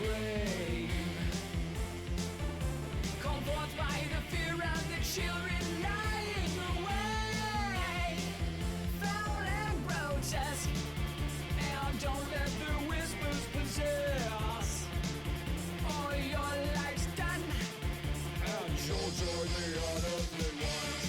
brain. Called forth by the fear of the children lying away. Foul and grotesque, and don't let the whispers possess. All your life's done, and yours are the unugly ones.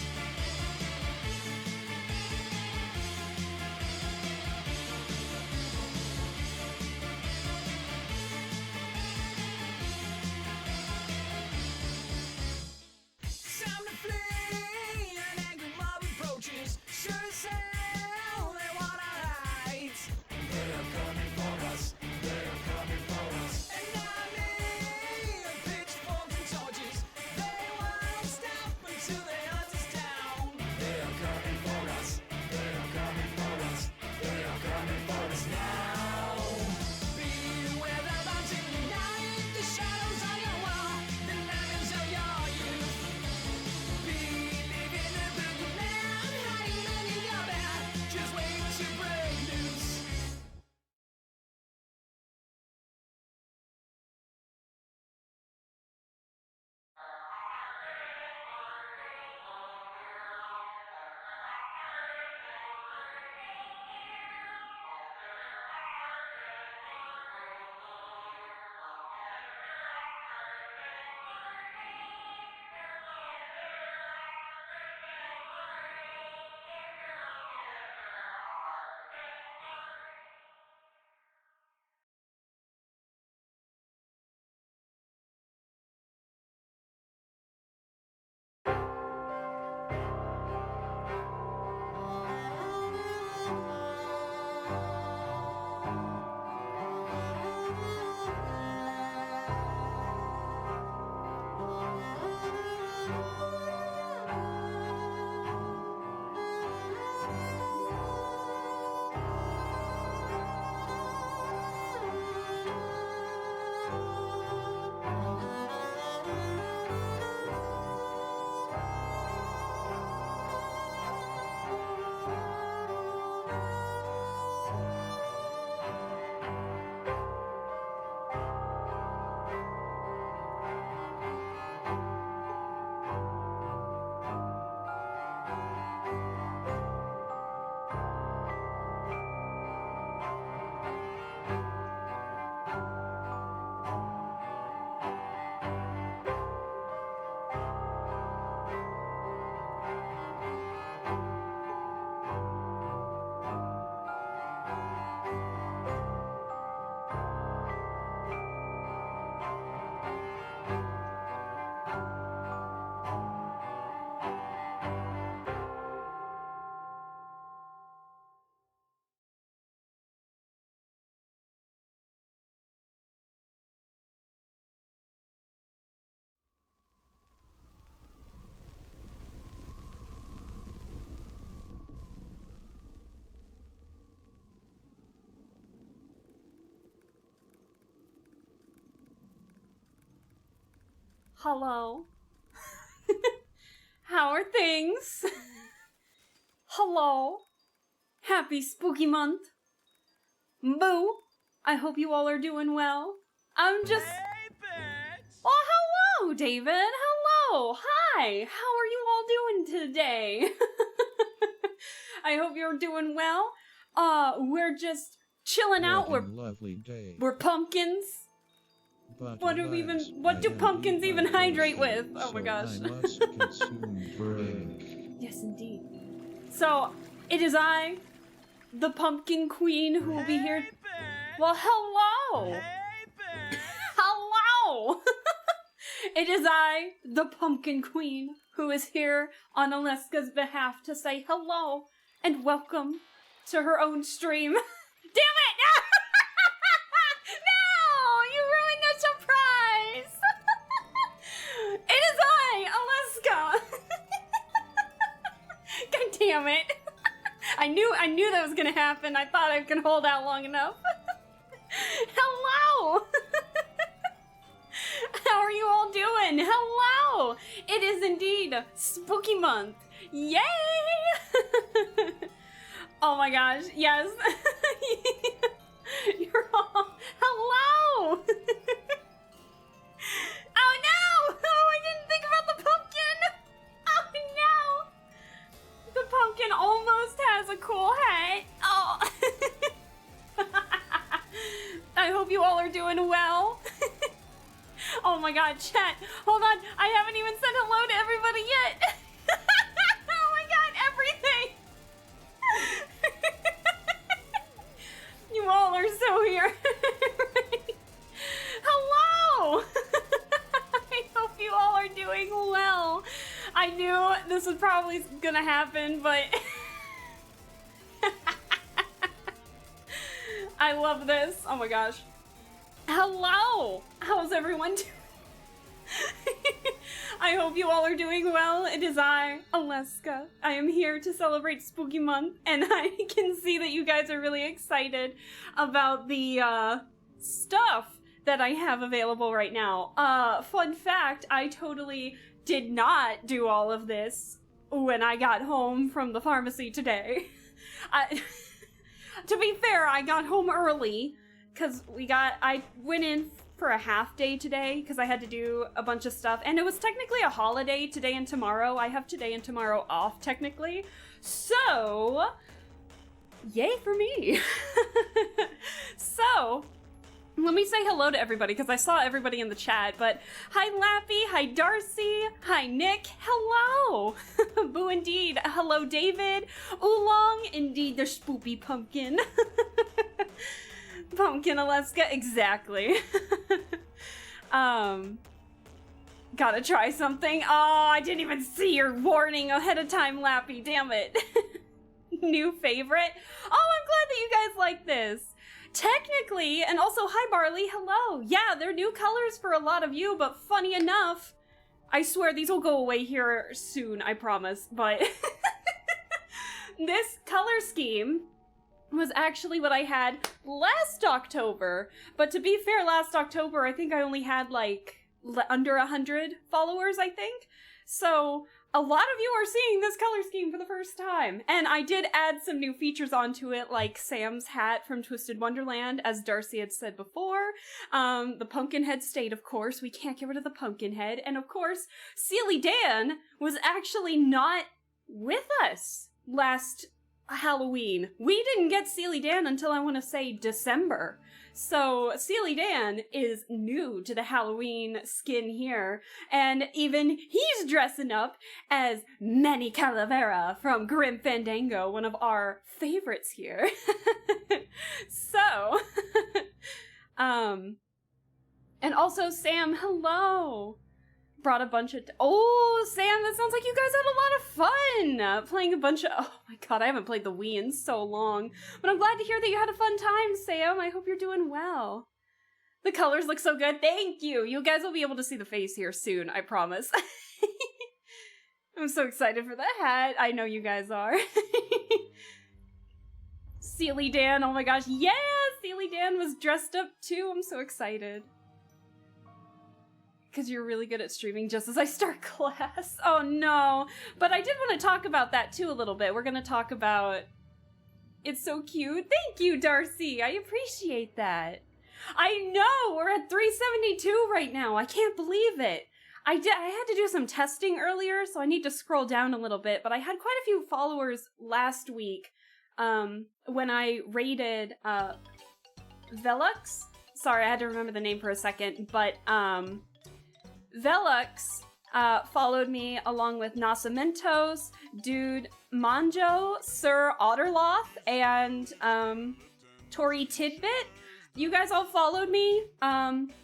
Time to flee, an angry mob approaches. Sure as hell, they want our rights. They're coming for us, they're coming for us. And not me, pitchforks and torches. They won't stop until they hunt us down. They're coming for us, they're coming for us. They're coming for us now. Beware the mountain night, the shadows on your wall, the nightmares of your youth. Believe in the boogeyman, hiding in your bed, just wait to break loose. Hello. How are things? Hello. Happy spooky month. Boo. I hope you all are doing well. I'm just... Hey, bitch! Oh, hello, David. Hello. Hi. How are you all doing today? I hope you're doing well. We're just chilling out. What a lovely day. We're pumpkins. But What do pumpkins even hydrate with? Oh my gosh. I must consume drink. Yes, indeed. So, it is I, the Pumpkin Queen, who will be here. Hey, bitch! Well, hello! Hey, bitch! Hello! It is I, the Pumpkin Queen, who is here on Aleska's behalf to say hello and welcome to her own stream. Damn it! No! You ruined the surprise! It is I, Aleska! God damn it. I knew that was gonna happen. I thought I could hold out long enough. Hello! How are you all doing? Hello! It is indeed Spooky Month. Yay! Oh my gosh, yes. You're all... Hello! doing well? Oh my god, chat. Hold on. I haven't even said hello to everybody yet. Oh my god, everything. You all are so here. Hello. I hope you all are doing well. I knew this was probably gonna happen, but I love this. Oh my gosh. Hello! How's everyone doing? I hope you all are doing well. It is I, Aleska. I am here to celebrate Spooky Month, and I can see that you guys are really excited about the stuff that I have available right now. Fun fact, I totally did not do all of this when I got home from the pharmacy today. To be fair, I got home early because I went in for a half day today because I had to do a bunch of stuff, and it was technically a holiday today and tomorrow. I have today and tomorrow off technically, so yay for me. So let me say hello to everybody because I saw everybody in the chat, but hi Lappy, hi Darcy, hi Nick, hello. Boo indeed, hello David, Oolong, indeed the spoopy pumpkin. Pumpkin Alaska, exactly. Gotta try something. Oh, I didn't even see your warning ahead of time, Lappy, damn it. New favorite? Oh, I'm glad that you guys like this. Technically, and also, hi Barley, hello. Yeah, they're new colors for a lot of you, but funny enough, I swear these will go away here soon, I promise, but this color scheme was actually what I had last October, but to be fair, last October, I think I only had like under 100 followers, I think. So a lot of you are seeing this color scheme for the first time. And I did add some new features onto it, like Sam's hat from Twisted Wonderland, as Darcy had said before. The pumpkin head stayed, of course. We can't get rid of the pumpkin head. And of course, Sealy Dan was actually not with us last Halloween. We didn't get Sealy Dan until I want to say December. So Sealy Dan is new to the Halloween skin here, and even he's dressing up as Manny Calavera from Grim Fandango, one of our favorites here. So, and also Sam, hello. Brought a bunch of, oh, Sam, that sounds like you guys had a lot of fun playing a bunch of, oh my god, I haven't played the Wii in so long, but I'm glad to hear that you had a fun time, Sam. I hope you're doing well. The colors look so good. Thank you. You guys will be able to see the face here soon, I promise. I'm so excited for the hat. I know you guys are. Sealy Dan, oh my gosh, yeah, Sealy Dan was dressed up too. I'm so excited. Because you're really good at streaming just as I start class. Oh no. But I did want to talk about that too a little bit. We're going to talk about... It's so cute. Thank you, Darcy. I appreciate that. I know. We're at 372 right now. I can't believe it. I had to do some testing earlier, so I need to scroll down a little bit. But I had quite a few followers last week when I raided Velux. Sorry, I had to remember the name for a second. But... Velux followed me along with Nasamentos, Dude Manjo, Sir Otterloth, and Tori Tidbit. You guys all followed me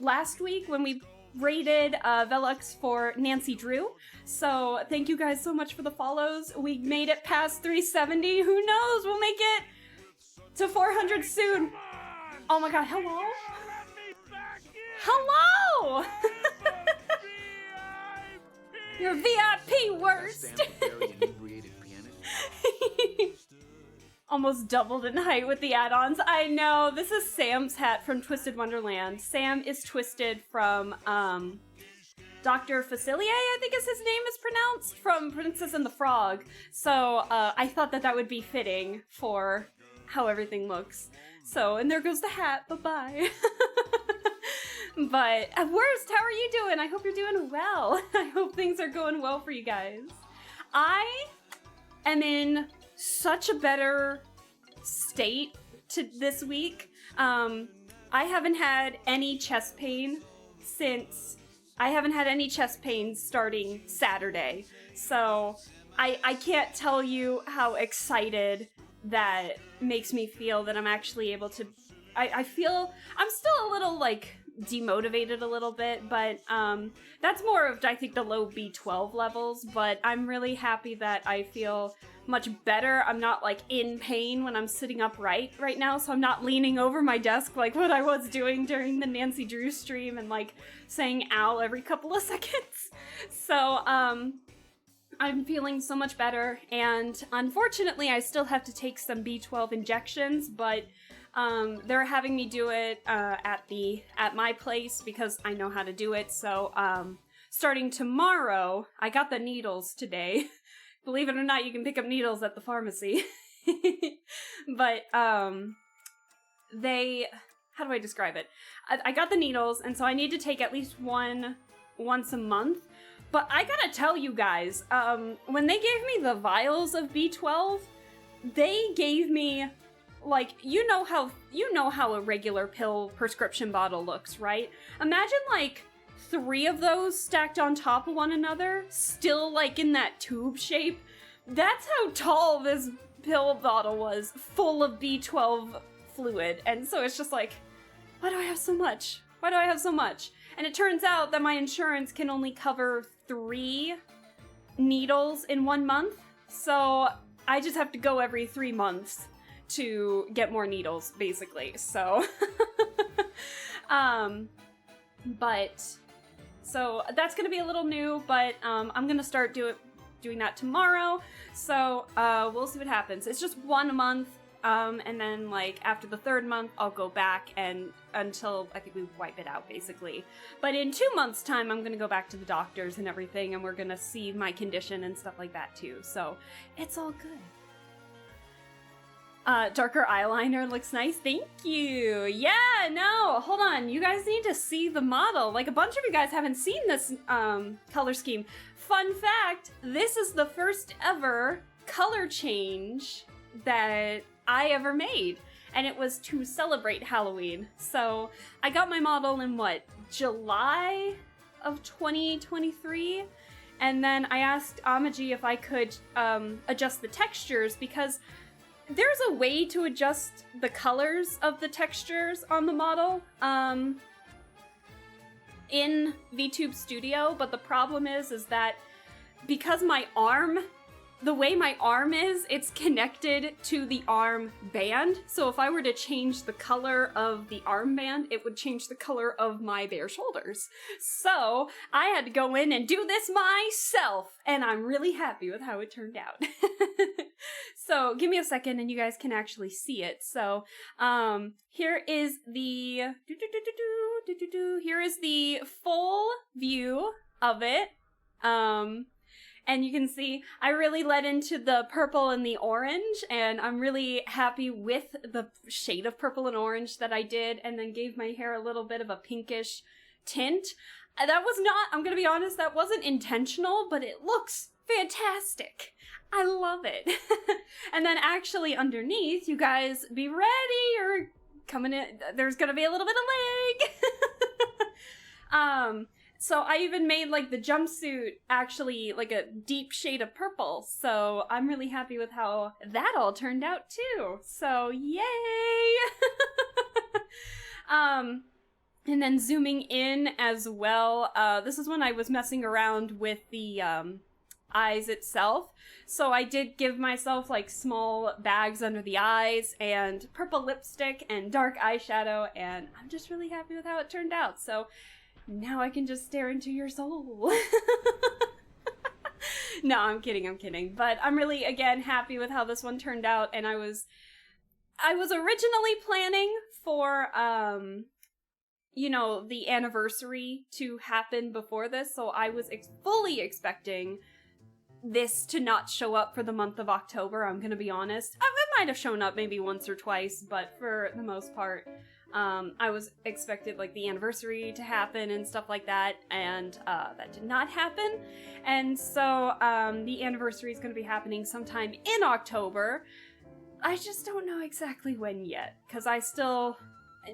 last week when we rated Velux for Nancy Drew. So thank you guys so much for the follows. We made it past 370. Who knows? We'll make it to 400 soon. Oh my god, hello? Hello! You're VIP worst! Almost doubled in height with the add-ons. I know, this is Sam's hat from Twisted Wonderland. Sam is Twisted from, Dr. Facilier, I think is his name is pronounced, from Princess and the Frog. So, I thought that would be fitting for how everything looks. So, and there goes the hat, bye-bye. But worst, how are you doing? I hope you're doing well. I hope things are going well for you guys. I am in such a better state to this week. I haven't had any chest pain since... I haven't had any chest pain starting Saturday. So I can't tell you how excited that makes me feel that I'm actually able to... I feel... I'm still a little, like, demotivated a little bit, but that's more of, I think, the low B12 levels, but I'm really happy that I feel much better. I'm not, like, in pain when I'm sitting upright right now, so I'm not leaning over my desk like what I was doing during the Nancy Drew stream and, like, saying ow every couple of seconds. So, I'm feeling so much better, and unfortunately I still have to take some B12 injections, but they're having me do it at my place because I know how to do it. So starting tomorrow, I got the needles today. Believe it or not, you can pick up needles at the pharmacy. But they, how do I describe it? I got the needles, and so I need to take at least one once a month. But I gotta tell you guys, when they gave me the vials of B12, they gave me, like, you know how a regular pill prescription bottle looks, right? Imagine, like, 3 of those stacked on top of one another, still, like, in that tube shape. That's how tall this pill bottle was, full of B12 fluid. And so it's just like, why do I have so much? Why do I have so much? And it turns out that my insurance can only cover 3 needles in 1 month. So I just have to go every 3 months to get more needles, basically. So, so that's gonna be a little new, but I'm gonna start doing that tomorrow. So we'll see what happens. It's just 1 a month, and then like after the 3rd month, I'll go back and until I think we wipe it out, basically. But in 2 months' time, I'm gonna go back to the doctors and everything, and we're gonna see my condition and stuff like that too. So it's all good. Darker eyeliner looks nice. Thank you. Yeah, no, hold on. You guys need to see the model. Like, a bunch of you guys haven't seen this color scheme. Fun fact, this is the first ever color change that I ever made. And it was to celebrate Halloween. So I got my model in, what, July of 2023? And then I asked Amaji if I could adjust the textures, because there's a way to adjust the colors of the textures on the model in VTube Studio, but the problem is that because my arm, the way my arm is, it's connected to the arm band. So if I were to change the color of the armband, it would change the color of my bare shoulders. So I had to go in and do this myself, and I'm really happy with how it turned out. So give me a second and you guys can actually see it. So here is the here is the full view of it. And you can see I really led into the purple and the orange, and I'm really happy with the shade of purple and orange that I did, and then gave my hair a little bit of a pinkish tint. That was not, I'm gonna be honest, that wasn't intentional, but it looks fantastic. I love it. And then actually underneath, you guys be ready, you're coming in, there's gonna be a little bit of leg. So I even made, like, the jumpsuit actually, like, a deep shade of purple. So I'm really happy with how that all turned out, too. So, yay! And then zooming in as well, this is when I was messing around with the eyes itself. So I did give myself, like, small bags under the eyes and purple lipstick and dark eyeshadow, and I'm just really happy with how it turned out. So now I can just stare into your soul. No, I'm kidding. But I'm really, again, happy with how this one turned out. And I was originally planning for, you know, the anniversary to happen before this. So I was fully expecting this to not show up for the month of October, I'm gonna be honest. It might have shown up maybe once or twice, but for the most part, I was expected, like, the anniversary to happen and stuff like that, and that did not happen. And so the anniversary is going to be happening sometime in October. I just don't know exactly when yet, because I still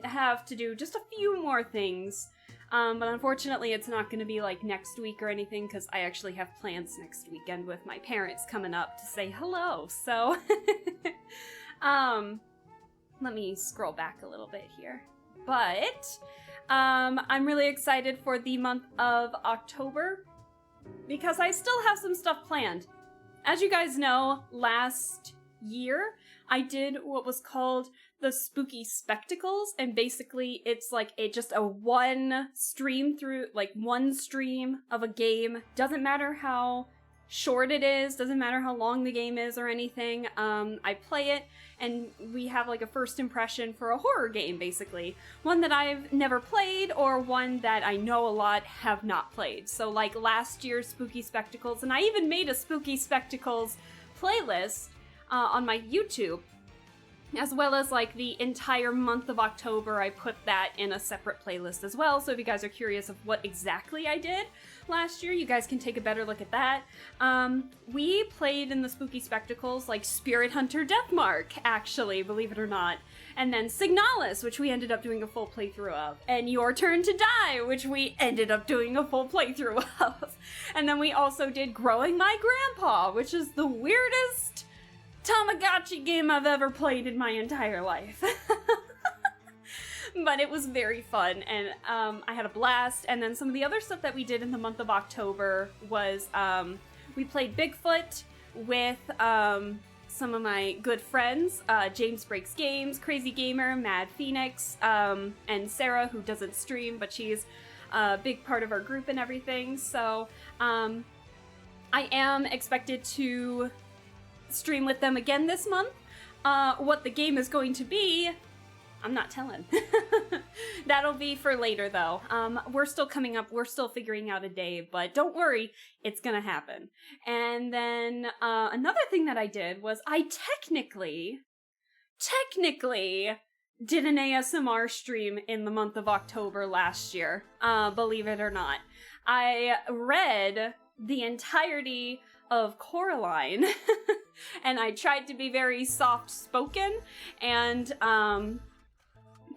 have to do just a few more things. But unfortunately, it's not going to be like next week or anything because I actually have plans next weekend with my parents coming up to say hello. So, let me scroll back a little bit here. But, I'm really excited for the month of October because I still have some stuff planned. As you guys know, last year, I did what was called the Spooky Spectacles, and basically it's like just a one stream of a game. Doesn't matter how short it is, doesn't matter how long the game is or anything. I play it, and we have like a first impression for a horror game, basically. One that I've never played, or one that I know a lot have not played. So like last year's Spooky Spectacles, and I even made a Spooky Spectacles playlist on my YouTube, as well as like the entire month of October. I put that in a separate playlist as well, so if you guys are curious of what exactly I did last year, you guys can take a better look at that. We played in the Spooky Spectacles like Spirit Hunter Deathmark, actually, believe it or not, and then Signalis, which we ended up doing a full playthrough of, and Your Turn to Die, which we ended up doing a full playthrough of, and then we also did Growing My Grandpa, which is the weirdest Tamagotchi game I've ever played in my entire life. But it was very fun, and I had a blast. And then some of the other stuff that we did in the month of October was we played Bigfoot with some of my good friends, James Breaks Games, Crazy Gamer, Mad Phoenix, and Sarah, who doesn't stream, but she's a big part of our group and everything. So I am expected to stream with them again this month. What the game is going to be, I'm not telling. That'll be for later, though. We're still figuring out a day, but don't worry, it's gonna happen. And then another thing that I did was I technically did an ASMR stream in the month of October last year, believe it or not. I read the entirety of Coraline, and I tried to be very soft-spoken, and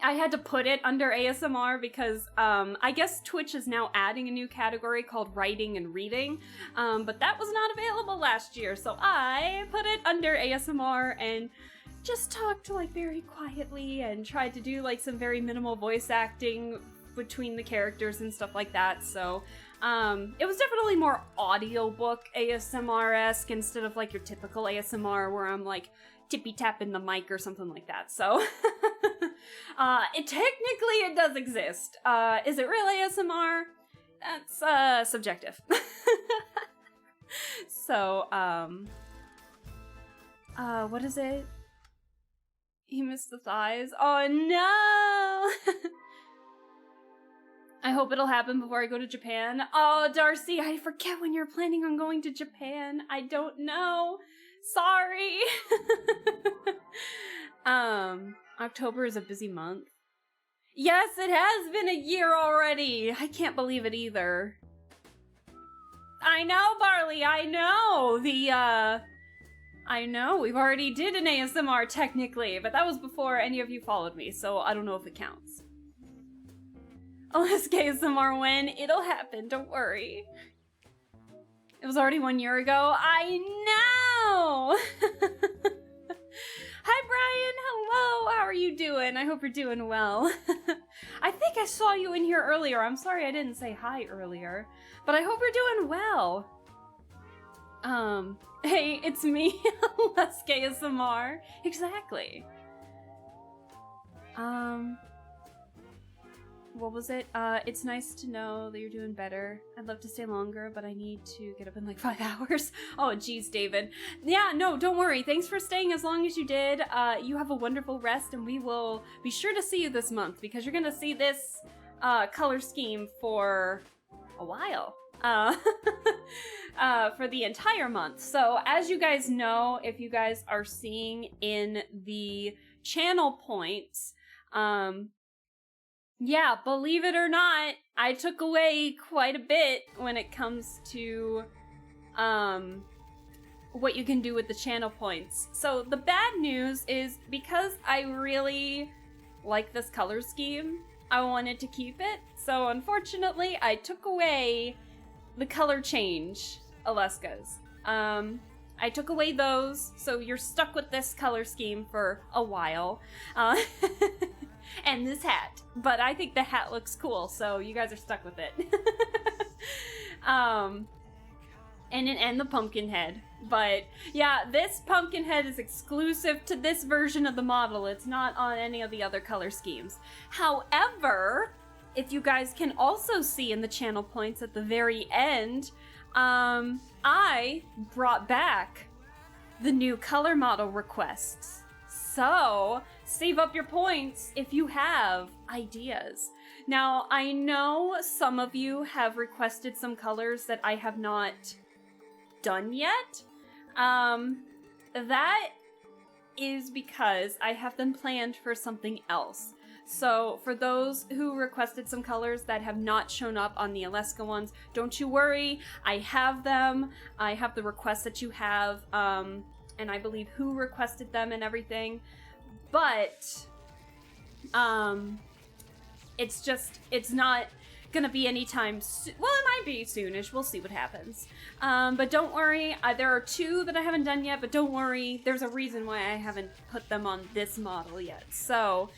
I had to put it under ASMR because I guess Twitch is now adding a new category called writing and reading, but that was not available last year, so I put it under ASMR and just talked like very quietly and tried to do like some very minimal voice acting between the characters and stuff like that. So it was definitely more audiobook ASMR-esque instead of like your typical ASMR where I'm like tippy tapping the mic or something like that. So it does exist. Is it real ASMR? That's subjective. So what is it? He missed the thighs. Oh no! I hope it'll happen before I go to Japan. Oh, Darcy, I forget when you're planning on going to Japan. I don't know. Sorry. October is a busy month. Yes, it has been a year already. I can't believe it either. I know, Barley, I know. I know, we've already did an ASMR technically, but that was before any of you followed me, so I don't know if it counts. Alaska ASMR when it'll happen, don't worry. It was already 1 year ago. I know! Hi Brian, hello, how are you doing? I hope you're doing well. I think I saw you in here earlier. I'm sorry I didn't say hi earlier, but I hope you're doing well. Hey, it's me, Alaska ASMR. Exactly. What was it? It's nice to know that you're doing better. I'd love to stay longer, but I need to get up in like 5 hours. Oh, geez, David. Yeah, no, don't worry. Thanks for staying as long as you did. You have a wonderful rest, and we will be sure to see you this month, because you're gonna see this color scheme for a while. For the entire month. So, as you guys know, if you guys are seeing in the channel points, yeah, believe it or not, I took away quite a bit when it comes to what you can do with the channel points. So the bad news is because I really like this color scheme, I wanted to keep it. So unfortunately, I took away the color change Aleskas. I took away those, so you're stuck with this color scheme for a while. And this hat. But I think the hat looks cool, so you guys are stuck with it. And the pumpkin head. But yeah, this pumpkin head is exclusive to this version of the model. It's not on any of the other color schemes. However, if you guys can also see in the channel points at the very end, I brought back the new color model requests. So, save up your points if you have ideas. Now, I know some of you have requested some colors that I have not done yet. That is because I have them planned for something else. So for those who requested some colors that have not shown up on the Aleska ones, don't you worry. I have them. I have the requests that you have, and I believe who requested them and everything. But it's not gonna be anytime soon. Well, it might be soonish. We'll see what happens. But don't worry. There are two that I haven't done yet, but don't worry. There's a reason why I haven't put them on this model yet. So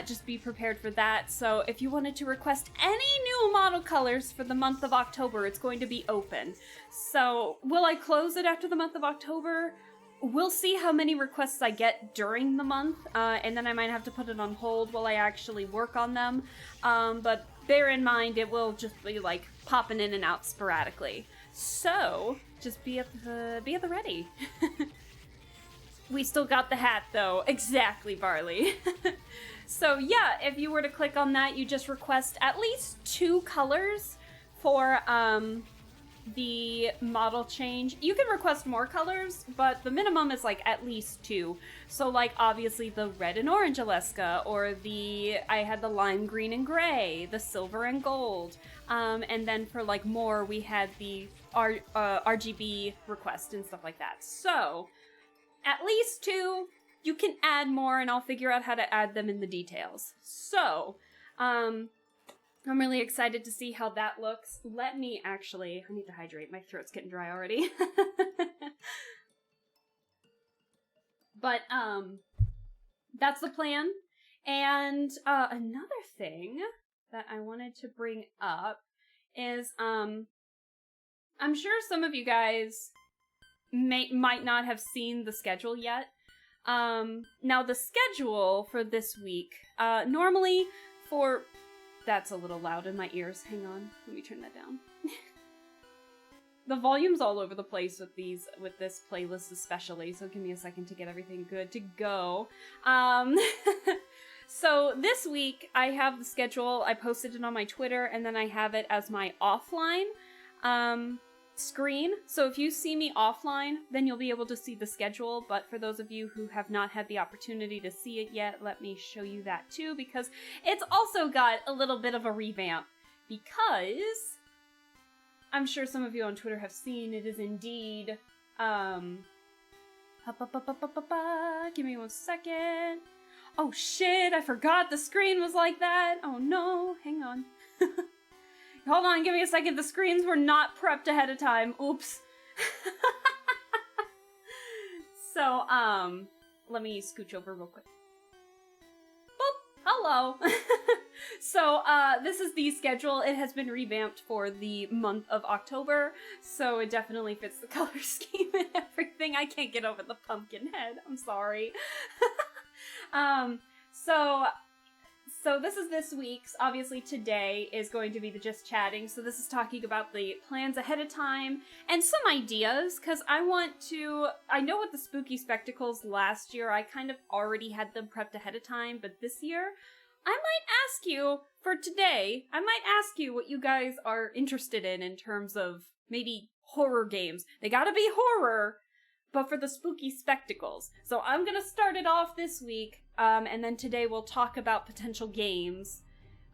just be prepared for that. So if you wanted to request any new model colors for the month of October, it's going to be open. So will I close it after the month of October? We'll see how many requests I get during the month, and then I might have to put it on hold while I actually work on them. But bear in mind, it will just be like popping in and out sporadically. So just be at the ready. We still got the hat though. Exactly, Barley. So yeah, if you were to click on that, you just request at least 2 colors for the model change. You can request more colors, but the minimum is like at least 2. So like obviously the red and orange Aleska, or I had the lime green and gray, the silver and gold, and then for like more we had the RGB request and stuff like that. So at least 2. You can add more, and I'll figure out how to add them in the details. So I'm really excited to see how that looks. I need to hydrate. My throat's getting dry already. But, that's the plan. And, another thing that I wanted to bring up is, I'm sure some of you guys might not have seen the schedule yet. Now the schedule for this week, normally that's a little loud in my ears. Hang on, let me turn that down. The volume's all over the place with this playlist especially, so give me a second to get everything good to go. So this week I have the schedule. I posted it on my Twitter, and then I have it as my offline screen. So if you see me offline, then you'll be able to see the schedule. But for those of you who have not had the opportunity to see it yet, let me show you that too, because it's also got a little bit of a revamp. Because I'm sure some of you on Twitter have seen it is indeed give me 1 second. Oh shit, I forgot the screen was like that. Oh no, hang on. Hold on, give me a second. The screens were not prepped ahead of time. Oops. So, let me scooch over real quick. Boop! Hello! So, this is the schedule. It has been revamped for the month of October, so it definitely fits the color scheme and everything. I can't get over the pumpkin head. I'm sorry. So this is this week's. Obviously today is going to be the just chatting, so this is talking about the plans ahead of time and some ideas, because I know with the spooky spectacles last year, I kind of already had them prepped ahead of time, but this year, I might ask you, for today, what you guys are interested in terms of maybe horror games. They gotta be horror, but for the spooky spectacles. So I'm gonna start it off this week, and then today we'll talk about potential games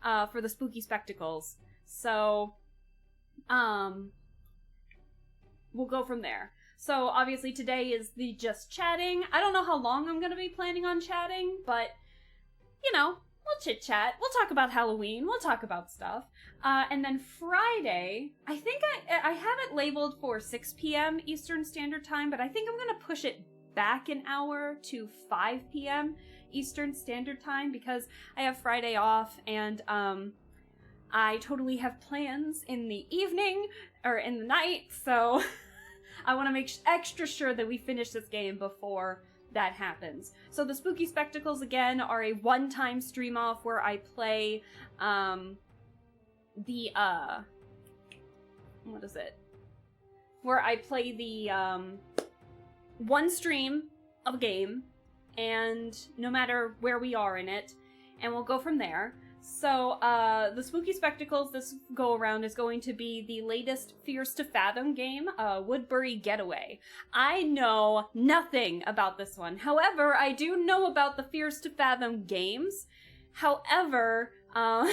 for the spooky spectacles. So, we'll go from there. So obviously today is the just chatting. I don't know how long I'm gonna be planning on chatting, but you know, we'll chit chat. We'll talk about Halloween. We'll talk about stuff. And then Friday, I think I have it labeled for 6 p.m. Eastern Standard Time, but I think I'm going to push it back an hour to 5 p.m. Eastern Standard Time because I have Friday off and I totally have plans in the evening or in the night, so I want to make extra sure that we finish this game before that happens. So the Spooky Spectacles, again, are a one-time stream off where I play where I play the one stream of a game, and no matter where we are in it, and we'll go from there. So, the Spooky Spectacles this go-around is going to be the latest Fears to Fathom game, Woodbury Getaway. I know nothing about this one. However, I do know about the Fears to Fathom games. However, I've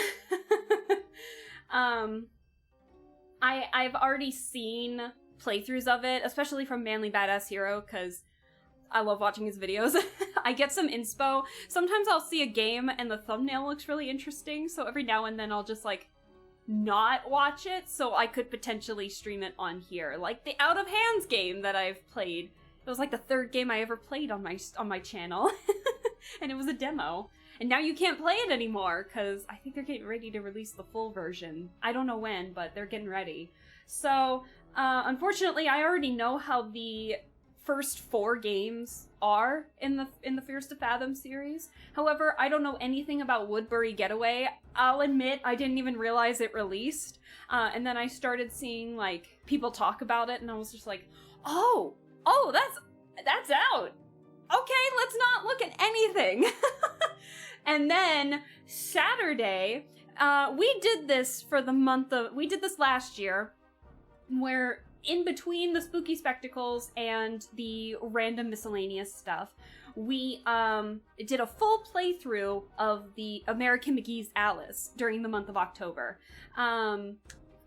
already seen playthroughs of it, especially from Manly Badass Hero, because I love watching his videos. I get some inspo. Sometimes I'll see a game and the thumbnail looks really interesting, so every now and then I'll just, like, not watch it, so I could potentially stream it on here. Like the Out of Hands game that I've played. It was like the third game I ever played on my channel. And it was a demo. And now you can't play it anymore, because I think they're getting ready to release the full version. I don't know when, but they're getting ready. So, unfortunately, I already know how the first 4 games are in the Fears to Fathom series. However, I don't know anything about Woodbury Getaway. I'll admit I didn't even realize it released. And then I started seeing, like, people talk about it, and I was just like, oh, that's out. Okay, let's not look at anything. And then Saturday, we did this last year, where in between the Spooky Spectacles and the random miscellaneous stuff, we did a full playthrough of the American McGee's Alice during the month of October. And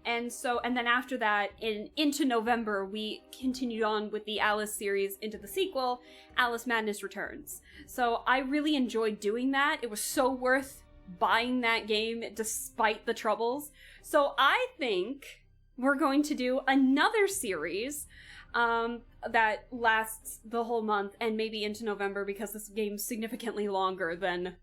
then after that, into November, we continued on with the Alice series into the sequel, Alice Madness Returns. So I really enjoyed doing that. It was so worth buying that game despite the troubles. So I think we're going to do another series that lasts the whole month and maybe into November, because this game's significantly longer than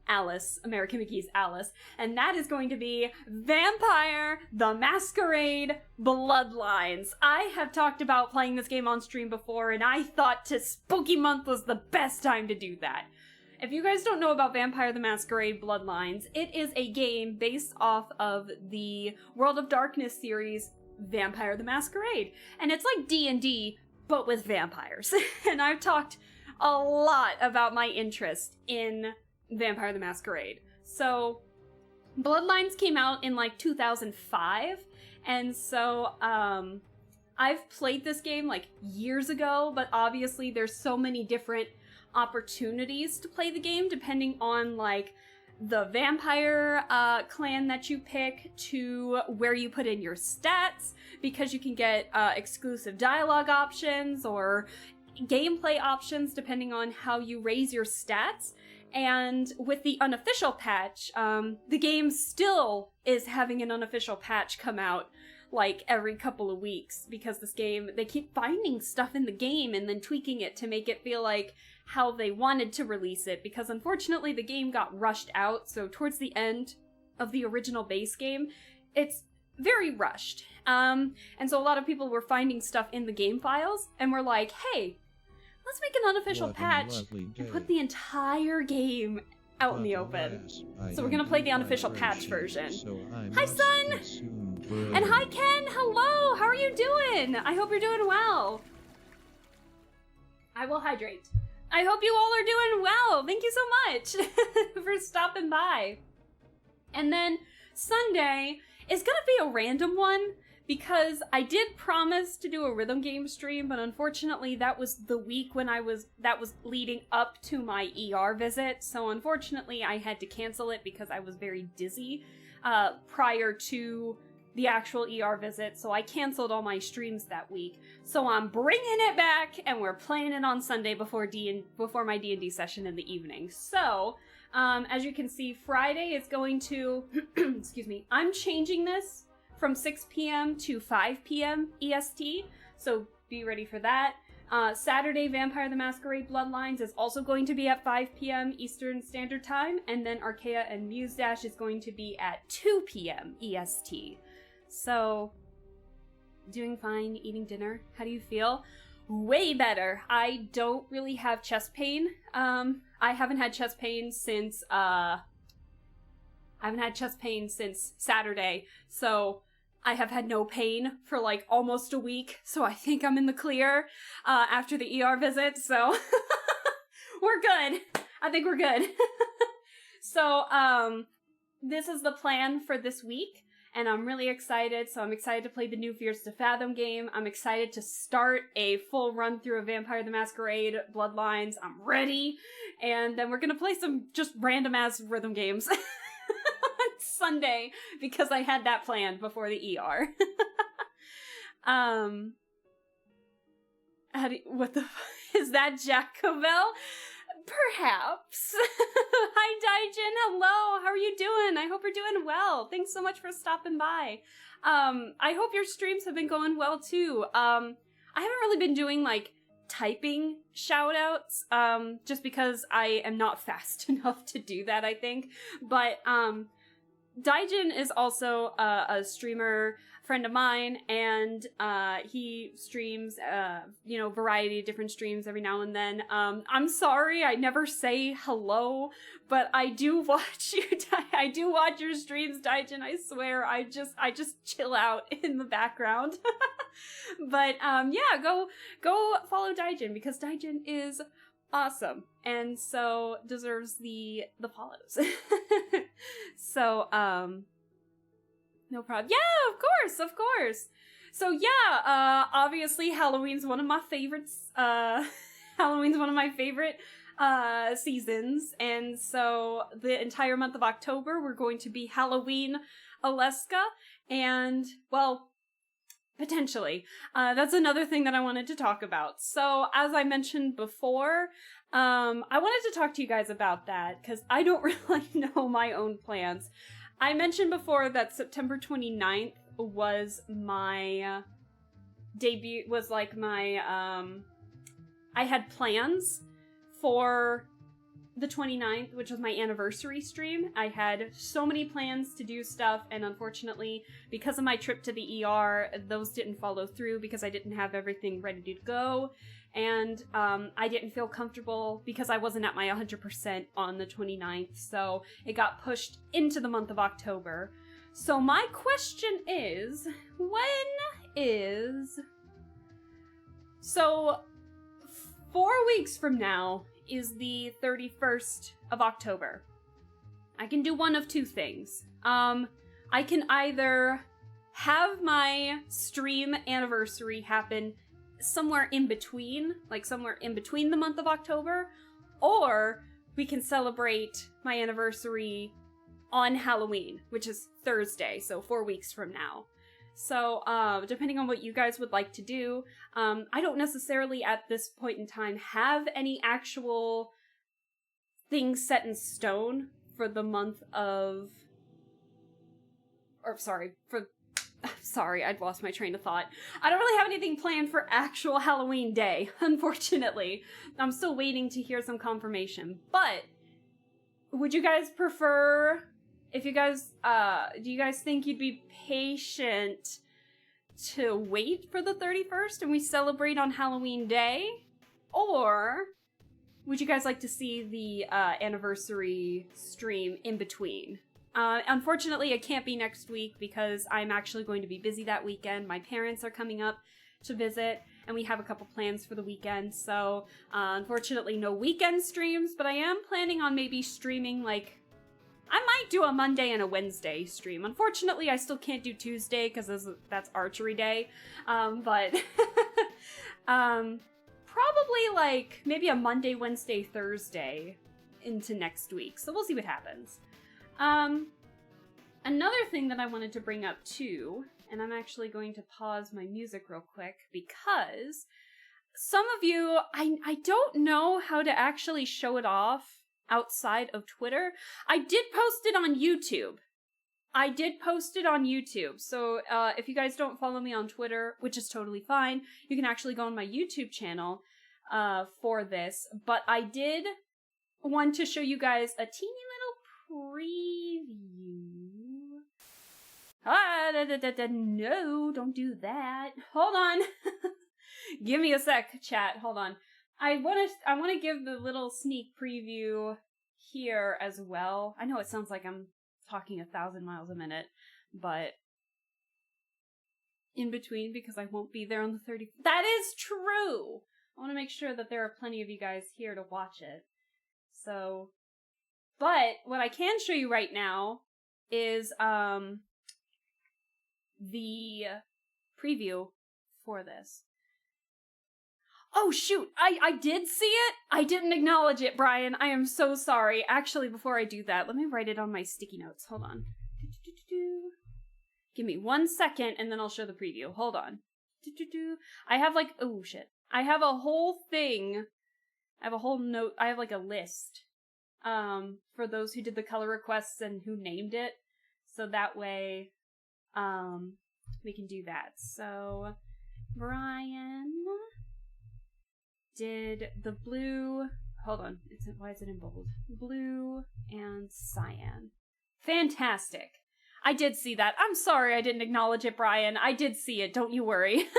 Alice, American McGee's Alice, and that is going to be Vampire the Masquerade Bloodlines. I have talked about playing this game on stream before, and I thought Spooky Month was the best time to do that. If you guys don't know about Vampire the Masquerade Bloodlines, it is a game based off of the World of Darkness series Vampire the Masquerade, and it's like D&D, but with vampires. And I've talked a lot about my interest in Vampire the Masquerade. So, Bloodlines came out in like 2005, and so, I've played this game like years ago, but obviously there's so many different opportunities to play the game depending on like the vampire clan that you pick to where you put in your stats, because you can get exclusive dialogue options or gameplay options depending on how you raise your stats. And with the unofficial patch, the game still is having an unofficial patch come out like every couple of weeks, because this game, they keep finding stuff in the game and then tweaking it to make it feel like how they wanted to release it, because unfortunately the game got rushed out, so towards the end of the original base game, it's very rushed. And so a lot of people were finding stuff in the game files, and were like, hey, let's make an unofficial patch and put the entire game out in the open. So we're gonna play the unofficial patch version. Hi, Sun! And hi, Ken! Hello! How are you doing? I hope you're doing well. I will hydrate. I hope you all are doing well. Thank you so much for stopping by. And then Sunday is gonna be a random one, because I did promise to do a rhythm game stream, but unfortunately that was the week when that was leading up to my ER visit, so unfortunately I had to cancel it because I was very dizzy prior to the actual ER visit, so I canceled all my streams that week. So I'm bringing it back, and we're playing it on Sunday before my D&D session in the evening. So, as you can see, Friday is going to, excuse me, I'm changing this from 6 p.m. to 5 p.m. EST, so be ready for that. Saturday, Vampire the Masquerade Bloodlines is also going to be at 5 p.m. Eastern Standard Time, and then Archaea and Muse Dash is going to be at 2 p.m. EST. So, doing fine, eating dinner. How do you feel? Way better. I don't really have chest pain. I haven't had chest pain since Saturday, so I have had no pain for like almost a week, so I think I'm in the clear after the ER visit, so we're good. I think we're good. So, this is the plan for this week, and I'm really excited. So I'm excited to play the new Fears to Fathom game. I'm excited to start a full run through of Vampire the Masquerade Bloodlines. I'm ready. And then we're gonna play some just random ass rhythm games on Sunday, because I had that planned before the ER. Is that Jacobel? Perhaps. Hi, Daijin. Hello. How are you doing? I hope you're doing well. Thanks so much for stopping by. I hope your streams have been going well, too. I haven't really been doing, like, typing shoutouts, just because I am not fast enough to do that, I think. But, Daijin is also a streamer friend of mine, and he streams, variety of different streams every now and then. I'm sorry, I never say hello, but I do watch you. I do watch your streams, Daijin. I swear, I just chill out in the background. But yeah, go follow Daijin, because Daijin is awesome, and so deserves the follows. So, no problem. Yeah, of course. So yeah, obviously Halloween's one of my favorites. Halloween's one of my favorite seasons, and so the entire month of October we're going to be Halloween Alaska, and well, potentially. That's another thing that I wanted to talk about. So, as I mentioned before, I wanted to talk to you guys about that, because I don't really know my own plans. I mentioned before that September 29th was my debut, was like my, I had plans for the 29th, which was my anniversary stream. I had so many plans to do stuff, and unfortunately, because of my trip to the ER, those didn't follow through because I didn't have everything ready to go, and I didn't feel comfortable because I wasn't at my 100% on the 29th, so it got pushed into the month of October. So my question is, So, 4 weeks from now is the 31st of October. I can do one of two things. I can either have my stream anniversary happen somewhere in between the month of October, or we can celebrate my anniversary on Halloween, which is Thursday, so 4 weeks from now. So, depending on what you guys would like to do, I don't necessarily at this point in time have any actual things set in stone for the month of... Sorry, I'd lost my train of thought. I don't really have anything planned for actual Halloween day, unfortunately. I'm still waiting to hear some confirmation. But, would you guys prefer... do you guys think you'd be patient to wait for the 31st and we celebrate on Halloween Day? Or would you guys like to see the anniversary stream in between? Unfortunately, it can't be next week because I'm actually going to be busy that weekend. My parents are coming up to visit, and we have a couple plans for the weekend. So, unfortunately, no weekend streams, but I am planning on maybe streaming, like, I might do a Monday and a Wednesday stream. Unfortunately, I still can't do Tuesday because that's archery day. But probably like maybe a Monday, Wednesday, Thursday into next week. So we'll see what happens. Another thing that I wanted to bring up too, and I'm actually going to pause my music real quick because some of you, I don't know how to actually show it off outside of Twitter. I did post it on YouTube. So if you guys don't follow me on Twitter, which is totally fine, you can actually go on my YouTube channel for this. But I did want to show you guys a teeny little preview. No, don't do that. Hold on. Give me a sec, chat. Hold on. I want to give the little sneak preview here as well. I know it sounds like I'm talking 1,000 miles a minute, but in between, because I won't be there on the 30th. That is true! I want to make sure that there are plenty of you guys here to watch it. So, but what I can show you right now is the preview for this. Oh shoot, I did see it. I didn't acknowledge it, Brian. I am so sorry. Actually, before I do that, let me write it on my sticky notes. Hold on. Give me 1 second and then I'll show the preview. Hold on. I have like, oh shit. I have a whole thing. I have a whole note. I have like a list for those who did the color requests and who named it. So that way we can do that. So Brian did the blue, hold on, why is it in bold? Blue and cyan. Fantastic. I did see that. I'm sorry I didn't acknowledge it, Brian. I did see it, don't you worry.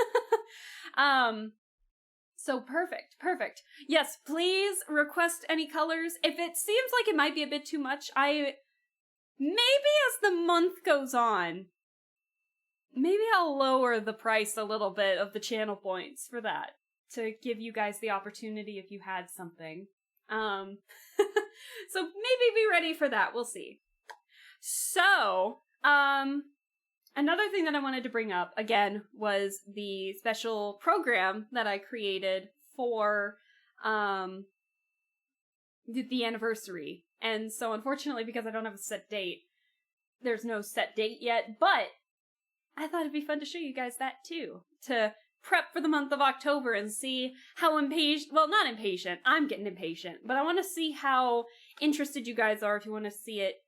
So perfect. Yes, please request any colors. If it seems like it might be a bit too much, maybe as the month goes on, maybe I'll lower the price a little bit of the channel points for that, to give you guys the opportunity if you had something. So maybe be ready for that. We'll see. So, another thing that I wanted to bring up, again, was the special program that I created for the anniversary. And so, unfortunately, because I don't have a set date, there's no set date yet, but I thought it'd be fun to show you guys that too, to prep for the month of October and see how impatient, well, not impatient, I'm getting impatient, but I want to see how interested you guys are if you want to see it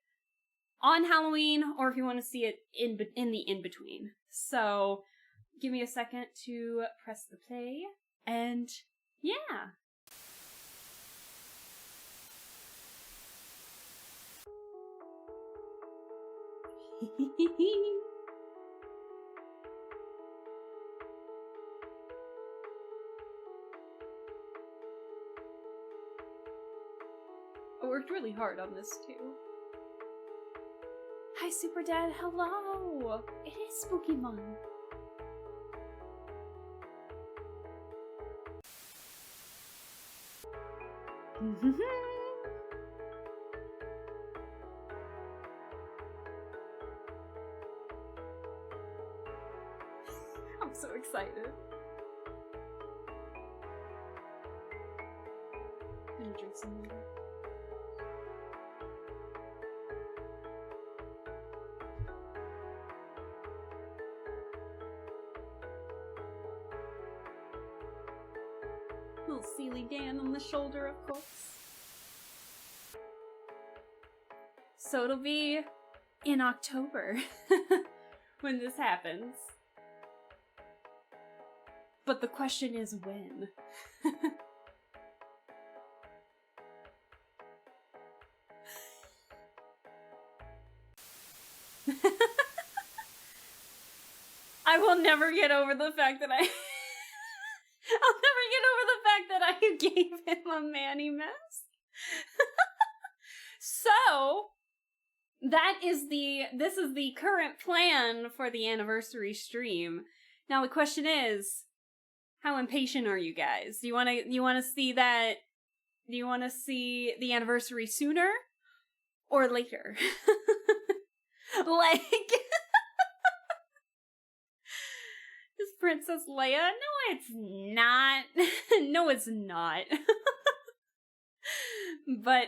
on Halloween or if you want to see it in the in-between. So give me a second to press the play, and yeah. I worked really hard on this too. Hi, Super Dad. Hello. It is Spooky Month. I'm so excited. I'm gonna drink some water. Little Sealy Dan on the shoulder, of course. So it'll be in October when this happens. But the question is when. I will never get over the fact that I'll never get over the fact that I gave him a Manny mask. So, this is the current plan for the anniversary stream. Now the question is, how impatient are you guys? Do you want to see that? Do you want to see the anniversary sooner or later? Like, is Princess Leia? No, it's not. No, it's not. But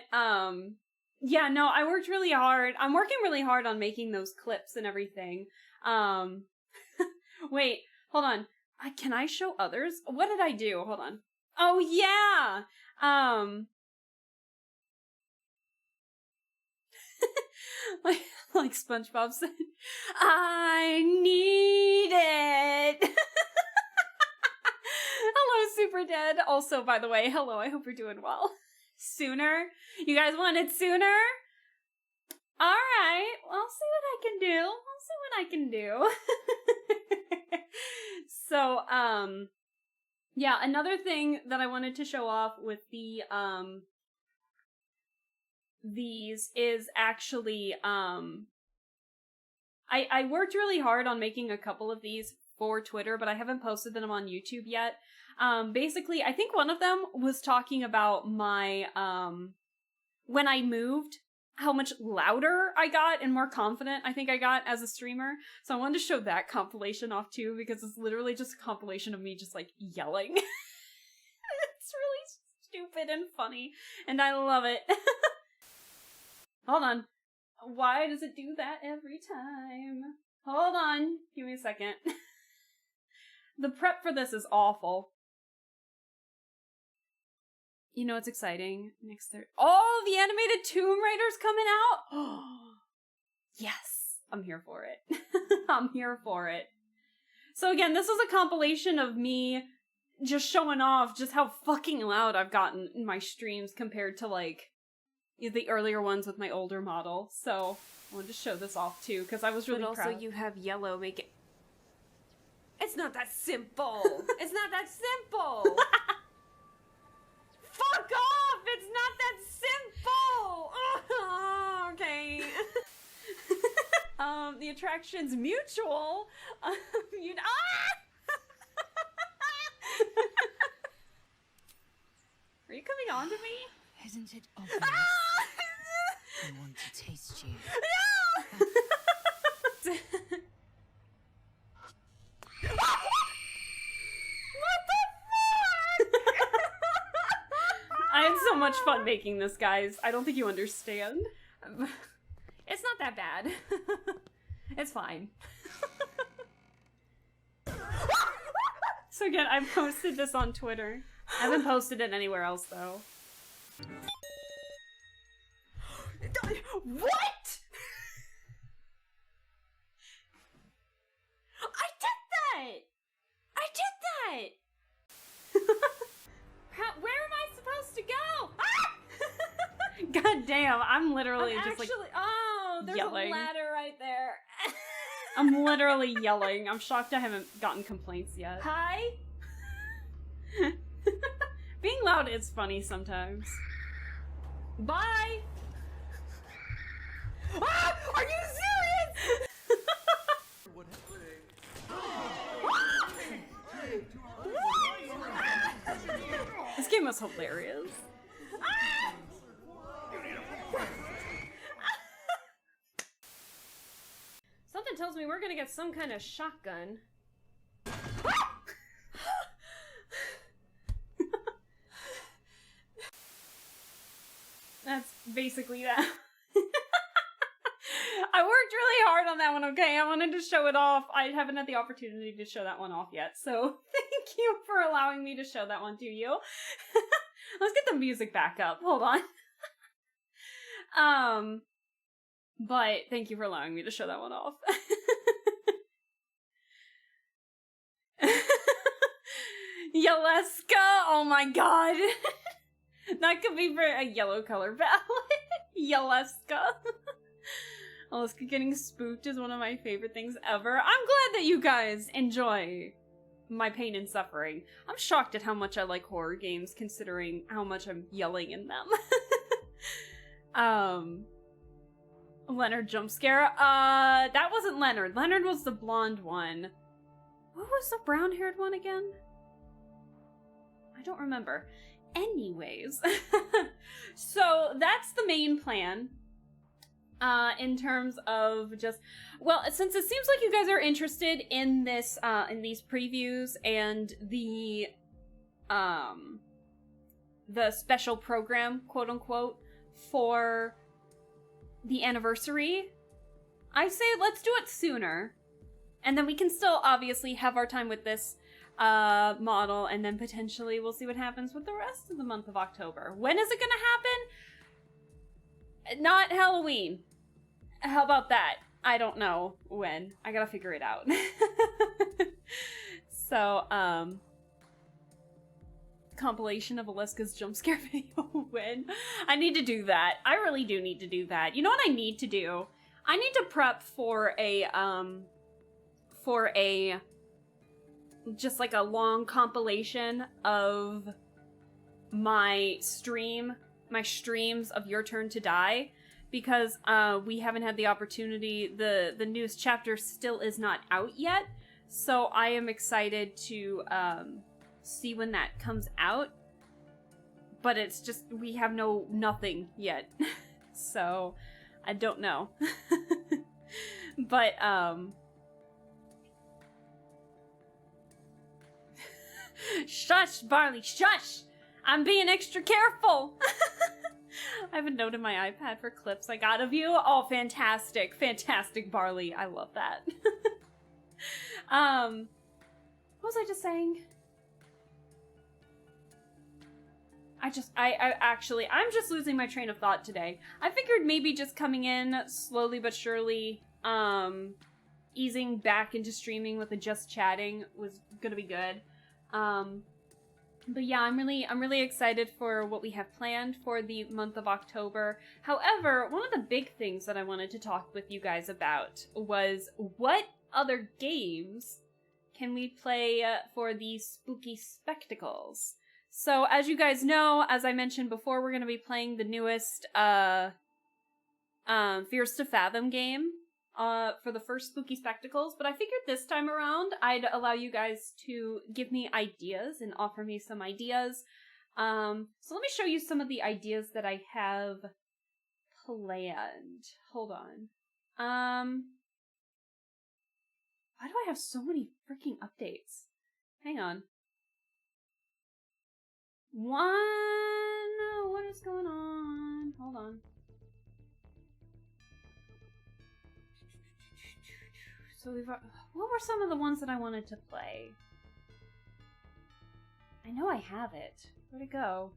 Yeah, no, I worked really hard. I'm working really hard on making those clips and everything. Wait, hold on. Can I show others? What did I do? Hold on. Oh, yeah! like SpongeBob said, I need it! Hello, Super Dead. Also, by the way, hello, I hope you're doing well. Sooner? You guys wanted sooner? Alright, well, I'll see what I can do. So, yeah, another thing that I wanted to show off with the, these is actually, I worked really hard on making a couple of these for Twitter, but I haven't posted them on YouTube yet. Basically, I think one of them was talking about my, when I moved, how much louder I got and more confident I think I got as a streamer. So I wanted to show that compilation off too, because it's literally just a compilation of me just like yelling. It's really stupid and funny, and I love it. Hold on. Why does it do that every time? Hold on. Give me a second. The prep for this is awful. You know what's exciting? Next Oh, the animated Tomb Raider's coming out? Oh, yes. I'm here for it. I'm here for it. So again, this is a compilation of me just showing off just how fucking loud I've gotten in my streams compared to, like, the earlier ones with my older model. So I wanted to show this off too, because I was really proud. But also you have yellow, make it... It's not that simple! It's not that simple! Fuck off! It's not that simple! Oh, okay. The attraction's mutual. Are you coming on to me? Isn't it obvious? I want to taste you. No! I had so much fun making this, guys. I don't think you understand. It's not that bad. It's fine. So again, I've posted this on Twitter. I haven't posted it anywhere else, though. What?! I did that! I did that! Where am I supposed to go? Ah! God damn, I'm literally oh, there's yelling. A ladder right there. I'm literally yelling. I'm shocked I haven't gotten complaints yet. Hi? Being loud is funny sometimes. Bye! Ah! Are you serious? This game was hilarious. Ah! Something tells me we're gonna get some kind of shotgun. That's basically that. I worked really hard on that one, okay? I wanted to show it off. I haven't had the opportunity to show that one off yet, so thank you for allowing me to show that one to you. Let's get the music back up. Hold on. But thank you for allowing me to show that one off. Yaleska! Oh my god! That could be for a yellow color palette. Yaleska. Alaska getting spooked is one of my favorite things ever. I'm glad that you guys enjoy my pain and suffering. I'm shocked at how much I like horror games, considering how much I'm yelling in them. Leonard jump scare. That wasn't Leonard. Leonard was the blonde one. What was the brown-haired one again? I don't remember. Anyways. So that's the main plan. In terms of just, well, since it seems like you guys are interested in this, in these previews and the special program, quote unquote, for the anniversary, I say let's do it sooner. And then we can still obviously have our time with this model, and then potentially we'll see what happens with the rest of the month of October. When is it gonna happen? Not Halloween. How about that? I don't know when. I gotta figure it out. So, compilation of Aleska's jump scare video when? I need to do that. I really do need to do that. You know what I need to do? I need to prep for a just like a long compilation of my streams of Your Turn to Die, because we haven't had the opportunity. The newest chapter still is not out yet, so I am excited to see when that comes out, but it's just we have nothing yet. So I don't know. But shush, Barley, shush! I'm being extra careful! I have a note in my iPad for clips I got of you. Oh, fantastic. Fantastic, Barley. I love that. What was I just saying? I'm just losing my train of thought today. I figured maybe just coming in slowly but surely, easing back into streaming with the just chatting was gonna be good. But yeah, I'm really excited for what we have planned for the month of October. However, one of the big things that I wanted to talk with you guys about was what other games can we play for these spooky spectacles. So as you guys know, as I mentioned before, we're going to be playing the newest Fears to Fathom game for the first Spooky Spectacles, but I figured this time around I'd allow you guys to give me ideas and offer me some ideas. So let me show you some of the ideas that I have planned. Hold on. Why do I have so many freaking updates? Hang on. What is going on? Hold on. So what were some of the ones that I wanted to play? I know I have it. Where'd it go?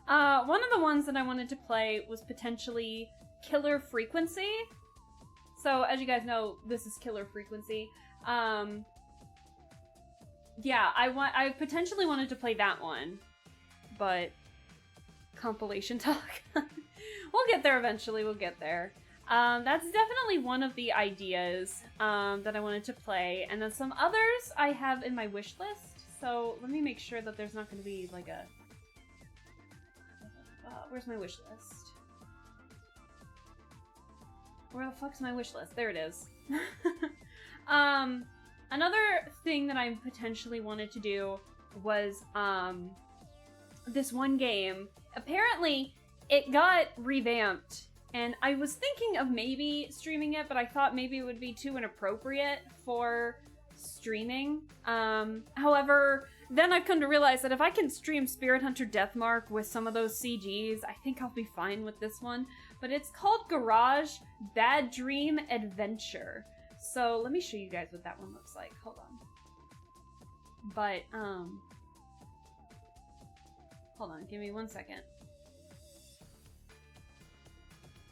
One of the ones that I wanted to play was potentially Killer Frequency. So, as you guys know, this is Killer Frequency. Yeah, I potentially wanted to play that one, but compilation talk. We'll get there eventually, we'll get there. That's definitely one of the ideas that I wanted to play, and then some others I have in my wish list, so let me make sure that there's not going to be like a... where's my wish list? Where the fuck's my wish list? There it is. Another thing that I potentially wanted to do was this one game. Apparently, it got revamped, and I was thinking of maybe streaming it, but I thought maybe it would be too inappropriate for streaming. However, then I've come to realize that if I can stream Spirit Hunter Deathmark with some of those CGs, I think I'll be fine with this one. But it's called Garage Bad Dream Adventure. So let me show you guys what that one looks like. Hold on. But, hold on, give me 1 second.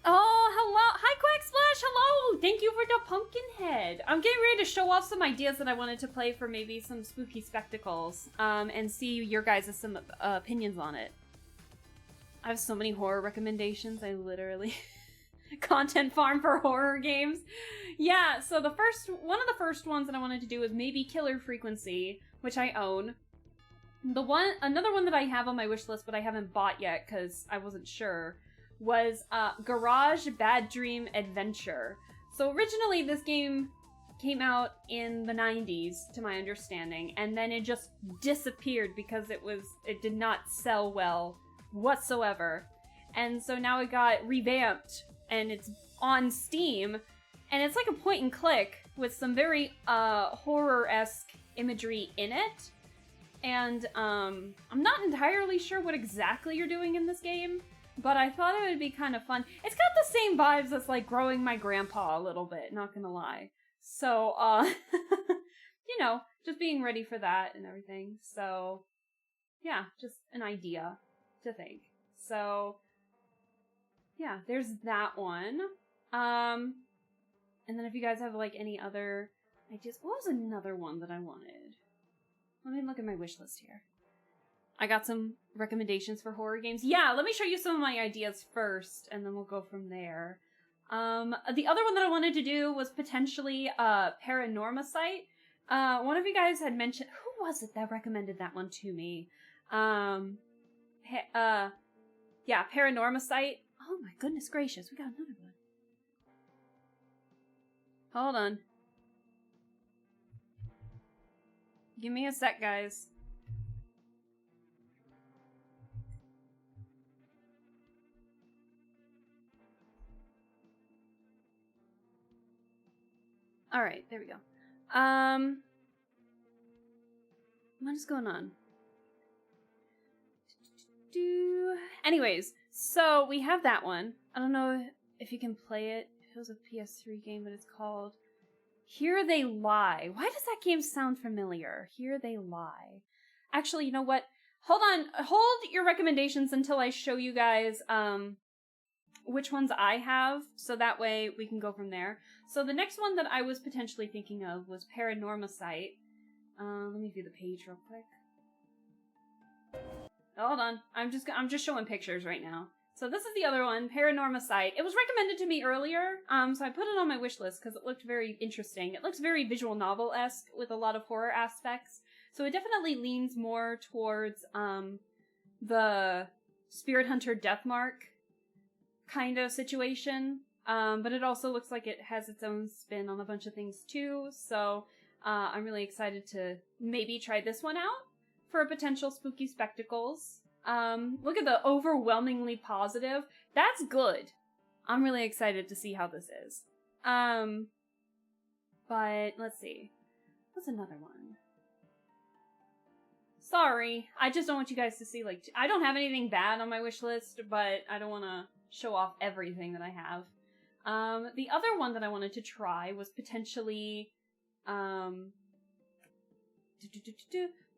Oh, hello! Hi, Quacksplash! Hello! Thank you for the pumpkin head! I'm getting ready to show off some ideas that I wanted to play for maybe some spooky spectacles, and see your guys' some opinions on it. I have so many horror recommendations, I literally... content farm for horror games. Yeah, so one of the first ones that I wanted to do was maybe Killer Frequency, which I own. Another one that I have on my wish list, but I haven't bought yet because I wasn't sure, was Garage Bad Dream Adventure. So originally this game came out in the 90s, to my understanding, and then it just disappeared because it did not sell well whatsoever. And so now it got revamped, and it's on Steam, and it's like a point and click with some very horror-esque imagery in it. And I'm not entirely sure what exactly you're doing in this game, but I thought it would be kind of fun. It's got the same vibes as like growing my grandpa a little bit, not gonna lie. So, you know, just being ready for that and everything. So, yeah, just an idea to think. So, yeah, there's that one. And then if you guys have like any other ideas, what was another one that I wanted? Let me look at my wish list here. I got some recommendations for horror games. Yeah, let me show you some of my ideas first, and then we'll go from there. The other one that I wanted to do was potentially Paranorma Site. One of you guys had mentioned, who was it that recommended that one to me? Yeah, Paranorma Site. Oh my goodness gracious, we got another one. Hold on. Give me a sec, guys. Alright, there we go. What is going on? Anyways, so we have that one. I don't know if you can play it. It was a PS3 game, but it's called Here They Lie. Why does that game sound familiar? Here They Lie. Actually, you know what? Hold on. Hold your recommendations until I show you guys which ones I have, so that way we can go from there. So the next one that I was potentially thinking of was Paranorma Site. Let me view the page real quick. Hold on. I'm just showing pictures right now. So this is the other one, Paranorma Site. It was recommended to me earlier, so I put it on my wish list because it looked very interesting. It looks very visual novel-esque with a lot of horror aspects. So it definitely leans more towards the Spirit Hunter Deathmark kind of situation. But it also looks like it has its own spin on a bunch of things too. So I'm really excited to maybe try this one out for potential spooky spectacles. Look at the overwhelmingly positive. That's good. I'm really excited to see how this is. But let's see. What's another one? Sorry, I just don't want you guys to see, like, I don't have anything bad on my wish list, but I don't want to show off everything that I have. The other one that I wanted to try was potentially,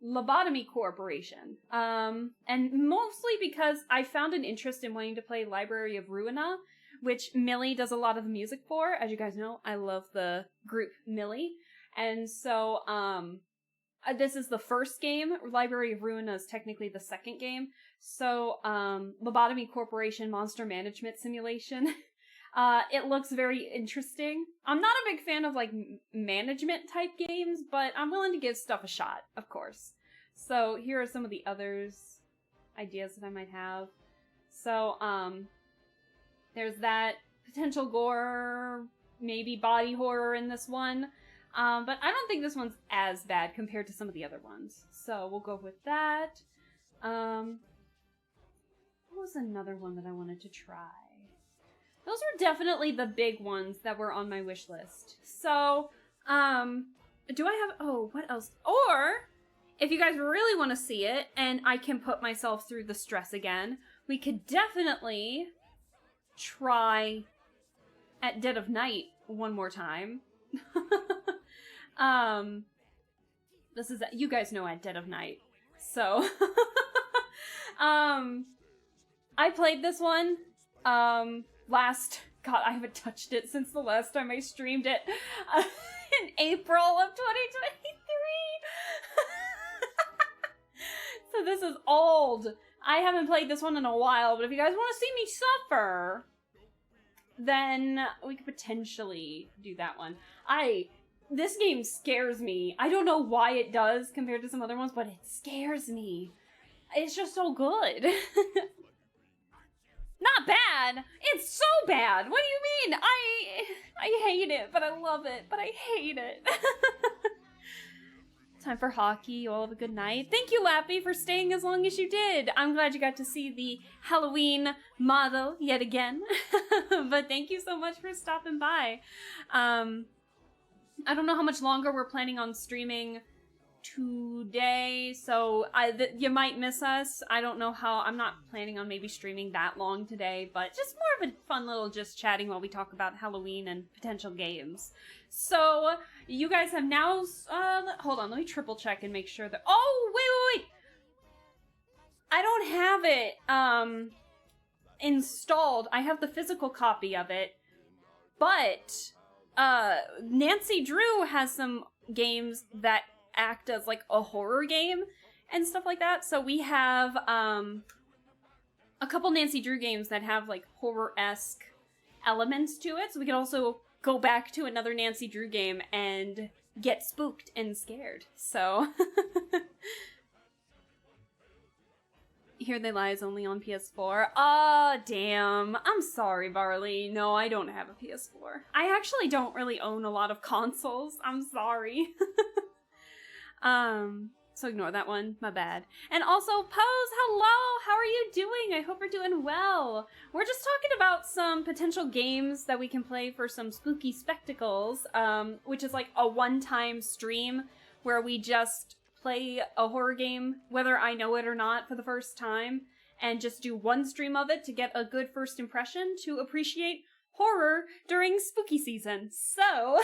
Lobotomy Corporation. And mostly because I found an interest in wanting to play Library of Ruina, which Millie does a lot of the music for. As you guys know, I love the group Millie. And so, this is the first game. Library of Ruina is technically the second game. So, Lobotomy Corporation Monster Management Simulation. It looks very interesting. I'm not a big fan of, like, management type games, but I'm willing to give stuff a shot, of course. So, here are some of the others, ideas that I might have. So, there's that potential gore, maybe body horror in this one. But I don't think this one's as bad compared to some of the other ones. So, we'll go with that. What was another one that I wanted to try? Those were definitely the big ones that were on my wish list. So, do I have... Oh, what else? Or, if you guys really want to see it, and I can put myself through the stress again, we could definitely try At Dead of Night one more time. This is... You guys know At Dead of Night. So, I played this one, God, I haven't touched it since the last time I streamed it in April of 2023. So this is old. I haven't played this one in a while, but if you guys want to see me suffer, then we could potentially do that one. This game scares me. I don't know why it does compared to some other ones, but it scares me. It's just so good. Not bad. It's so bad. What do you mean? I hate it, but I love it. But I hate it. Time for hockey. You all have a good night. Thank you, Lappy, for staying as long as you did. I'm glad you got to see the Halloween model yet again. But thank you so much for stopping by. I don't know how much longer we're planning on streaming today, so you might miss us. I don't know how. I'm not planning on maybe streaming that long today, but just more of a fun little just chatting while we talk about Halloween and potential games. So you guys have now. Hold on, let me triple check and make sure that. Oh, wait. I don't have it installed. I have the physical copy of it, but Nancy Drew has some games that act as like a horror game and stuff like that. So we have a couple Nancy Drew games that have like horror-esque elements to it. So we could also go back to another Nancy Drew game and get spooked and scared. So Here They Lie is only on PS4. Ah, damn. I'm sorry, Barley. No, I don't have a PS4. I actually don't really own a lot of consoles. I'm sorry. So ignore that one. My bad. And also, Pose, hello! How are you doing? I hope you're doing well. We're just talking about some potential games that we can play for some spooky spectacles, which is like a one-time stream where we just play a horror game, whether I know it or not, for the first time, and just do one stream of it to get a good first impression to appreciate horror during spooky season. So,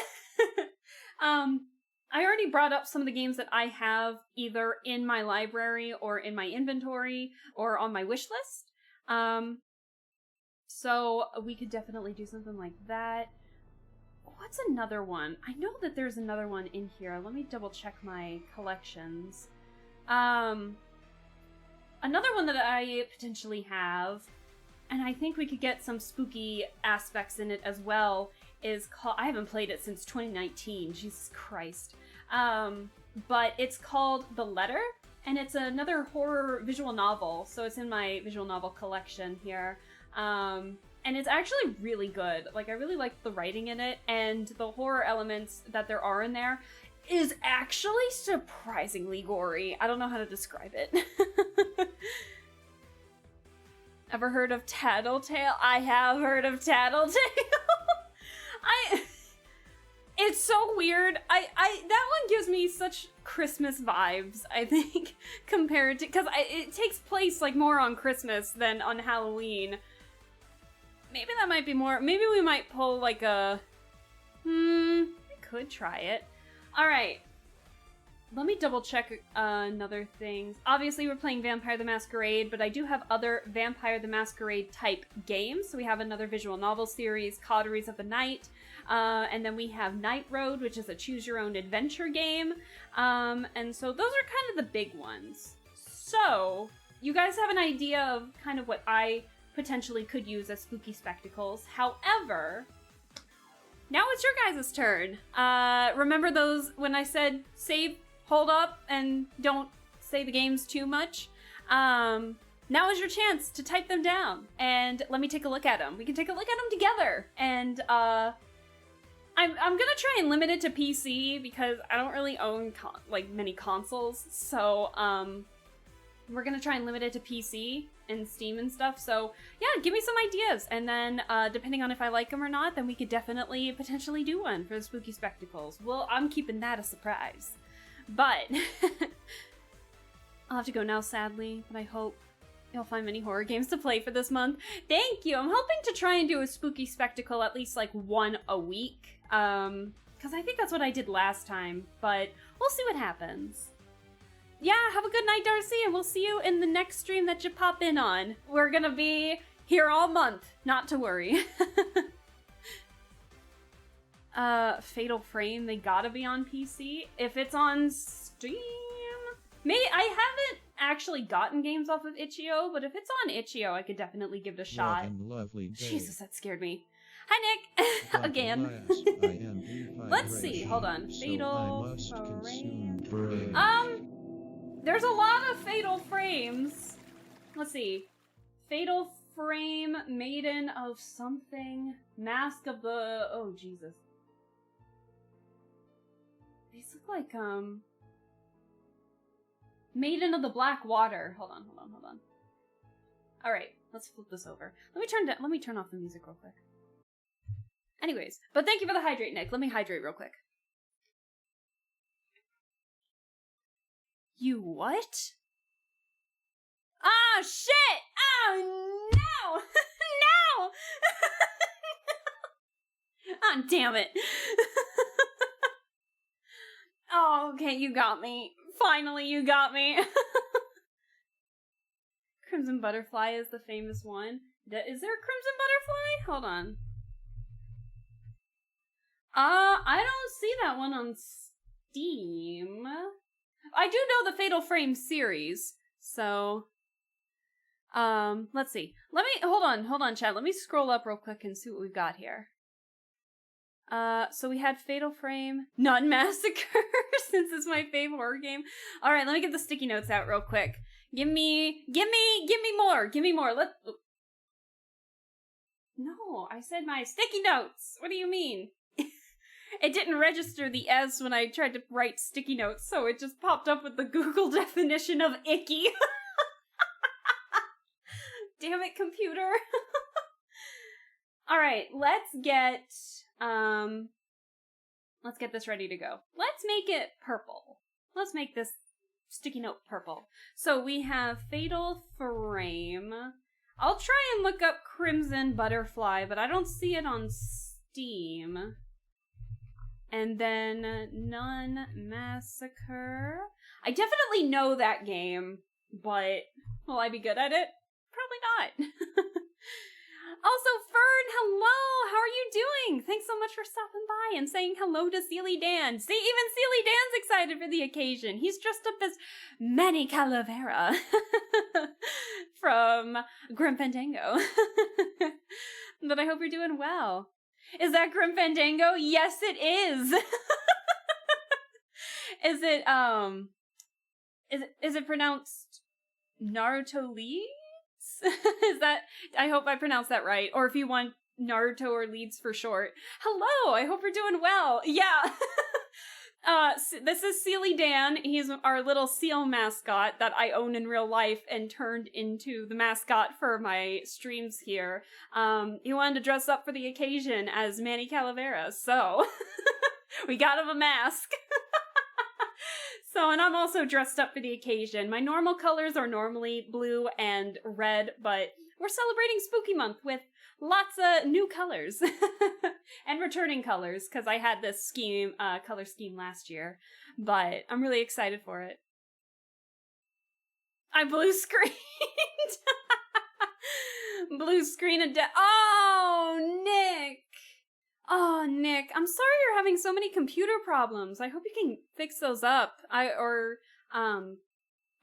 I already brought up some of the games that I have either in my library or in my inventory or on my wish list. So we could definitely do something like that. What's another one? I know that there's another one in here. Let me double check my collections. Another one that I potentially have, and I think we could get some spooky aspects in it as well, is called, I haven't played it since 2019, Jesus Christ. But it's called The Letter, and it's another horror visual novel, so it's in my visual novel collection here. And it's actually really good. Like, I really like the writing in it, and the horror elements that there are in there is actually surprisingly gory. I don't know how to describe it. Ever heard of Tattletale? I have heard of Tattletale. It's so weird. That one gives me such Christmas vibes, I think, compared to, because it takes place like more on Christmas than on Halloween. Maybe that might be more, maybe we might pull like a, we could try it. Alright. Let me double check another thing. Obviously we're playing Vampire the Masquerade, but I do have other Vampire the Masquerade type games. So we have another visual novel series, Cauteries of the Night, and then we have Night Road, which is a choose your own adventure game. And so those are kind of the big ones. So you guys have an idea of kind of what I potentially could use as spooky spectacles. However, now it's your guys' turn. Remember those when I said save, hold up, and don't say the games too much? Now is your chance to type them down, and let me take a look at them. We can take a look at them together, and I'm gonna try and limit it to PC because I don't really own many consoles, so we're gonna try and limit it to PC and Steam and stuff. So yeah, give me some ideas, and then depending on if I like them or not, then we could definitely potentially do one for the spooky spectacles. Well, I'm keeping that a surprise, but I'll have to go now, sadly. But I hope you'll find many horror games to play for this month. Thank you. I'm hoping to try and do a spooky spectacle at least like one a week, because I think that's what I did last time. But we'll see what happens. Yeah, have a good night, Darcy, and we'll see you in the next stream that you pop in on. We're gonna be here all month, not to worry. Fatal Frame, they gotta be on PC. If it's on Steam... I haven't actually gotten games off of Itch.io, but if it's on Itch.io, I could definitely give it a shot. Lovely day. Jesus, that scared me. Hi, Nick! Again. Let's see, hold on. Fatal Frame... There's a lot of Fatal Frames. Let's see. Fatal Frame, Maiden of something, Mask of the... Oh, Jesus. These look like, Maiden of the Black Water. Hold on. Alright, let's flip this over. Let me turn off the music real quick. Anyways, but thank you for the hydrate, Nick. Let me hydrate real quick. You what? Ah, shit! Oh, no! No! Ah, damn it. Oh, okay, you got me. Finally, you got me. Crimson Butterfly is the famous one. Is there a Crimson Butterfly? Hold on. I don't see that one on Steam. I do know the Fatal Frame series, so... let's see. Hold on, Chad. Let me scroll up real quick and see what we've got here. So we had Fatal Frame, Nun Massacre, since it's my favorite horror game. Alright, let me get the sticky notes out real quick. Give me more. No, I said my sticky notes. What do you mean? It didn't register the S when I tried to write sticky notes, so it just popped up with the Google definition of icky. Damn it, computer. Alright, let's get this ready to go. Let's make it purple. Let's make this sticky note purple. So we have Fatal Frame. I'll try and look up Crimson Butterfly, but I don't see it on Steam. And then Nun Massacre. I definitely know that game, but will I be good at it? Probably not. Also, Fern, hello! How are you doing? Thanks so much for stopping by and saying hello to Sealy Dan. See, even Sealy Dan's excited for the occasion. He's dressed up as Manny Calavera from Grim Fandango. But I hope you're doing well. Is that Grim Fandango? Yes, it is! Is it pronounced Naruto Leeds? Is that, I hope I pronounced that right. Or if you want Naruto or Leeds for short. Hello, I hope you're doing well. Yeah. This is Sealy Dan. He's our little seal mascot that I own in real life and turned into the mascot for my streams here. He wanted to dress up for the occasion as Manny Calavera, so we got him a mask. So, and I'm also dressed up for the occasion. My normal colors are normally blue and red, but we're celebrating Spooky Month with lots of new colors and returning colors because I had this color scheme last year, but I'm really excited for it. I blue screened. Blue screen and oh, Nick. Oh, Nick, I'm sorry you're having so many computer problems. I hope you can fix those up. I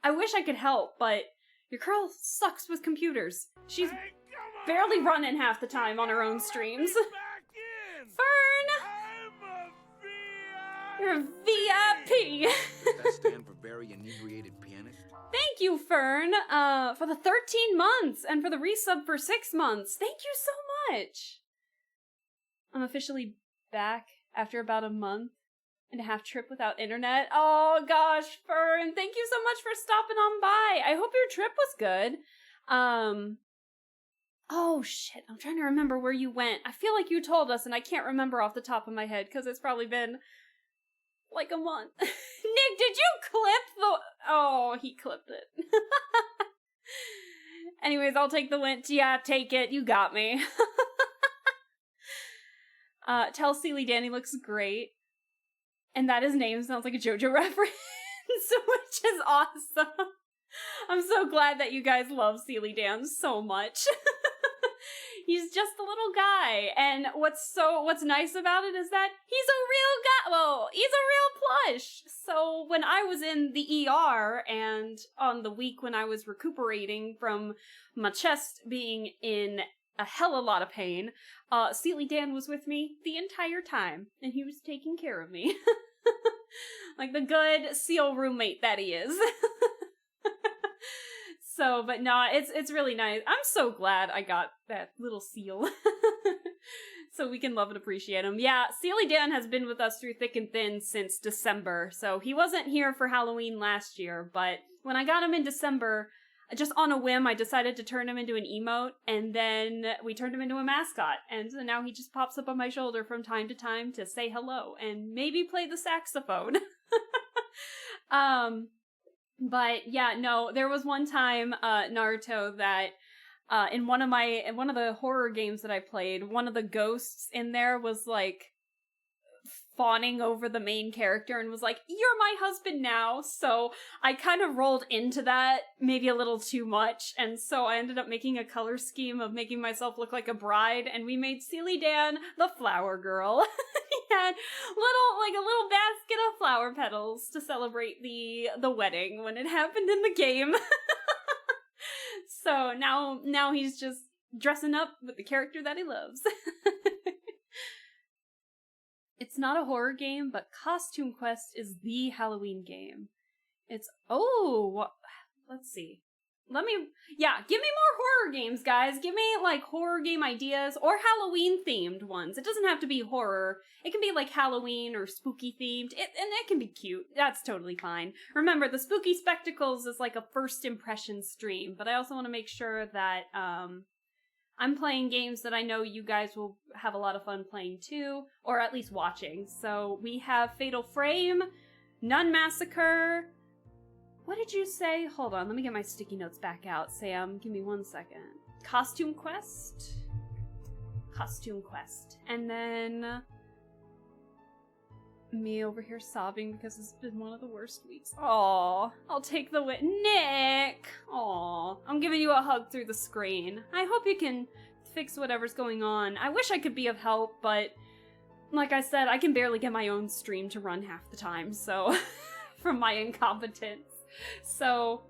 wish I could help, but your girl sucks with computers. She's barely running half the time on her own streams. Fern! You're a VIP! Does that stand for very inebriated pianist? Thank you, Fern, for the 13 months and for the resub for 6 months. Thank you so much. I'm officially back after about a month and a half trip without internet. Oh gosh, Fern, thank you so much for stopping on by. I hope your trip was good. Oh shit, I'm trying to remember where you went. I feel like you told us and I can't remember off the top of my head because it's probably been like a month. Nick, did you clip the... Oh, he clipped it. Anyways, I'll take the lint. Yeah, take it. You got me. Tell Sealy Danny looks great. And that his name sounds like a JoJo reference, which is awesome. I'm so glad that you guys love Sealy Dan so much. He's just a little guy, and what's nice about it is that he's a real guy. Well, he's a real plush. So when I was in the ER and on the week when I was recuperating from my chest being in a hell of a lot of pain, Sealy Dan was with me the entire time, and he was taking care of me. Like the good seal roommate that he is. So, but no, it's really nice. I'm so glad I got that little seal. So we can love and appreciate him. Yeah, Sealy Dan has been with us through thick and thin since December. So he wasn't here for Halloween last year, but when I got him in December, just on a whim, I decided to turn him into an emote, and then we turned him into a mascot. And so now he just pops up on my shoulder from time to time to say hello and maybe play the saxophone. But yeah, no, there was one time, Naruto, that in one of the horror games that I played, one of the ghosts in there was like fawning over the main character and was like, "You're my husband now." So I kind of rolled into that maybe a little too much, and so I ended up making a color scheme of making myself look like a bride, and we made Steely Dan the flower girl. He had a little basket of flower petals to celebrate the wedding when it happened in the game. So now he's just dressing up with the character that he loves. It's not a horror game, but Costume Quest is the Halloween game. Let's see. Give me more horror games, guys. Give me, like, horror game ideas, or Halloween-themed ones. It doesn't have to be horror. It can be, like, Halloween or spooky-themed, and it can be cute. That's totally fine. Remember, the Spooky Spectacles is, like, a first impression stream, but I also want to make sure that, I'm playing games that I know you guys will have a lot of fun playing too, or at least watching. So we have Fatal Frame, Nun Massacre. What did you say? Hold on, let me get my sticky notes back out, Sam. Give me 1 second. Costume Quest. And then me over here sobbing because it's been one of the worst weeks. Aw, I'll take the Nick! Aw, I'm giving you a hug through the screen. I hope you can fix whatever's going on. I wish I could be of help, but like I said, I can barely get my own stream to run half the time, so from my incompetence. So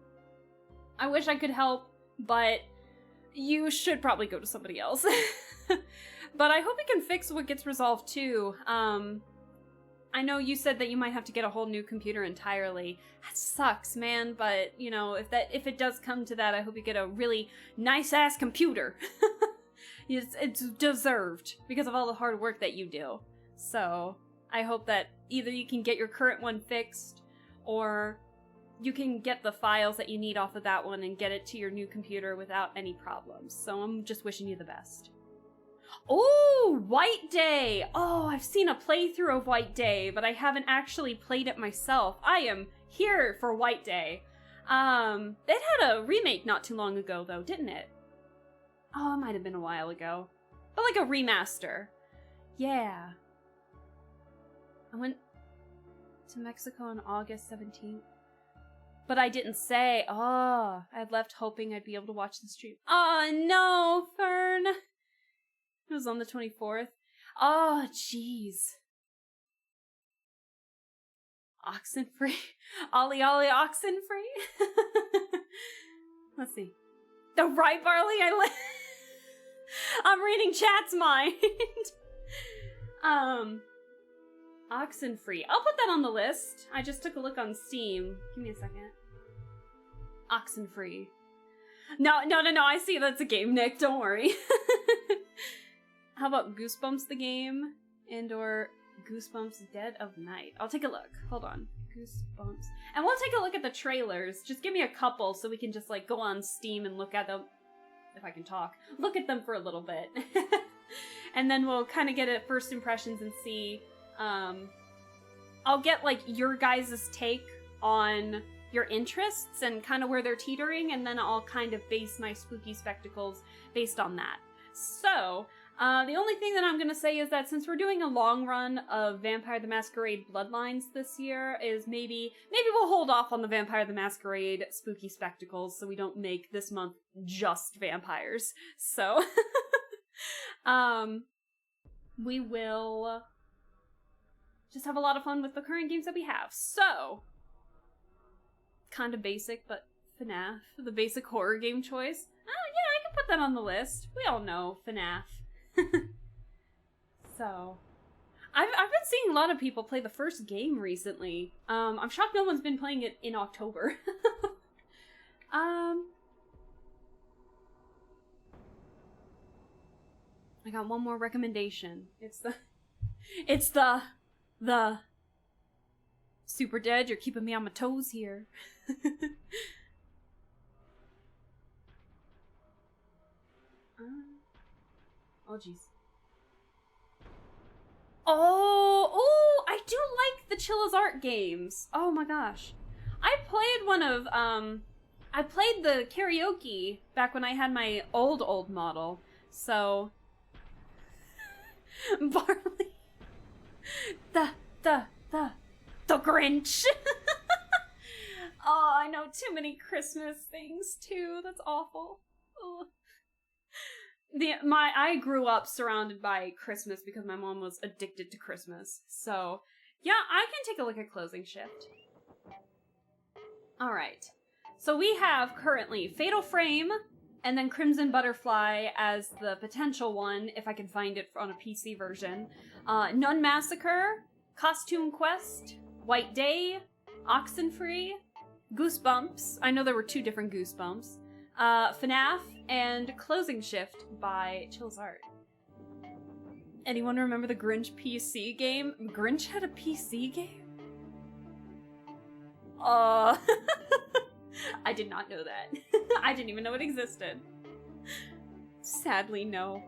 I wish I could help, but you should probably go to somebody else. But I hope we can fix what gets resolved too. I know you said that you might have to get a whole new computer entirely. That sucks, man, but, you know, if it does come to that, I hope you get a really nice-ass computer. It's deserved, because of all the hard work that you do. So, I hope that either you can get your current one fixed, or you can get the files that you need off of that one and get it to your new computer without any problems. So I'm just wishing you the best. Oh, White Day! Oh, I've seen a playthrough of White Day, but I haven't actually played it myself. I am here for White Day. It had a remake not too long ago, though, didn't it? Oh, it might have been a while ago. But like a remaster. Yeah. I went to Mexico on August 17th. But I didn't say. Oh, I'd left hoping I'd be able to watch the stream. Oh, no, Fern! It was on the 24th. Oh, jeez. Oxenfree. Ollie Oxenfree? Let's see. The Rye Barley I'm reading chat's mind. Oxenfree. I'll put that on the list. I just took a look on Steam. Give me a second. Oxenfree. No, I see that's a game, Nick. Don't worry. How about Goosebumps the game? And/or Goosebumps Dead of Night? I'll take a look. Hold on. Goosebumps. And we'll take a look at the trailers. Just give me a couple so we can just, like, go on Steam and look at them. If I can talk. Look at them for a little bit. And then we'll kind of get at first impressions and see. I'll get, like, your guys' take on your interests and kind of where they're teetering, and then I'll kind of base my spooky spectacles based on that. So, the only thing that I'm gonna say is that since we're doing a long run of Vampire the Masquerade Bloodlines this year, is maybe we'll hold off on the Vampire the Masquerade spooky spectacles so we don't make this month just vampires. So, we will just have a lot of fun with the current games that we have. So, kind of basic, but FNAF, the basic horror game choice. Oh, yeah, I can put that on the list. We all know FNAF. So, I've been seeing a lot of people play the first game recently. I'm shocked no one's been playing it in October. I got one more recommendation. It's the Super Dead, you're keeping me on my toes here. Oh, jeez. Oh, I do like the Chilla's Art games. Oh my gosh. I played one of, I played the karaoke back when I had my old model, so... Barley. The Grinch. Oh, I know too many Christmas things, too. That's awful. Ugh. I grew up surrounded by Christmas because my mom was addicted to Christmas. So, yeah, I can take a look at Closing Shift. Alright. So we have currently Fatal Frame, and then Crimson Butterfly as the potential one, if I can find it on a PC version. Nun Massacre, Costume Quest, White Day, Oxenfree, Goosebumps. I know there were 2 different Goosebumps. FNAF, and Closing Shift by Chill's Art. Anyone remember the Grinch PC game? Grinch had a PC game? I did not know that. I didn't even know it existed. Sadly, no.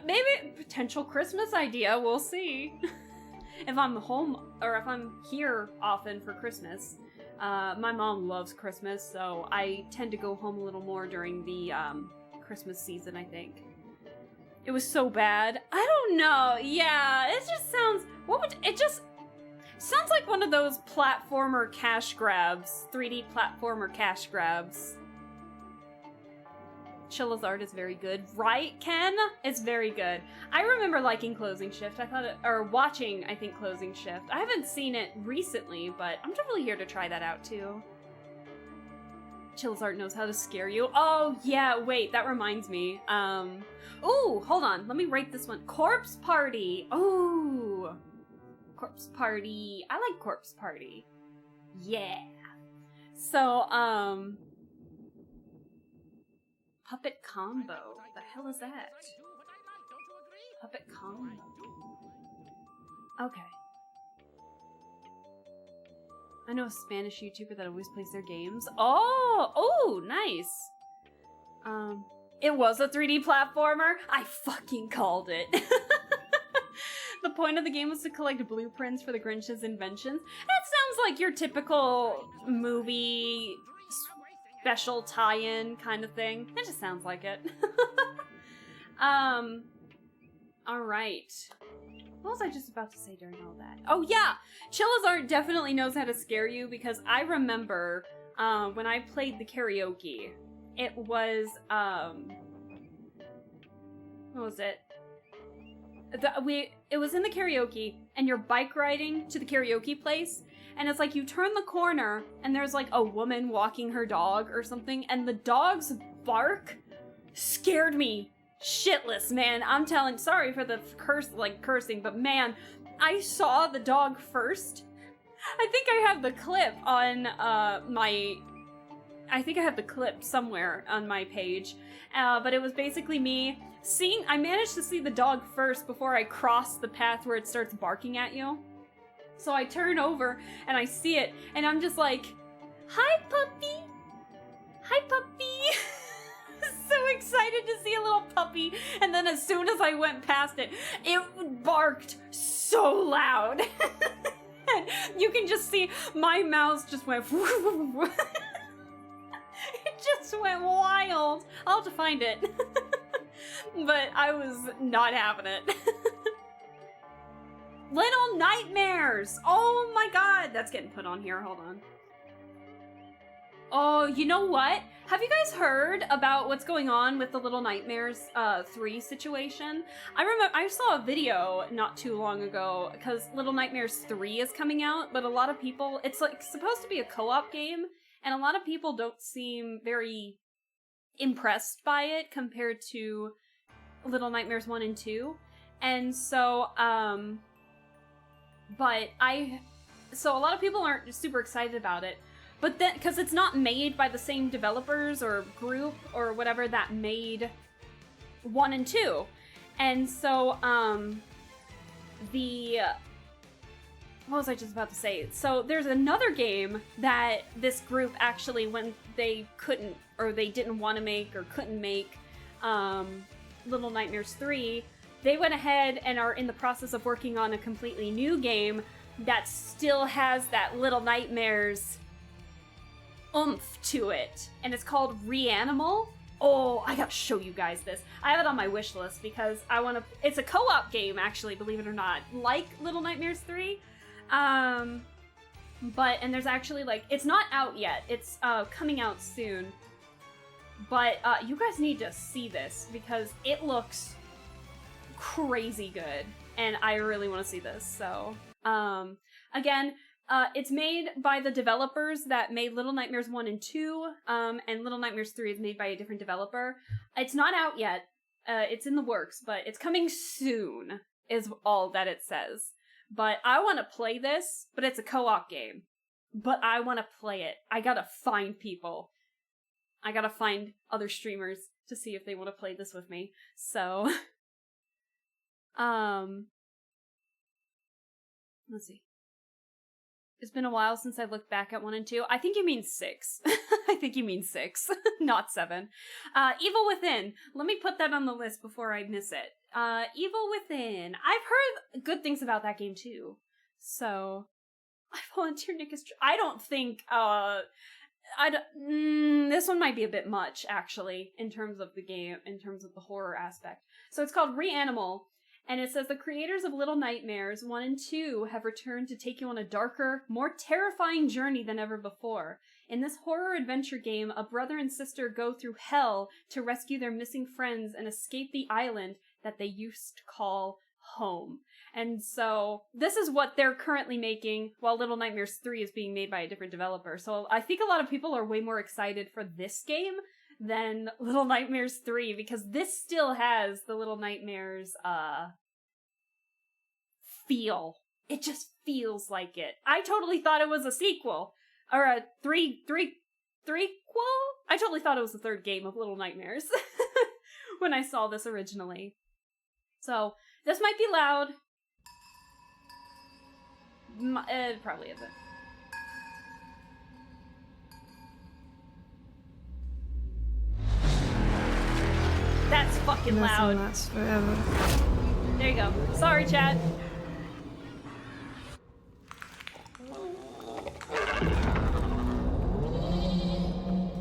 Maybe potential Christmas idea, we'll see. If I'm home, or if I'm here often for Christmas. My mom loves Christmas, so I tend to go home a little more during the Christmas season, I think. It was so bad. I don't know. Yeah, it just sounds... It just sounds like one of those platformer cash grabs. 3D platformer cash grabs. Chilla's art is very good. Right, Ken? It's very good. I remember liking Closing Shift. Or watching, I think, Closing Shift. I haven't seen it recently, but I'm definitely here to try that out, too. Chilla's art knows how to scare you. Oh, yeah, wait, that reminds me. Ooh, hold on. Let me rate this one. Corpse Party. Ooh. Corpse Party. I like Corpse Party. Yeah. So, Puppet Combo. The hell is that? Puppet Combo. Okay. I know a Spanish YouTuber that always plays their games. Oh, nice. It was a 3D platformer. I fucking called it. The point of the game was to collect blueprints for the Grinch's inventions. That sounds like your typical movie special tie-in kind of thing. It just sounds like it. Alright. What was I just about to say during all that? Oh yeah! Chilla's art definitely knows how to scare you because I remember when I played the karaoke, it was, what was it? It was in the karaoke, and you're bike riding to the karaoke place, and it's like you turn the corner, and there's like a woman walking her dog or something, and the dog's bark scared me shitless, man. I'm telling, sorry for the cursing, but man, I saw the dog first. I think I have the clip on I think I have the clip somewhere on my page, but it was basically me I managed to see the dog first before I crossed the path where it starts barking at you. So I turn over and I see it, and I'm just like, "Hi, puppy! Hi, puppy!" So excited to see a little puppy, and then as soon as I went past it, it barked so loud. And you can just see my mouth just went it just went wild. I'll have to find it. But I was not having it. Little Nightmares! Oh my god! That's getting put on here, hold on. Oh, you know what? Have you guys heard about what's going on with the Little Nightmares 3 situation? I saw a video not too long ago, because Little Nightmares 3 is coming out, but a lot of people, it's like supposed to be a co-op game, and a lot of people don't seem very impressed by it compared to Little Nightmares 1 and 2. And so, so a lot of people aren't super excited about it. But then, because it's not made by the same developers or group or whatever that made 1 and 2. And so, what was I just about to say? So there's another game that this group actually, when they couldn't, or they didn't want to make, or couldn't make, Little Nightmares 3, they went ahead and are in the process of working on a completely new game that still has that Little Nightmares oomph to it, and it's called Reanimal. Oh, I gotta show you guys this. I have it on my wish list because I want to. It's a co-op game, actually, believe it or not, like Little Nightmares 3. But and there's actually like it's not out yet. It's coming out soon. But you guys need to see this because it looks crazy good, and I really want to see this. So, again, it's made by the developers that made Little Nightmares 1 and 2, and Little Nightmares 3 is made by a different developer. It's not out yet. It's in the works, but it's coming soon, is all that it says. But I want to play this, but it's a co-op game. But I want to play it. I gotta find people. I gotta find other streamers to see if they want to play this with me. So, let's see. It's been a while since I looked back at 1 and 2. I think you mean 6. I think you mean 6, not 7. Evil Within. Let me put that on the list before I miss it. Evil Within. I've heard good things about that game too. So, I volunteer Nick is... I don't think, this one might be a bit much, actually, in terms of the game, in terms of the horror aspect. So it's called Reanimal, and it says the creators of Little Nightmares 1 and 2 have returned to take you on a darker, more terrifying journey than ever before. In this horror adventure game, a brother and sister go through hell to rescue their missing friends and escape the island that they used to call home. And so this is what they're currently making, while Little Nightmares 3 is being made by a different developer. So I think a lot of people are way more excited for this game than Little Nightmares 3, because this still has the Little Nightmares feel. It just feels like it. I totally thought it was a sequel, or a threequel? I totally thought it was the third game of Little Nightmares when I saw this originally. So this might be loud. It probably isn't. That's fucking loud. Nothing lasts forever. There you go. Sorry, chat.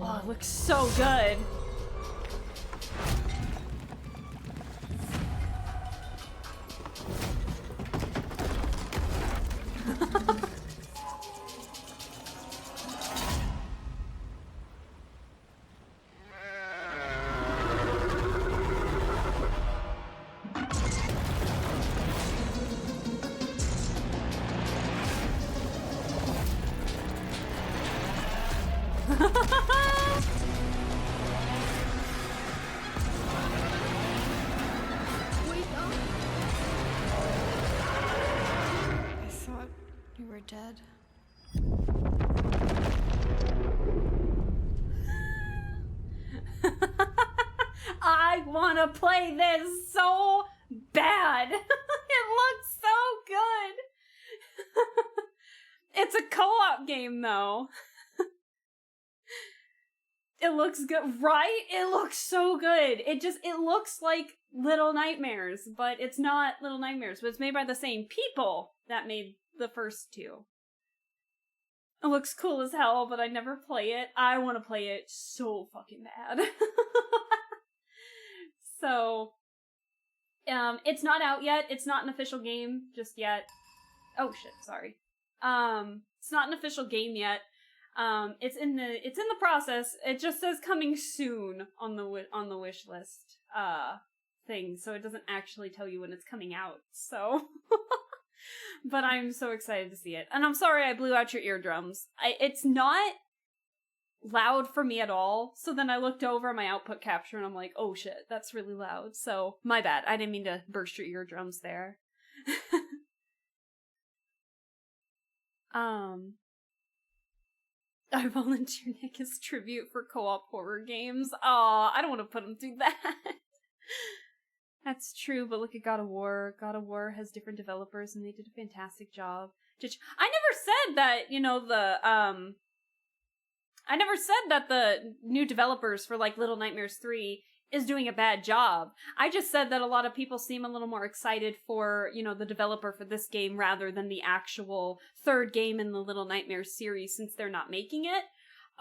Oh, it looks so good. I thought you were dead. I want to play this so bad. It looks so good. It's a co-op game, though. It looks good, right? It looks so good. It looks like Little Nightmares, but it's not Little Nightmares, but it's made by the same people that made the first two. It looks cool as hell, but I never play it. I want to play it so fucking bad. So, it's not out yet. It's not an official game just yet. Oh shit, sorry. It's not an official game yet. It's in the process. It just says coming soon on the wish list thing, so it doesn't actually tell you when it's coming out. So, but I'm so excited to see it. And I'm sorry I blew out your eardrums. It's not loud for me at all. So then I looked over at my output capture and I'm like, oh shit, that's really loud. So my bad. I didn't mean to burst your eardrums there. I volunteer Nick as tribute for co-op horror games. Aw, I don't want to put him through that. That's true, but look at God of War. God of War has different developers and they did a fantastic job. I never said that, I never said that the new developers for, like, Little Nightmares 3 is doing a bad job. I just said that a lot of people seem a little more excited for, the developer for this game rather than the actual third game in the Little Nightmares series since they're not making it.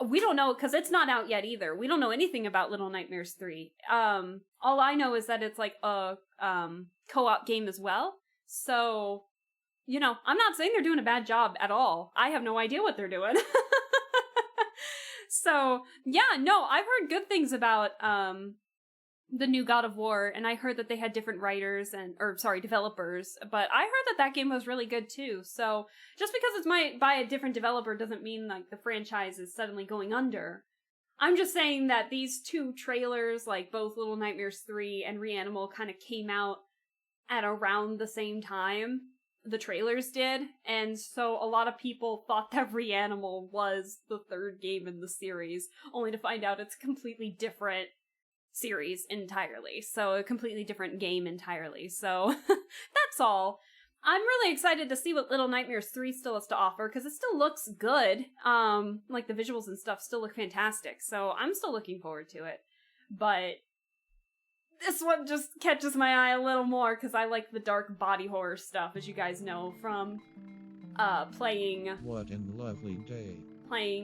We don't know, because it's not out yet either. We don't know anything about Little Nightmares 3. All I know is that it's like a co-op game as well. So, you know, I'm not saying they're doing a bad job at all. I have no idea what they're doing. So, yeah, no, I've heard good things about the new God of War, and I heard that they had different developers, but I heard that game was really good too. So just because it's by a different developer doesn't mean like the franchise is suddenly going under. I'm just saying that these two trailers, like both Little Nightmares 3 and Reanimal, kind of came out at around the same time. The trailers did, and so a lot of people thought that Reanimal was the third game in the series, only to find out it's completely different series entirely. So a completely different game entirely. So that's all. I'm really excited to see what Little Nightmares 3 still has to offer, because it still looks good. Like the visuals and stuff still look fantastic. So I'm still looking forward to it. But this one just catches my eye a little more because I like the dark body horror stuff, as you guys know, from playing,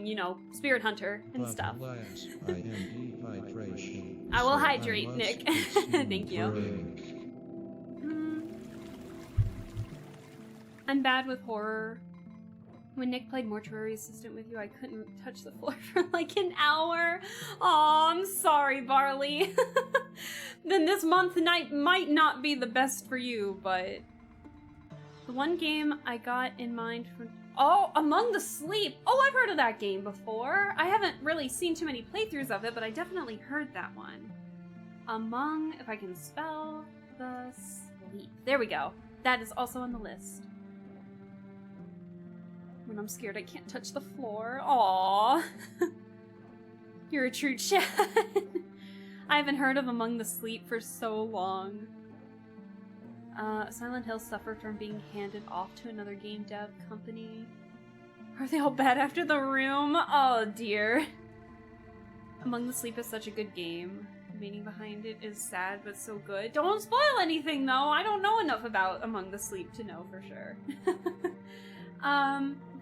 you know, Spirit Hunter and But stuff. alas, I am dehydration. I will so hydrate, must Nick. consume Thank you. drink. I'm bad with horror. When Nick played Mortuary Assistant with you, I couldn't touch the floor for like an hour. Aw, I'm sorry, Barley. Then this month night might not be the best for you, but the one game I got in mind for... Oh, Among the Sleep! Oh, I've heard of that game before. I haven't really seen too many playthroughs of it, but I definitely heard that one. Among, if I can spell the Sleep. There we go. That is also on the list. When I'm scared I can't touch the floor. Aww. You're a true Chad. I haven't heard of Among the Sleep for so long. Silent Hill suffered from being handed off to another game dev company. Are they all bad after The Room? Oh dear. Among the Sleep is such a good game. The meaning behind it is sad but so good. Don't spoil anything though! I don't know enough about Among the Sleep to know for sure.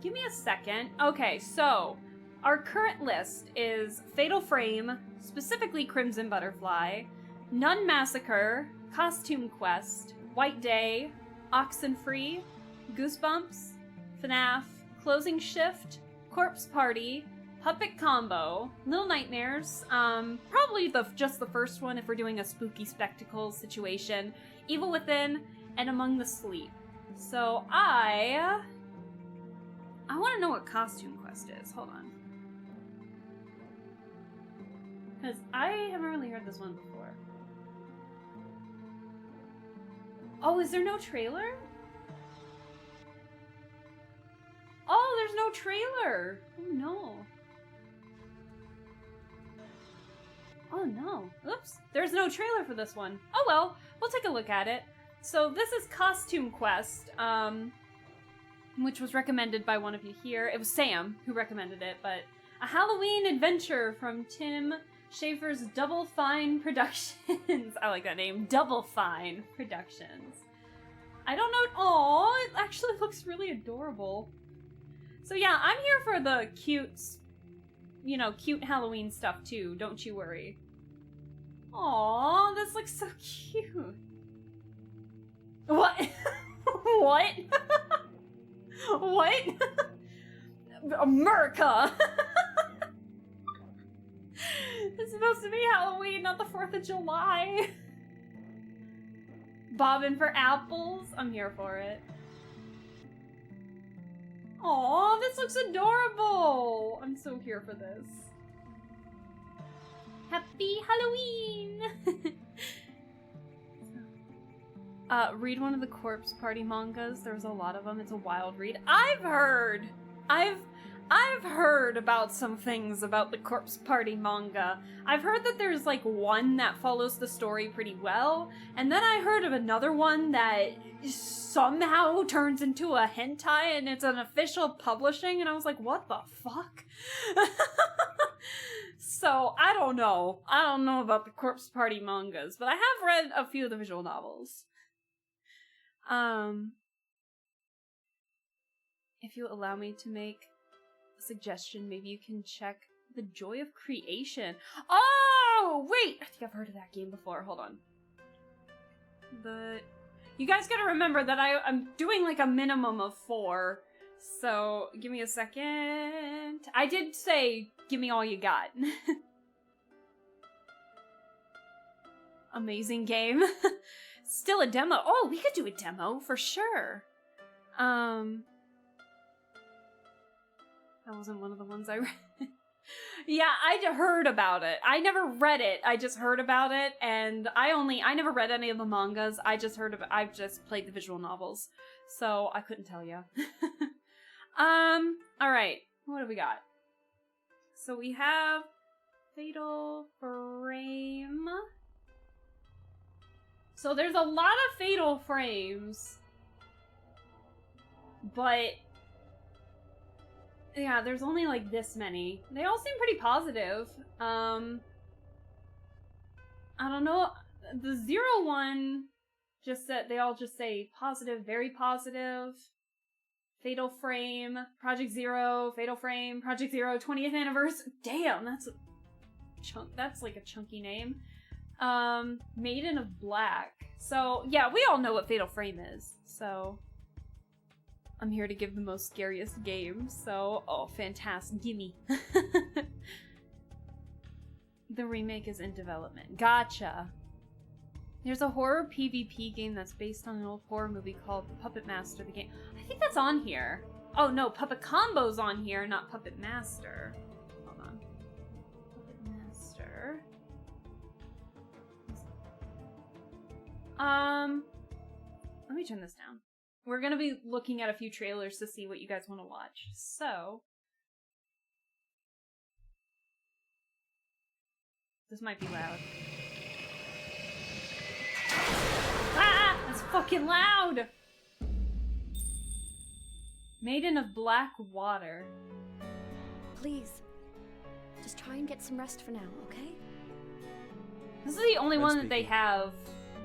Give me a second. Okay, so our current list is Fatal Frame, specifically Crimson Butterfly, Nun Massacre, Costume Quest, White Day, Oxenfree, Goosebumps, FNAF, Closing Shift, Corpse Party, Puppet Combo, Little Nightmares, probably just the first one if we're doing a spooky spectacle situation, Evil Within, and Among the Sleep. So I want to know what Costume Quest is. Hold on. Because I haven't really heard this one before. Oh, is there no trailer? Oh, there's no trailer! Oh no. Oh no. Oops. There's no trailer for this one. Oh well, we'll take a look at it. So this is Costume Quest, which was recommended by one of you here. It was Sam who recommended it, but a Halloween adventure from Tim Schafer's Double Fine Productions. I like that name, Double Fine Productions. I don't know. Aw, it actually looks really adorable. So yeah, I'm here for the cute, you know, cute Halloween stuff too. Don't you worry. Aw, this looks so cute. What? What? What? America! It's supposed to be Halloween, not the 4th of July. Bobbing for apples? I'm here for it. Aw, this looks adorable! I'm so here for this. Happy Halloween! Read one of the Corpse Party mangas. There's a lot of them. It's a wild read. I've heard about some things about the Corpse Party manga. I've heard that there's like one that follows the story pretty well, and then I heard of another one that somehow turns into a hentai and it's an official publishing, and I was like, what the fuck? So, I don't know. I don't know about the Corpse Party mangas, but I have read a few of the visual novels. If you allow me to make a suggestion, maybe you can check The Joy of Creation. Oh, wait! I think I've heard of that game before. Hold on. But you guys gotta remember that I'm doing like a minimum of 4. So give me a second. I did say, give me all you got. Amazing game. Still a demo. Oh, we could do a demo for sure. That wasn't one of the ones I read. Yeah, I heard about it. I never read it. I just heard about it, and I never read any of the mangas. I've just played the visual novels, so I couldn't tell you. All right. What do we got? So we have Fatal Frame. So there's a lot of Fatal Frames, but yeah, there's only like this many. They all seem pretty positive. I don't know. The 0-1 just said, they all just say positive, very positive. Fatal Frame, Project Zero, Fatal Frame, Project Zero, 20th anniversary. Damn, that's like a chunky name. Maiden of Black. So yeah, we all know what Fatal Frame is. So I'm here to give the most scariest game. So, oh, fantastic. Gimme. The remake is in development. Gotcha. There's a horror PvP game that's based on an old horror movie called Puppet Master the Game. I think that's on here. Oh no, Puppet Combo's on here, not Puppet Master. Hold on. Puppet Master. Let me turn this down. We're gonna be looking at a few trailers to see what you guys want to watch. So, this might be loud. Ah! That's fucking loud! Maiden of Black Water. Please, just try and get some rest for now, okay? This is the only one that they speaking. have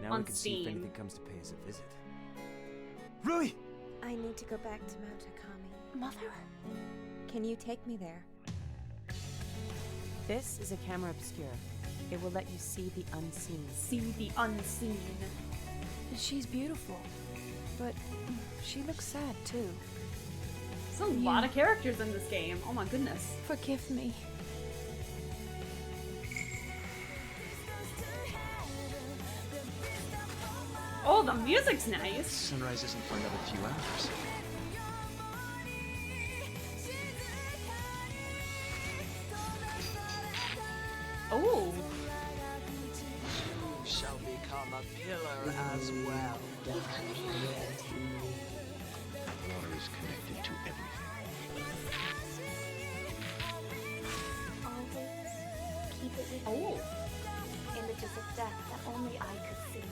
Now on we can see if Steam. anything comes to pay us a visit. Rui! I need to go back to Mount Akami. Mother? Can you take me there? This is a camera obscura. It will let you see the unseen. See the unseen. She's beautiful, but she looks sad too. There's a lot of characters in this game. Oh my goodness. Forgive me. Oh, the music's nice. Sunrise isn't for another few hours. Oh. Shall become a pillar as well. Water is connected to everything. Always keep it with Oh. you. Images of death that only I could see.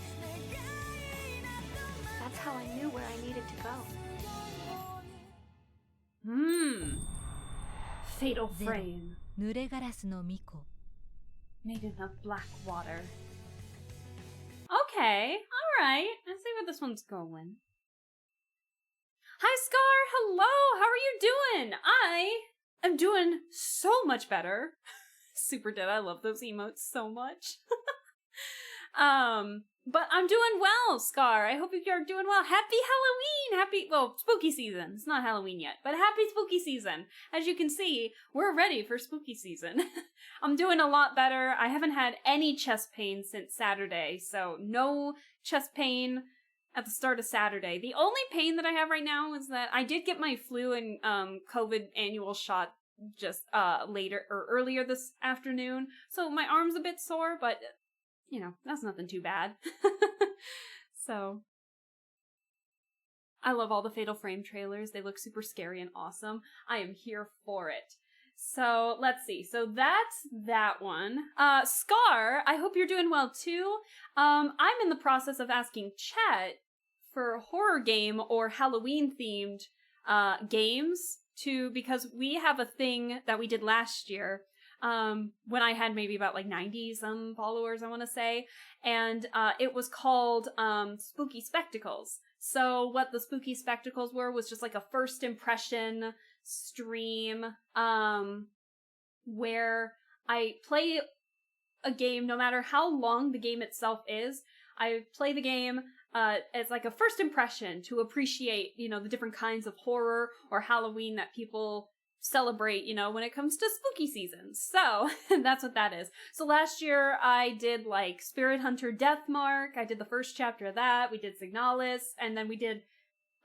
That's how I knew where I needed to go. Fatal Frame. 濡れガラスの巫女 Maiden of Black Water. Okay, alright. Let's see where this one's going. Hi, Scar! Hello! How are you doing? I am doing so much better. Super dead. I love those emotes so much. But I'm doing well, Scar. I hope you're doing well. Happy Halloween! Spooky season. It's not Halloween yet, but happy spooky season. As you can see, we're ready for spooky season. I'm doing a lot better. I haven't had any chest pain since Saturday, so no chest pain at the start of Saturday. The only pain that I have right now is that I did get my flu and COVID annual shot just earlier this afternoon, so my arm's a bit sore, but you know, that's nothing too bad. So, I love all the Fatal Frame trailers. They look super scary and awesome. I am here for it. So, let's see. So, that's that one. Scar, I hope you're doing well too. I'm in the process of asking Chet for a horror game or Halloween-themed games because we have a thing that we did last year when I had maybe about like 90 some followers, I want to say, and it was called Spooky Spectacles. So what the Spooky Spectacles were was just like a first impression stream where I play a game, no matter how long the game itself is. I play the game as like a first impression to appreciate, the different kinds of horror or Halloween that people celebrate, when it comes to spooky seasons. So that's what that is. So last year I did like Spirit Hunter Deathmark. I did the first chapter of that. We did Signalis, and then we did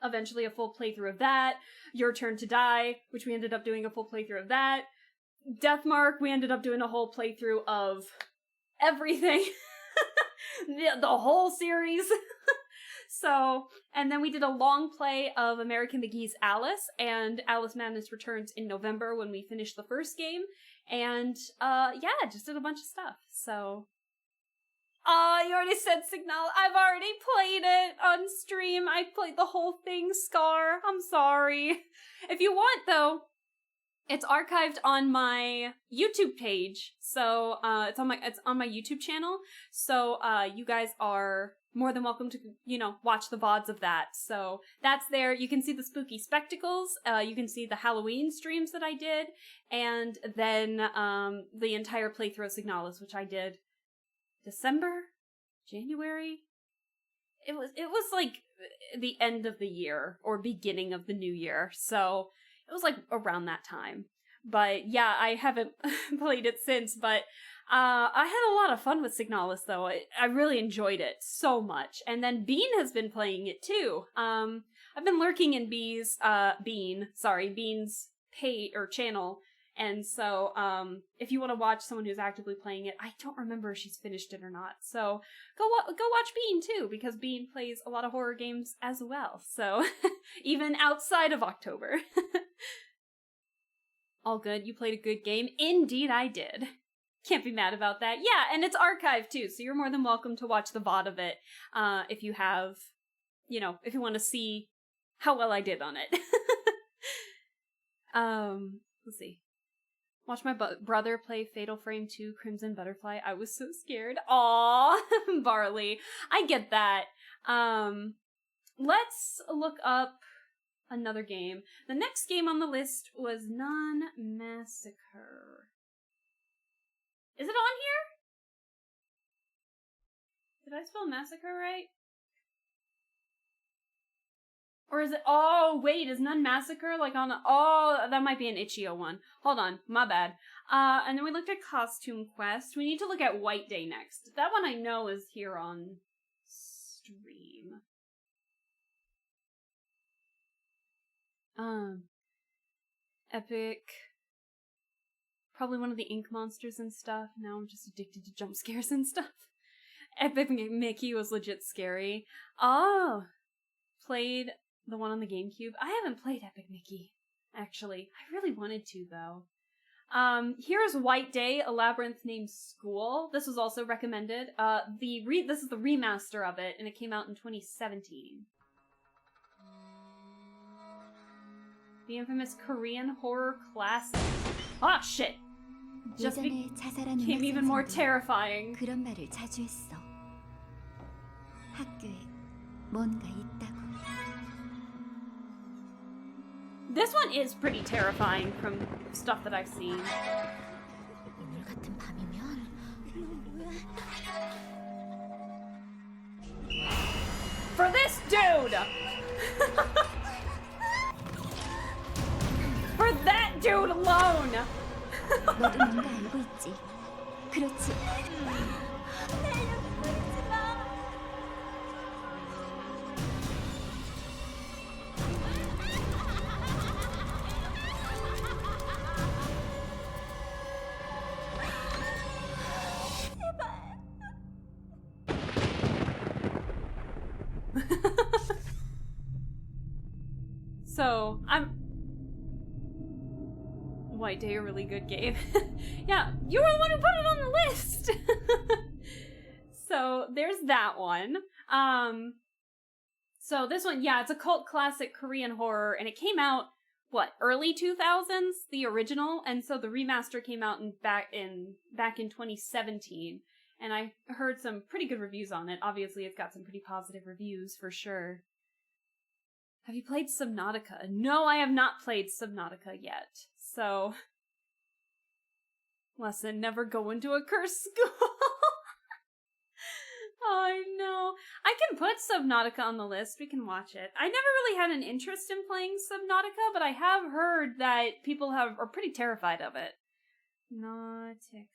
eventually a full playthrough of that. Your Turn to Die, which we ended up doing a full playthrough of that. Deathmark, we ended up doing a whole playthrough of everything. the whole series. So, and then we did a long play of American McGee's Alice, and Alice Madness returns in November when we finish the first game. And, just did a bunch of stuff. So, you already said Signal. I've already played it on stream. I played the whole thing, Scar. I'm sorry. If you want, though, it's archived on my YouTube page. So, it's on my YouTube channel. So, you guys are more than welcome to, watch the VODs of that. So that's there. You can see the spooky spectacles. You can see the Halloween streams that I did. And then, the entire playthrough of Signalis, which I did January? It was like the end of the year or beginning of the new year. So it was like around that time. But yeah, I haven't played it since, but I had a lot of fun with Signalis, though. I really enjoyed it so much. And then Bean has been playing it, too. I've been lurking in Bean's page or channel. And so, if you want to watch someone who's actively playing it, I don't remember if she's finished it or not. So, go watch Bean, too, because Bean plays a lot of horror games as well. So, even outside of October. All good. You played a good game. Indeed, I did. Can't be mad about that. Yeah, and it's archived too, so you're more than welcome to watch the VOD of it if you have, if you want to see how well I did on it. Let's see. Watch my brother play Fatal Frame 2 Crimson Butterfly. I was so scared. Aww, Barley. I get that. Let's look up another game. The next game on the list was Nun Massacre. Is it on here? Did I spell massacre right? Or is it... Oh, wait, is Nun Massacre like on... that might be an Itch.io one. Hold on, my bad. And then we looked at Costume Quest. We need to look at White Day next. That one I know is here on stream. Epic... Probably one of the ink monsters and stuff. Now I'm just addicted to jump scares and stuff. Epic Mickey was legit scary. Oh! Played the one on the GameCube. I haven't played Epic Mickey, actually. I really wanted to, though. Here's White Day, a labyrinth named School. This was also recommended. This is the remaster of it, and it came out in 2017. The infamous Korean horror classic. Ah, shit! Just became even more terrifying. 그런 말을 자주 했어. 학교에 뭔가 있다고. This one is pretty terrifying from stuff that I've seen. 오늘 같은 밤이면 For this dude! For that dude alone! 너도 뭔가 알고 있지. 그렇지. 날 여기 버리지 마. So, White Day, a really good game. Yeah, you were the one who put it on the list! So, there's that one. So this one, yeah, it's a cult classic Korean horror, and it came out, early 2000s? The original? And so the remaster came out back in 2017. And I heard some pretty good reviews on it. Obviously, it's got some pretty positive reviews, for sure. Have you played Subnautica? No, I have not played Subnautica yet. So, Lesson, never go into a cursed school. Oh, no. I can put Subnautica on the list. We can watch it. I never really had an interest in playing Subnautica, but I have heard that people are pretty terrified of it. Nautica.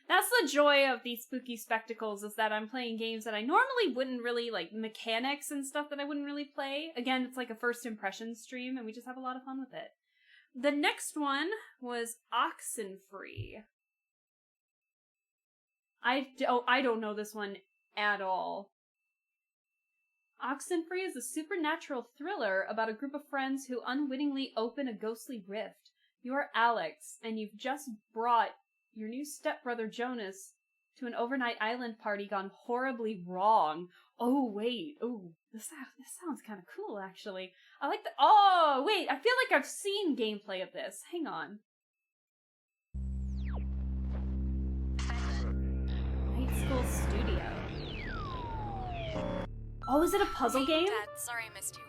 That's the joy of these spooky spectacles, is that I'm playing games that I normally wouldn't really, like, mechanics and stuff that I wouldn't really play. Again, it's like a first impression stream, and we just have a lot of fun with it. The next one was Oxenfree. I don't know this one at all. Oxenfree is a supernatural thriller about a group of friends who unwittingly open a ghostly rift. You are Alex, and you've just brought your new stepbrother Jonas to an overnight island party gone horribly wrong. Oh, wait. Oh, this sounds kind of cool, actually. I like the... Oh, wait. I feel like I've seen gameplay of this. Hang on. Night School Studio. Oh, is it a puzzle game? Dad, sorry I missed you.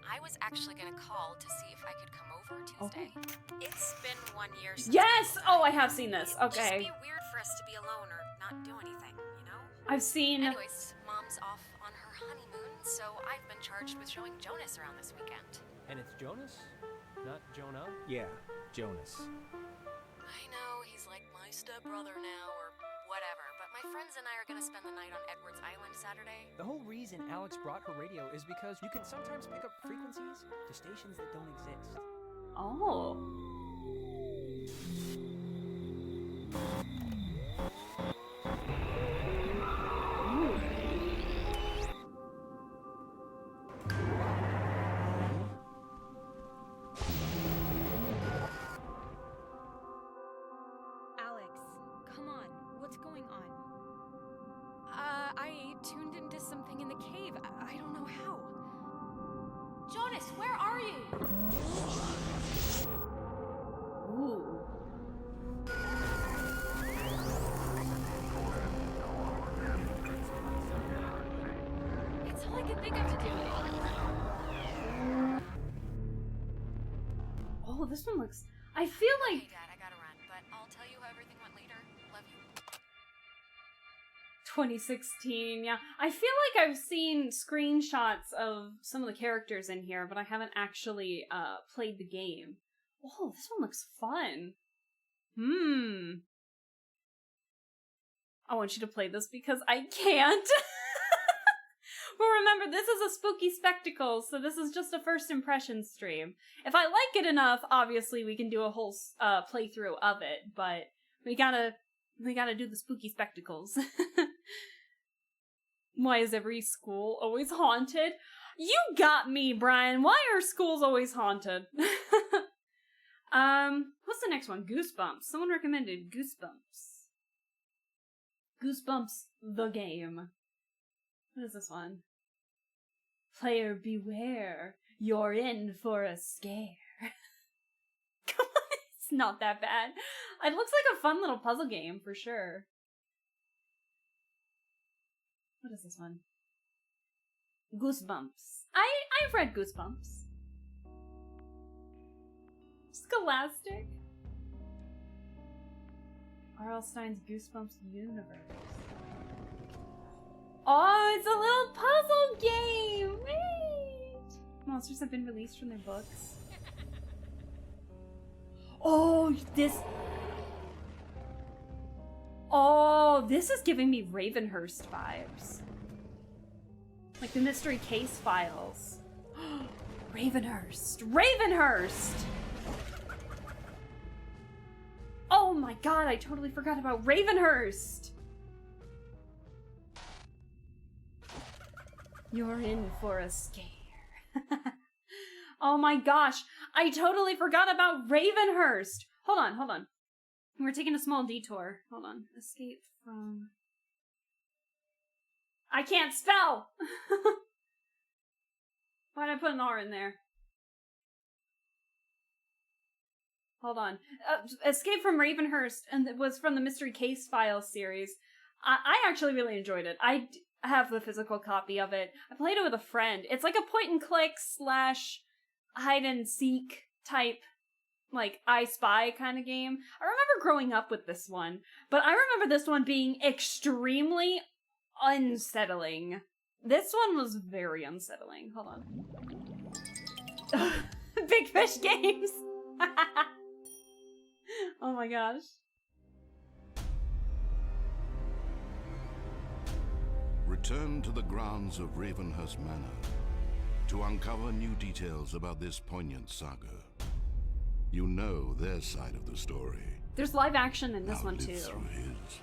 I was actually gonna call to see if I could come over Tuesday. It's been 1 year since... Yes! Oh, I have seen this. It'd just Okay. be weird for us to be alone or not do anything, you know? I've seen... Anyways, Mom's off on her honeymoon, so I've been charged with showing Jonas around this weekend. And it's Jonas? Not Jonah? Yeah, Jonas. I know, he's like my stepbrother now, or whatever, but my friends and I are gonna spend the night on Edwards Island Saturday. The whole reason Alex brought her radio is because you can sometimes pick up frequencies to stations that don't exist. Oh. Ooh. Alex, come on. What's going on? I tuned into something in the cave. I don't know how. Jonas, where are you? Ooh. It's all I can think of to do. Oh, this one looks... I feel like... Hey, Dad, I gotta run, but I'll tell you how everything went later. Love you. 2016, yeah. I feel like I've seen screenshots of some of the characters in here, but I haven't actually played the game. Oh, this one looks fun. I want you to play this because I can't. But remember, this is a spooky spectacle, so this is just a first impression stream. If I like it enough, obviously we can do a whole playthrough of it, but we gotta do the spooky spectacles. Why is every school always haunted? You got me, Brian. Why are schools always haunted? What's the next one? Goosebumps. Someone recommended Goosebumps. Goosebumps, the game. What is this one? Player beware. You're in for a scare. Come on, it's not that bad. It looks like a fun little puzzle game for sure. What is this one? Goosebumps. I've read Goosebumps. Scholastic. R.L. Stein's Goosebumps universe. Oh, it's a little puzzle game! Wait! Monsters have been released from their books. Oh, this... Oh, this is giving me Ravenhurst vibes. Like the Mystery Case Files. Ravenhurst! Ravenhurst! Oh my god, I totally forgot about Ravenhurst! You're in for a scare. Oh my gosh, I totally forgot about Ravenhurst! Hold on. We're taking a small detour. Hold on. Escape from... I can't spell! Why'd I put an R in there? Hold on. Escape from Ravenhurst, and it was from the Mystery Case Files series. I actually really enjoyed it. I have the physical copy of it. I played it with a friend. It's like a point and click / hide and seek type like, I Spy kind of game. I remember growing up with this one, but I remember this one being extremely unsettling. This one was very unsettling. Hold on. Big Fish Games! Oh my gosh. Return to the grounds of Ravenhurst Manor to uncover new details about this poignant saga. You know their side of the story. There's live action in this Now one live too. through his.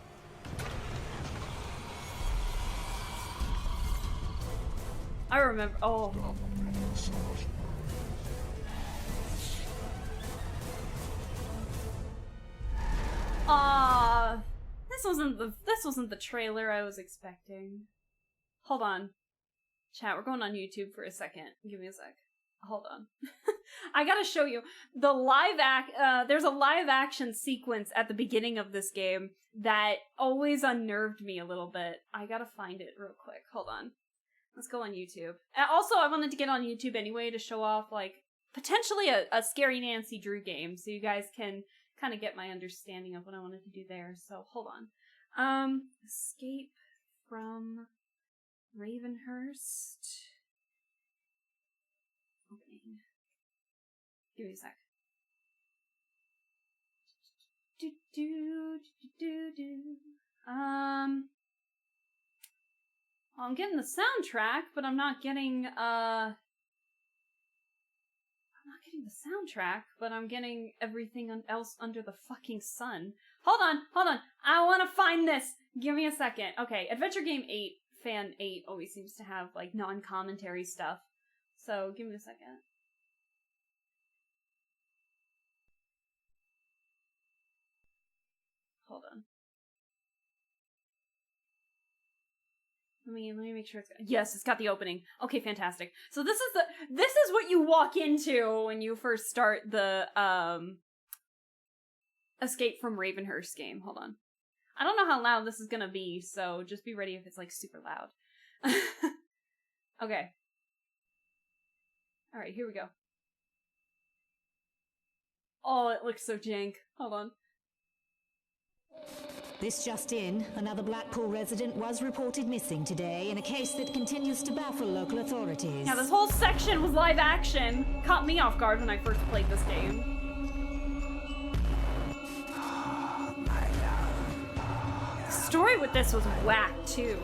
I remember. Oh. This wasn't the trailer I was expecting. Hold on. Chat, we're going on YouTube for a second. Give me a sec. Hold on. I gotta show you the there's a live action sequence at the beginning of this game that always unnerved me a little bit. I gotta find it real quick. Hold on. Let's go on YouTube. Also, I wanted to get on YouTube anyway to show off, like, potentially a Scary Nancy Drew game, so you guys can kind of get my understanding of what I wanted to do there. So, hold on. Escape from Ravenhurst. Opening. Give me a sec. I'm getting the soundtrack, but I'm not getting, I'm getting everything else under the fucking sun. Hold on. I want to find this. Give me a second. Okay, Adventure Game 8, Fan 8 always seems to have, like, non-commentary stuff. So, give me a second. Hold on. Let me make sure it's... Yes, it's got the opening. Okay, fantastic. So this is what you walk into when you first start the, Escape from Ravenhurst game. Hold on. I don't know how loud this is gonna be, so just be ready if it's, like, super loud. Okay. Alright, here we go. Oh, it looks so jank. Hold on. This just in, another Blackpool resident was reported missing today in a case that continues to baffle local authorities. Yeah, this whole section was live action. Caught me off guard when I first played this game. The story with this was whack, too.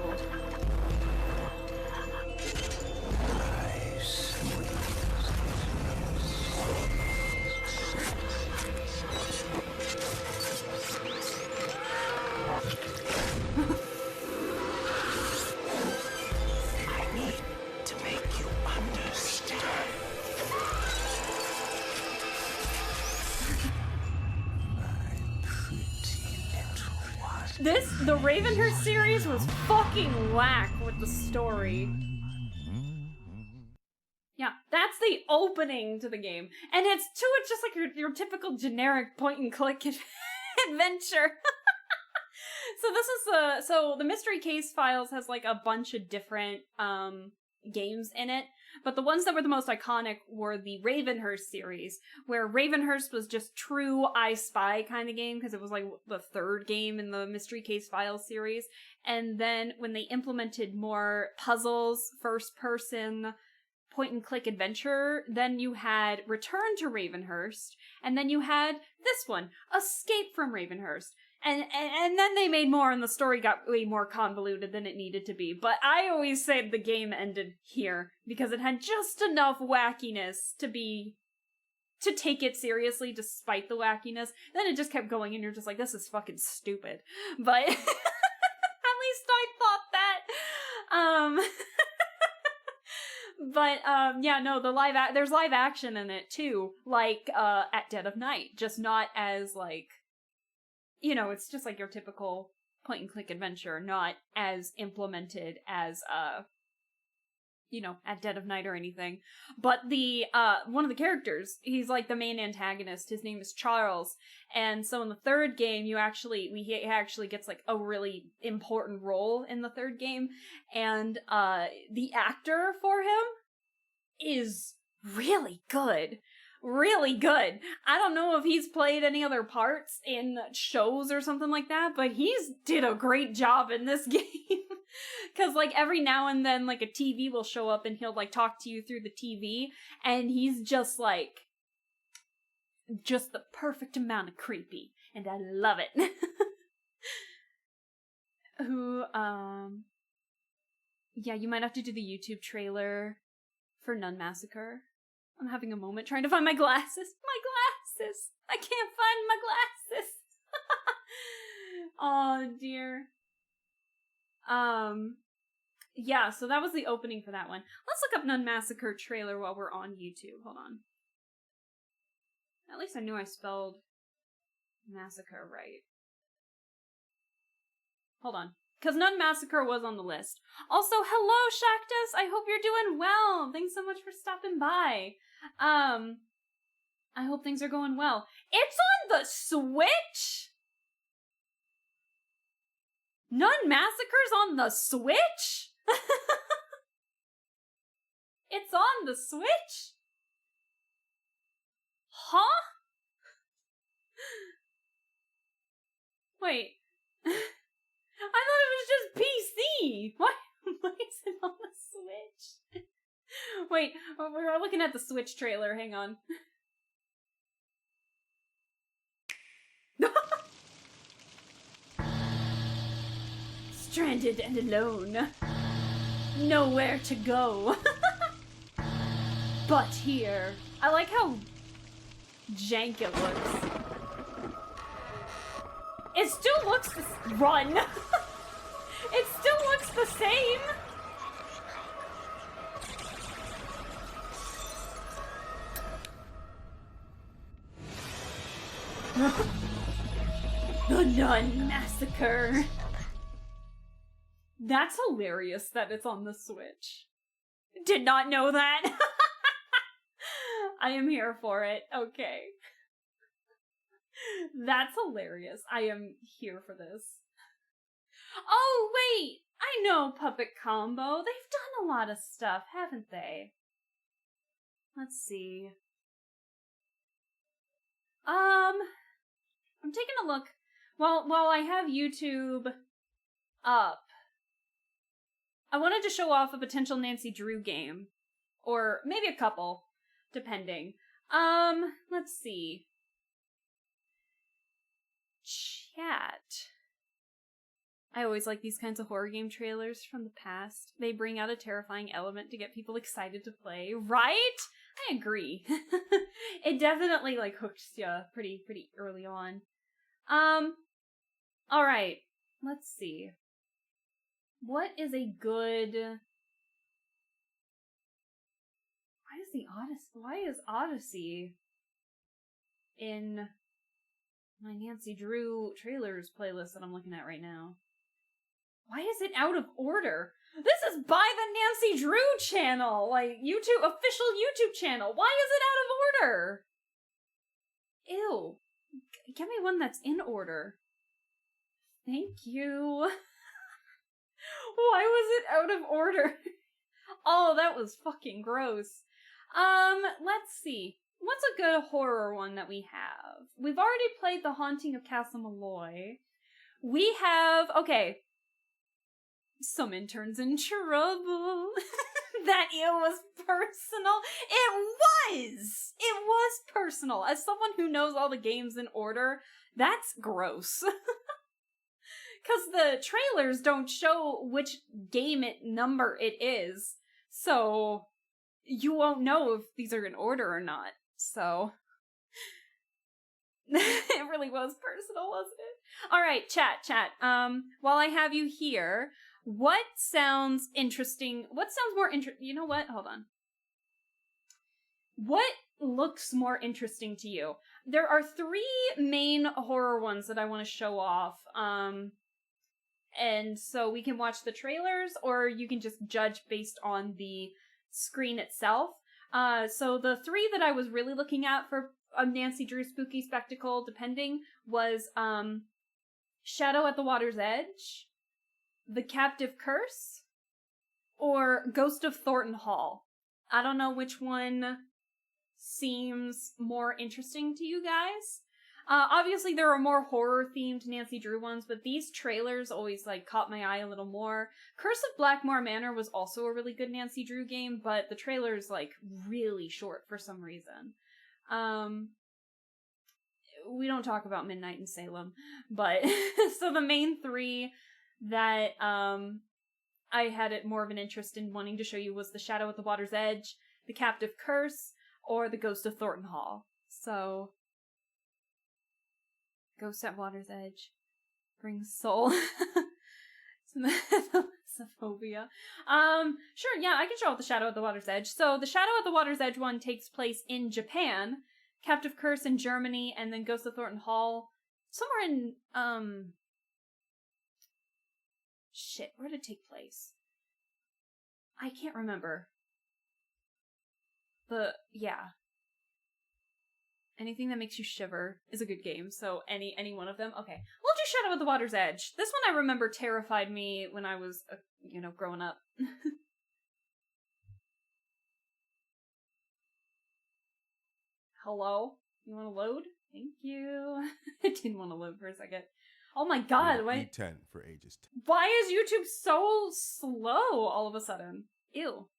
The Ravenhurst series was fucking whack with the story. Yeah, that's the opening to the game. And it's just like your typical generic point and click adventure. So the Mystery Case Files has like a bunch of different games in it, but the ones that were the most iconic were the Ravenhurst series, where Ravenhurst was just true I Spy kind of game, because it was like the third game in the Mystery Case Files series. And then when they implemented more puzzles, first person, point and click adventure, then you had Return to Ravenhurst, and then you had this one, Escape from Ravenhurst. And then they made more, and the story got way more convoluted than it needed to be. But I always say the game ended here, because it had just enough wackiness to take it seriously despite the wackiness. Then it just kept going, and you're just like, this is fucking stupid. But at least I thought that. But yeah, no, there's live action in it too, like at Dead of Night, just not as like, you know, it's just like your typical point and click adventure, not as implemented as you know, at Dead of Night or anything. But the one of the characters, he's like the main antagonist. His name is Charles, and so in the third game, he actually gets like a really important role in the third game, and the actor for him is really good. really good. I don't know if he's played any other parts in shows or something like that, but he's did a great job in this game. Cause like every now and then like a TV will show up and he'll like talk to you through the TV, and he's just like just the perfect amount of creepy, and I love it. Yeah, you might have to do the YouTube trailer for Nun Massacre. I'm having a moment trying to find my glasses. My glasses! I can't find my glasses! Oh, dear. Yeah, so that was the opening for that one. Let's look up Nun Massacre trailer while we're on YouTube. Hold on. At least I knew I spelled massacre right. Hold on. Because Nun Massacre was on the list. Also, hello, Shaktus! I hope you're doing well! Thanks so much for stopping by. I hope things are going well. It's on the Switch?! Nun Massacre's on the Switch?! It's on the Switch?! Huh? Wait. I thought it was just PC! Why is it on the Switch? Wait, we're looking at the Switch trailer, hang on. Stranded and alone. Nowhere to go. But here. I like how jank it looks. It still looks run. It still looks the same. The Nun Massacre. That's hilarious that it's on the Switch. Did not know that. I am here for it. Okay. That's hilarious. I am here for this. Oh, wait! I know Puppet Combo. They've done a lot of stuff, haven't they? Let's see. I'm taking a look. While I have YouTube up, I wanted to show off a potential Nancy Drew game. Or maybe a couple, depending. Let's see. Chat. I always like these kinds of horror game trailers from the past. They bring out a terrifying element to get people excited to play, right? I agree. It definitely like hooks you pretty early on. All right. Let's see. What is a good? Why is Odyssey in my Nancy Drew trailers playlist that I'm looking at right now? Why is it out of order? This is by the Nancy Drew channel, like official YouTube channel. Why is it out of order? Ew. Give me one that's in order. Thank you. Why was it out of order? Oh, that was fucking gross. Let's see. What's a good horror one that we have? We've already played The Haunting of Castle Malloy. We have, okay. Some interns in trouble. That it was personal. It was personal. As someone who knows all the games in order, that's gross. Because the trailers don't show which number it is. So you won't know if these are in order or not. So it really was personal, wasn't it? All right, chat. While I have you here, what sounds interesting? What sounds more interesting? You know what? Hold on. What looks more interesting to you? There are 3 main horror ones that I want to show off. And so we can watch the trailers, or you can just judge based on the screen itself. So the 3 that I was really looking at for a Nancy Drew spooky spectacle, depending, was Shadow at the Water's Edge, The Captive Curse, or Ghost of Thornton Hall. I don't know which one seems more interesting to you guys. Obviously, there are more horror-themed Nancy Drew ones, but these trailers always, like, caught my eye a little more. Curse of Blackmore Manor was also a really good Nancy Drew game, but the trailer's, like, really short for some reason. We don't talk about Midnight in Salem, but... so the main three that, I had more of an interest in wanting to show you was The Shadow at the Water's Edge, The Captive Curse, or The Ghost of Thornton Hall. So... Ghost at Water's Edge brings soul. Phobia. Sure, yeah, I can show out The Shadow at the Water's Edge. So the Shadow at the Water's Edge one takes place in Japan, Captive Curse in Germany, and then Ghost of Thornton Hall somewhere in shit, where did it take place? I can't remember. Yeah. Anything that makes you shiver is a good game, so any one of them? Okay. We'll do Shadow at the Water's Edge. This one I remember terrified me when I was, growing up. Hello? You want to load? Thank you. I didn't want to load for a second. Oh my god, why? E10 for ages. Why is YouTube so slow all of a sudden? Ew.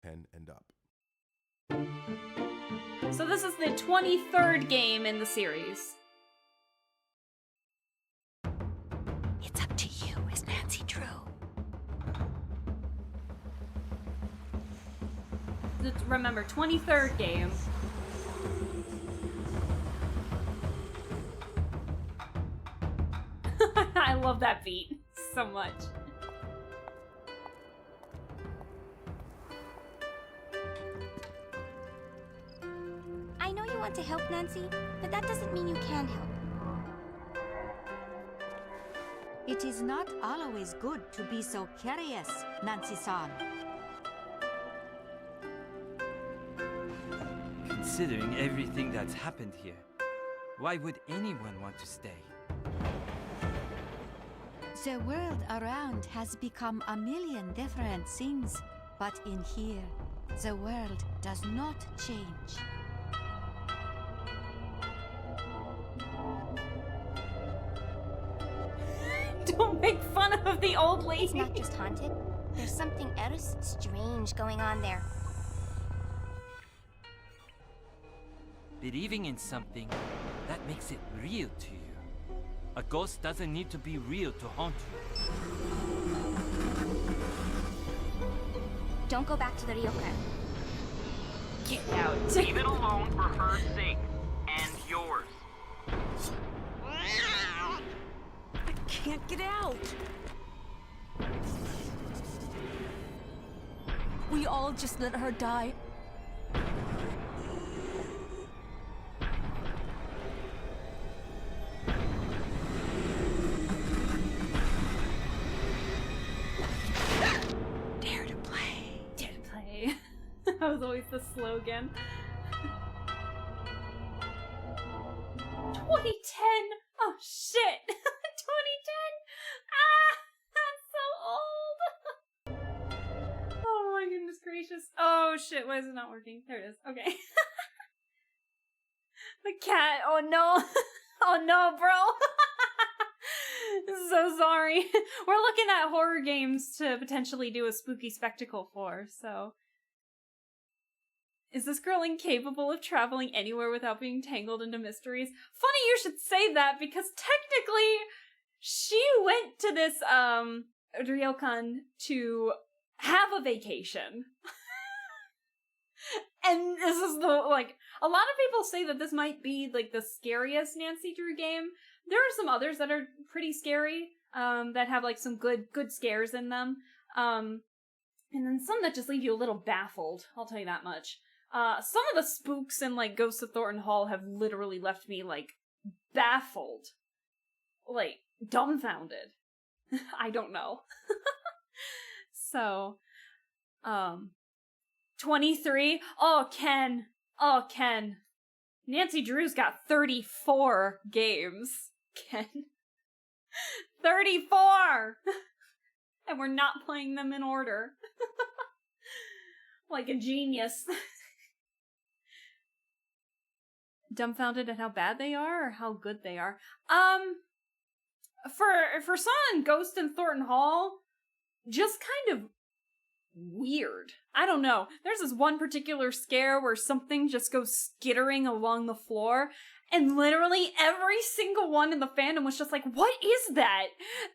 10 and up. So this is the 23rd game in the series. It's up to you as Nancy Drew. Remember, 23rd game. I love that beat so much. I know you want to help, Nancy, but that doesn't mean you can help. It is not always good to be so curious, Nancy-san. Considering everything that's happened here, why would anyone want to stay? The world around has become a million different things, but in here, the world does not change. Don't make fun of the old lady. It's not just haunted. There's something else strange going on there. Believing in something, that makes it real to you. A ghost doesn't need to be real to haunt you. Don't go back to the ryokan. Get out. Leave it alone for her sake. And yours. I can't get out! We all just let her die. Dare to play. Dare to play. That was always the slogan. 2010! Oh shit! 2010! Ah! That's so old! Oh my goodness gracious. Oh shit, why is it not working? There it is. Okay. The cat. Oh no. Oh no, bro. So sorry. We're looking at horror games to potentially do a spooky spectacle for, so. Is this girl incapable of traveling anywhere without being tangled into mysteries? Funny you should say that, because technically she went to this ryokan to have a vacation. And this is the, like, a lot of people say that this might be, like, the scariest Nancy Drew game. There are some others that are pretty scary, that have, like, some good scares in them. And then some that just leave you a little baffled, I'll tell you that much. Some of the spooks in, like, Ghosts of Thornton Hall have literally left me, like, baffled. Like, dumbfounded. I don't know. So, 23? Oh, Ken. Oh, Ken. Nancy Drew's got 34 games. Ken. 34! And we're not playing them in order. Like a genius. dumbfounded at how bad they are or how good they are. For Son, Ghost and Thornton Hall, just kind of weird. I don't know. There's this one particular scare where something just goes skittering along the floor, and literally every single one in the fandom was just like, what is that?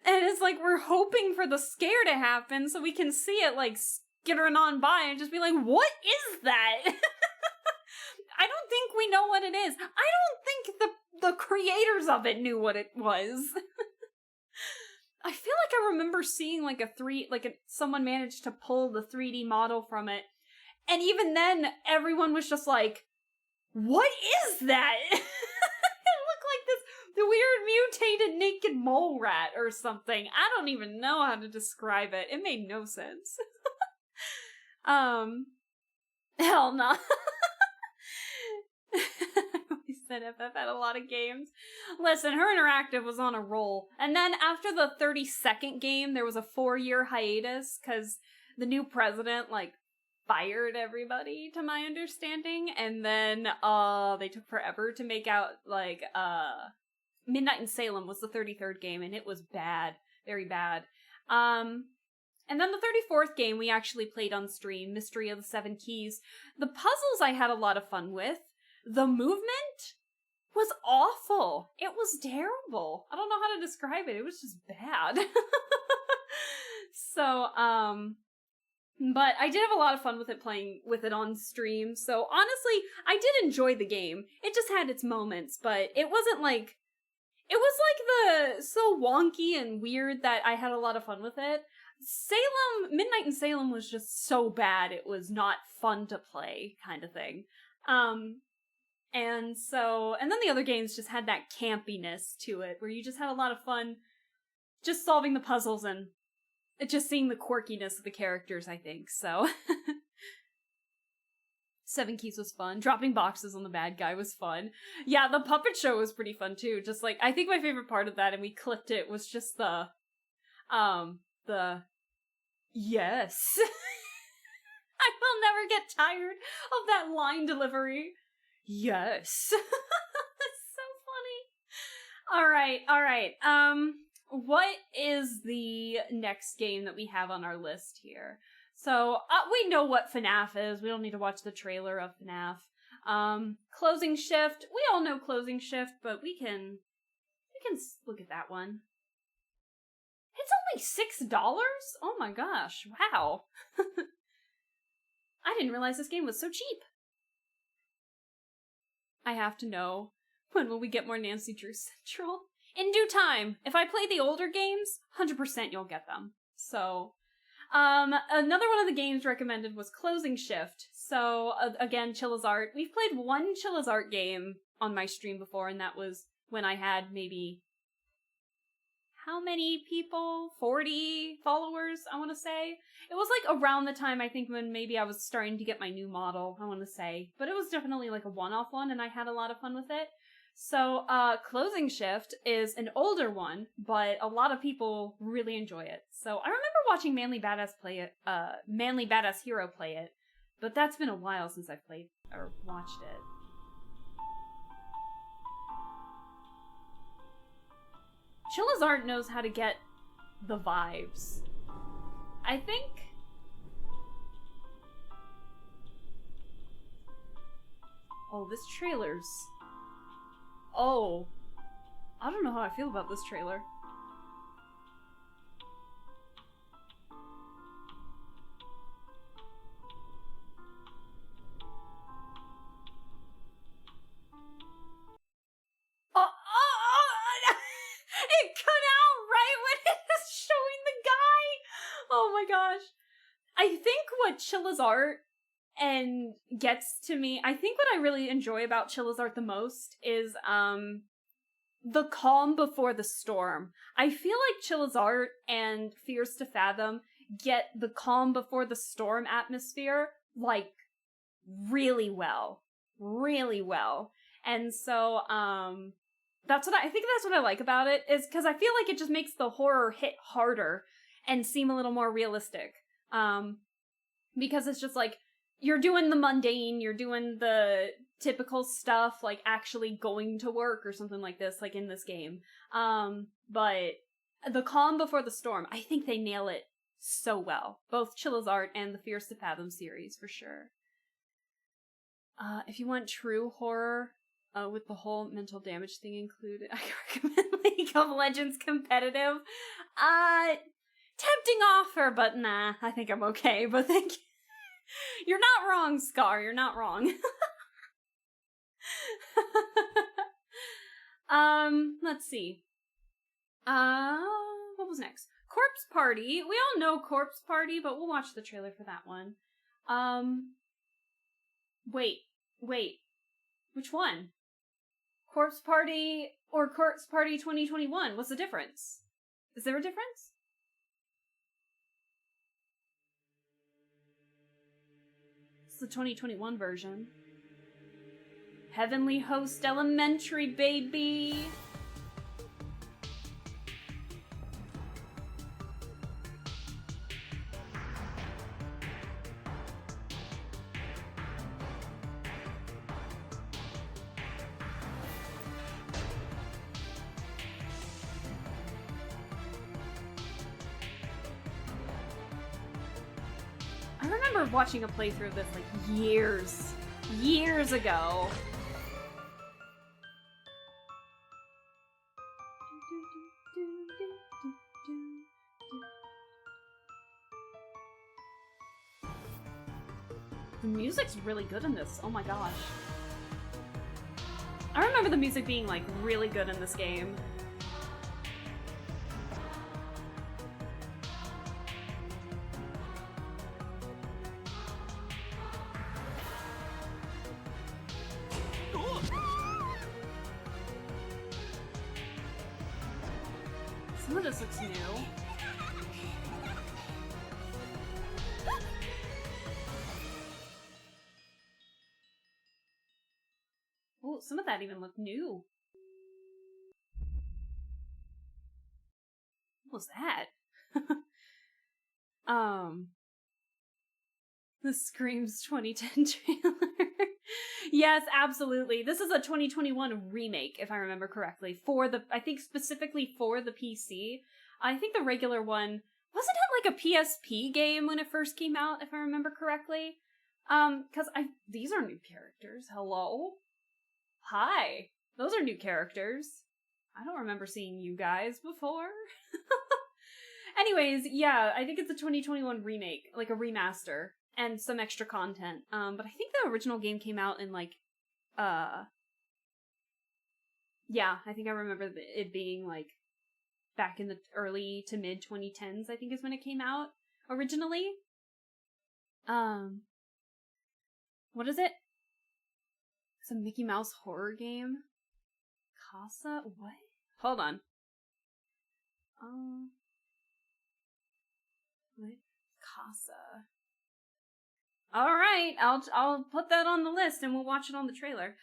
And it's like, we're hoping for the scare to happen so we can see it like skittering on by and just be like, what is that? I don't think we know what it is. I don't think the creators of it knew what it was. I feel like I remember seeing someone managed to pull the 3D model from it. And even then, everyone was just like, what is that? It looked like the weird mutated naked mole rat or something. I don't even know how to describe it. It made no sense. Hell no. We said FF had a lot of games. Listen, Her Interactive was on a roll. And then after the 32nd game, there was a 4-year hiatus because the new president, fired everybody, to my understanding. And then, they took forever to make out, Midnight in Salem was the 33rd game, and it was bad. Very bad. And then the 34th game we actually played on stream, Mystery of the Seven Keys. The puzzles I had a lot of fun with. The movement was awful. It was terrible. I don't know how to describe it. It was just bad. So, but I did have a lot of fun with it, playing with it on stream. So honestly, I did enjoy the game. It just had its moments, but it wasn't like, it was so wonky and weird that I had a lot of fun with it. Midnight in Salem was just so bad it was not fun to play, kind of thing. And then the other games just had that campiness to it, where you just had a lot of fun just solving the puzzles and just seeing the quirkiness of the characters, I think, so. Seven Keys was fun. Dropping boxes on the bad guy was fun. Yeah, the puppet show was pretty fun, too. Just, I think my favorite part of that, and we clipped it, was just the yes. I will never get tired of that line delivery. Yes. That's so funny. All right. What is the next game that we have on our list here? So, we know what FNAF is. We don't need to watch the trailer of FNAF. Closing Shift. We all know Closing Shift, but we can look at that one. It's only $6? Oh my gosh. Wow. I didn't realize this game was so cheap. I have to know, when will we get more Nancy Drew Central? In due time. If I play the older games, 100% you'll get them. So, another one of the games recommended was Closing Shift. So, again, Chilla's Art. We've played one Chilla's Art game on my stream before, and that was when I had maybe, how many people? 40 followers, I want to say. It was around the time, I think, when maybe I was starting to get my new model, I want to say. But it was definitely a one-off one, and I had a lot of fun with it. So, Closing Shift is an older one, but a lot of people really enjoy it. So, I remember watching Manly Badass Hero play it, but that's been a while since I've played or watched it. Chilla's Art knows how to get the vibes. I think... Oh, this trailer's... Oh. I don't know how I feel about this trailer. It cut out right when it was showing the guy! Oh my gosh. I think what Chilla's Art and gets to me, I think what I really enjoy about Chilla's Art the most is the calm before the storm. I feel like Chilla's Art and Fears to Fathom get the calm before the storm atmosphere really well. Really well. And so that's what I think that's what I like about it, is because I feel like it just makes the horror hit harder and seem a little more realistic. Because it's just you're doing the mundane, you're doing the typical stuff, like actually going to work or something like this, like in this game. But the calm before the storm, I think they nail it so well. Both Chilla's art and the Fierce to Fathom series, for sure. If you want true horror, with the whole mental damage thing included, I recommend League of Legends Competitive. Tempting offer, but nah, I think I'm okay, but thank you. You're not wrong, Scar, you're not wrong. Let's see. What was next? Corpse Party. We all know Corpse Party, but we'll watch the trailer for that one. Wait. Which one? Corpse Party or Corpse Party 2021? What's the difference? Is there a difference? It's the 2021 version. Heavenly Host Elementary, baby! I remember watching a playthrough of this like years ago. The music's really good in this. Oh my gosh. I remember the music being like really good in this game. Some of this looks new. Oh, some of that even looked new. What was that? The Screams 2010 trailer. Yes, absolutely. This is a 2021 remake, if I remember correctly, for the, I think specifically for the PC. I think the regular one, wasn't it like a PSP game when it first came out, if I remember correctly? Cause these are new characters. Hello? Hi. Those are new characters. I don't remember seeing you guys before. Anyways, yeah, I think it's a 2021 remake, like a remaster, and some extra content. But I think the original game came out in like, yeah, I think I remember it being like back in the early to mid 2010s, I think is when it came out originally. What is it? It's a Mickey Mouse horror game? Casa? What? Hold on. What? Casa. Alright, I'll put that on the list and we'll watch it on the trailer.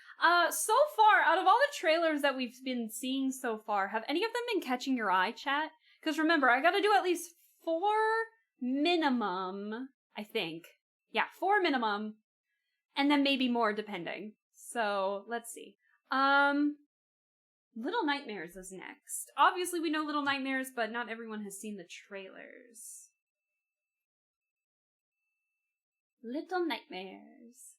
So far, out of all the trailers that we've been seeing so far, have any of them been catching your eye, chat? Because remember, I gotta do at least 4 minimum, I think. Yeah, 4 minimum. And then maybe more, depending. So, let's see. Little Nightmares is next. Obviously, we know Little Nightmares, but not everyone has seen the trailers. Little Nightmares.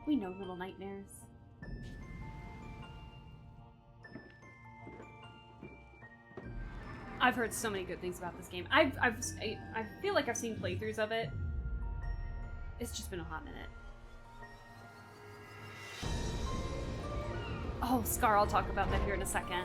We know Little Nightmares. I've heard so many good things about this game. I feel like I've seen playthroughs of it. It's just been a hot minute. Oh, Scar, I'll talk about that here in a second.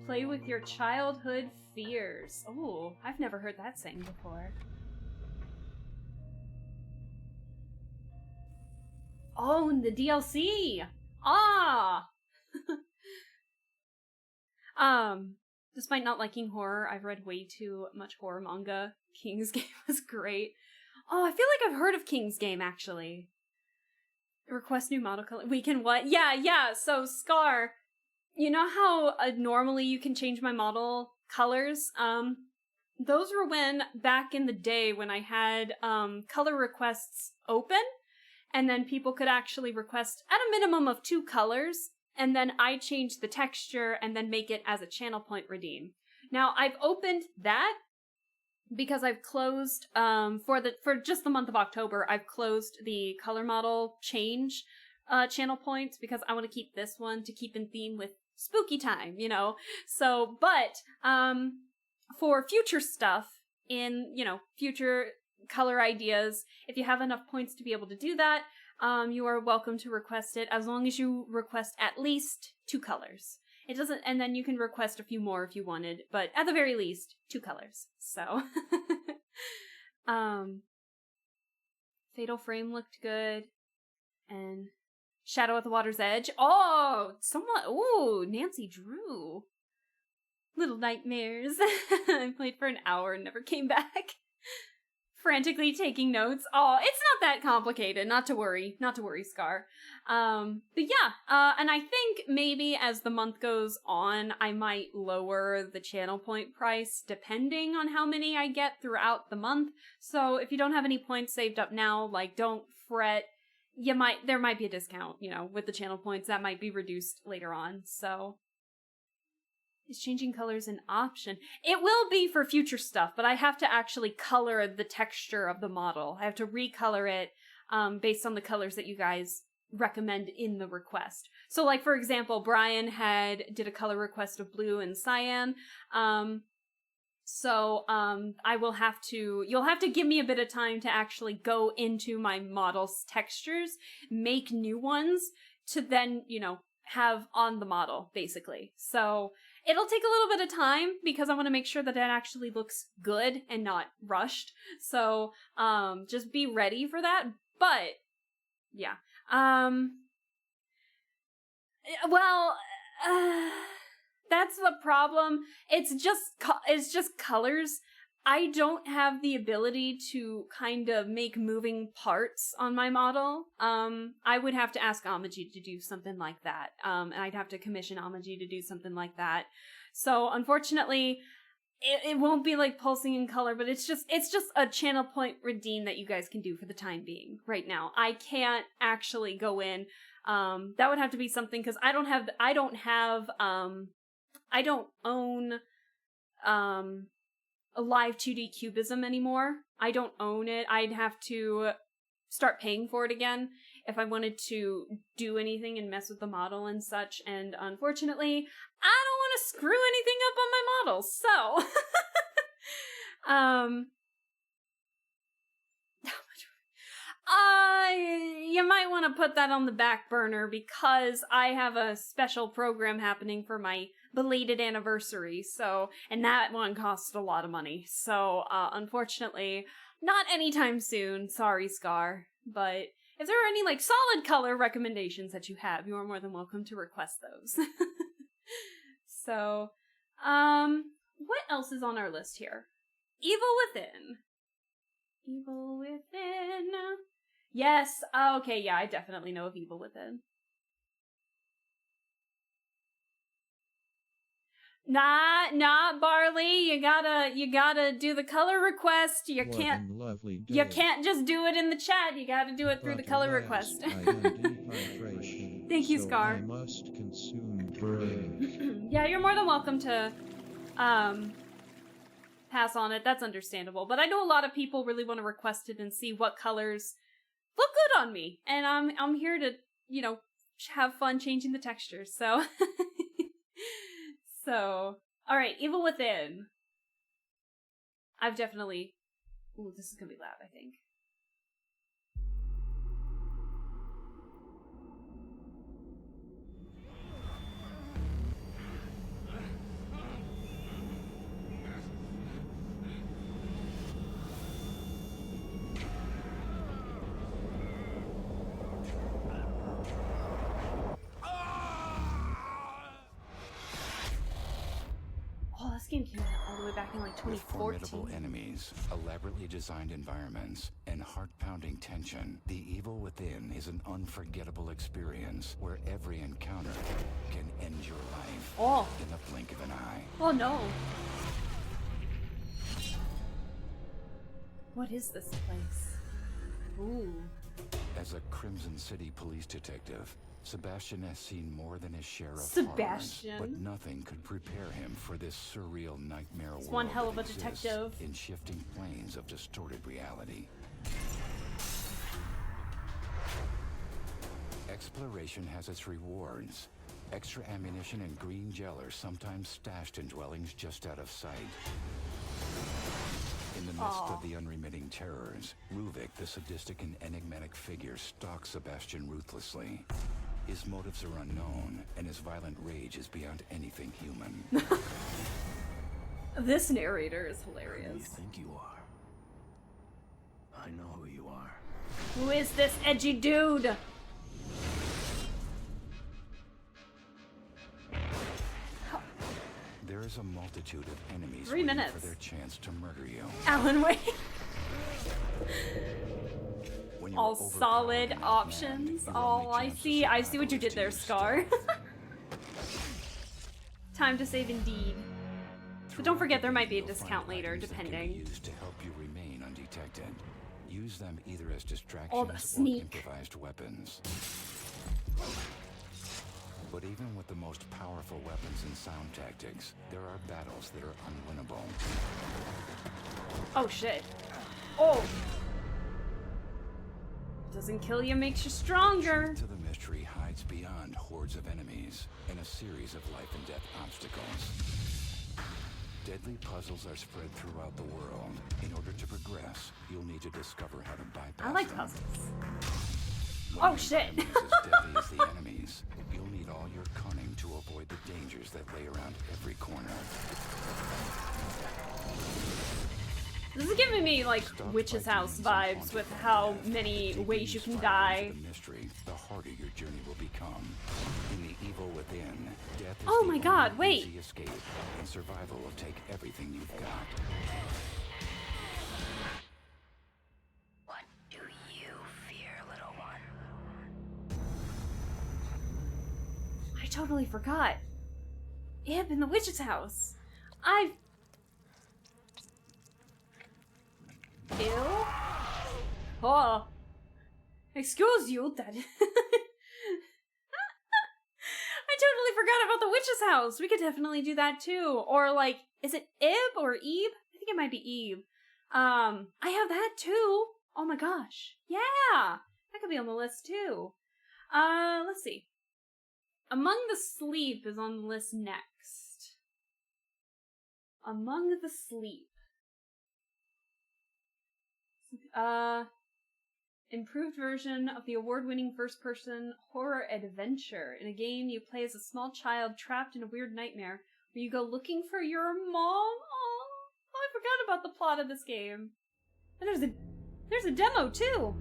Play with your childhood fears. Oh, I've never heard that saying before. Oh, and the DLC. Ah. Despite not liking horror, I've read way too much horror manga. King's Game was great. Oh, I feel like I've heard of King's Game, actually. Request new model color. We can what? Yeah. So, Scar, you know how normally you can change my model colors? Those were when, back in the day, when I had color requests open, and then people could actually request at a minimum of 2 colors, and then I changed the texture and then make it as a channel point redeem. Now, I've opened that because I've closed, for just the month of October, I've closed the color model change channel points because I want to keep this one to keep in theme with spooky time, you know? So, but, for future stuff in, future color ideas, if you have enough points to be able to do that, you are welcome to request it as long as you request at least 2 colors. It doesn't, and then you can request a few more if you wanted, but at the very least, 2 colors. So, Fatal Frame looked good, and Shadow at the Water's Edge. Oh, Nancy Drew. Little Nightmares. I played for an hour and never came back. Frantically taking notes. Oh, it's not that complicated. Not to worry, Scar. But yeah, and I think maybe as the month goes on, I might lower the channel point price depending on how many I get throughout the month. So if you don't have any points saved up now, like, don't fret. There might be a discount, with the channel points that might be reduced later on. So, is changing colors an option? It will be for future stuff, but I have to actually color the texture of the model. I have to recolor it based on the colors that you guys recommend in the request. So, like, for example, Brian did a color request of blue and cyan. So you'll have to give me a bit of time to actually go into my model's textures, make new ones to then, have on the model, basically. So it'll take a little bit of time because I want to make sure that it actually looks good and not rushed. So, just be ready for that. But, yeah. That's the problem. It's just colors. I don't have the ability to kind of make moving parts on my model. I would have to ask Amaji to do something like that. And I'd have to commission Amaji to do something like that. So unfortunately, it won't be like pulsing in color, but it's just a channel point redeem that you guys can do for the time being right now. I can't actually go in. That would have to be something because I don't own a live 2D cubism anymore. I don't own it. I'd have to start paying for it again if I wanted to do anything and mess with the model and such. And unfortunately, I don't want to screw anything up on my models. So, you might want to put that on the back burner because I have a special program happening for my belated anniversary, and that one cost a lot of money. So, unfortunately, not anytime soon. Sorry, Scar. But if there are any, solid color recommendations that you have, you are more than welcome to request those. So, what else is on our list here? Evil Within. Evil Within. Yes. Okay, yeah, I definitely know of Evil Within. Nah, Barley. You gotta do the color request. You can't just do it in the chat. You gotta do it through the color request. Thank you, Scar. I must consume bread. Yeah, you're more than welcome to pass on it. That's understandable. But I know a lot of people really want to request it and see what colors look good on me. And I'm here to, have fun changing the textures. So all right, Evil Within. I've definitely... Ooh, this is gonna be loud, I think. game came out all the way back in like With 2014. formidable enemies, elaborately designed environments, and heart-pounding tension, The Evil Within is an unforgettable experience where every encounter can end your life in the blink of an eye. Oh no. What is this place? Ooh. As a Crimson City police detective, Sebastian has seen more than his share of Sebastian. horrors, but nothing could prepare him for this surreal nightmare world one hell of that a exists detective. in shifting planes of distorted reality. Exploration has its rewards. Extra ammunition and green gel are sometimes stashed in dwellings just out of sight. In the midst of the unremitting terrors, Ruvik, the sadistic and enigmatic figure, stalks Sebastian ruthlessly. His motives are unknown, and his violent rage is beyond anything human. This narrator is hilarious. Who do you think you are? I know who you are. Who is this edgy dude? There is a multitude of enemies 3 waiting minutes. for their chance to murder you. Alan Wake. When you're All overpowered solid and outmanned, options. your Oh, only I chance to see. I see survival what you is did to there, use Scar. Time to save indeed. But don't forget there might be a discount later, items that can be depending. used to help you remain undetected. Use them either as Oh, the distractions or sneak. improvised weapons. But even with the most powerful weapons and sound tactics, there are battles that are unwinnable. Oh shit. Oh. Doesn't kill you, makes you stronger. To the mystery hides beyond hordes of enemies and a series of life and death obstacles. Deadly puzzles are spread throughout the world. In order to progress, you'll need to discover how to bypass I like them. puzzles. When Oh the shit. environment is as deadly as the enemies, you'll need all your cunning to avoid the dangers that lay around every corner. This is giving me like Witch's House vibes with how many ways you can die. The mystery, the harder your journey will become. In The Evil Within, death is Oh the my god, only wait. easy escape, and survival will take everything you've got. What do you fear, little one? I totally forgot. Ib in the Witch's House. Ew. Oh. Excuse you, that. I totally forgot about the Witch's House. We could definitely do that too. Or like, is it Ib or Eve? I think it might be Eve. I have that too. Oh my gosh. Yeah. That could be on the list too. Let's see. Among the Sleep is on the list next. Among the Sleep. Improved version of the award-winning first-person horror adventure. In a game, you play as a small child trapped in a weird nightmare where you go looking for your mom. Oh, I forgot about the plot of this game. And there's a demo too.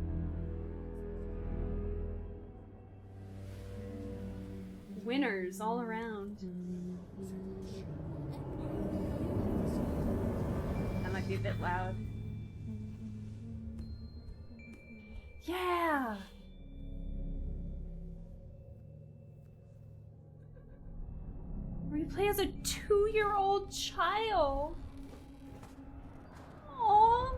Winners all around. That might be a bit loud. Yeah! Where you play as a 2-year-old child. Aww.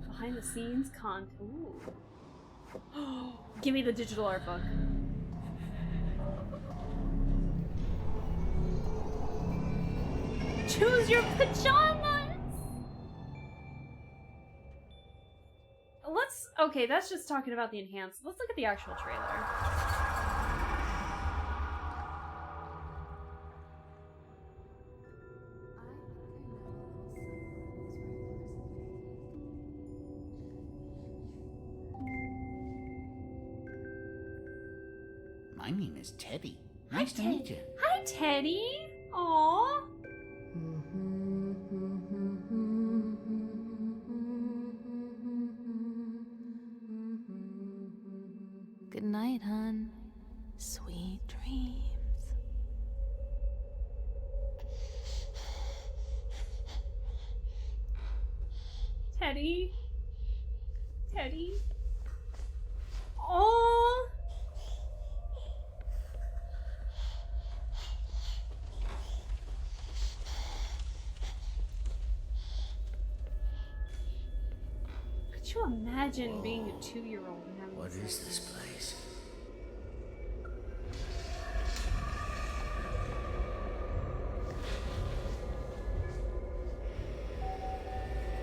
Behind the scenes content. Ooh. Give me the digital art book. Choose your pajamas! Okay, that's just talking about the enhanced. Let's look at the actual trailer. My name is Teddy. Nice to meet you. Hi, Teddy! Aww. Good night, hon. Sweet Teddy. Teddy. Oh. Could you imagine being a 2-year-old and having What this is this place?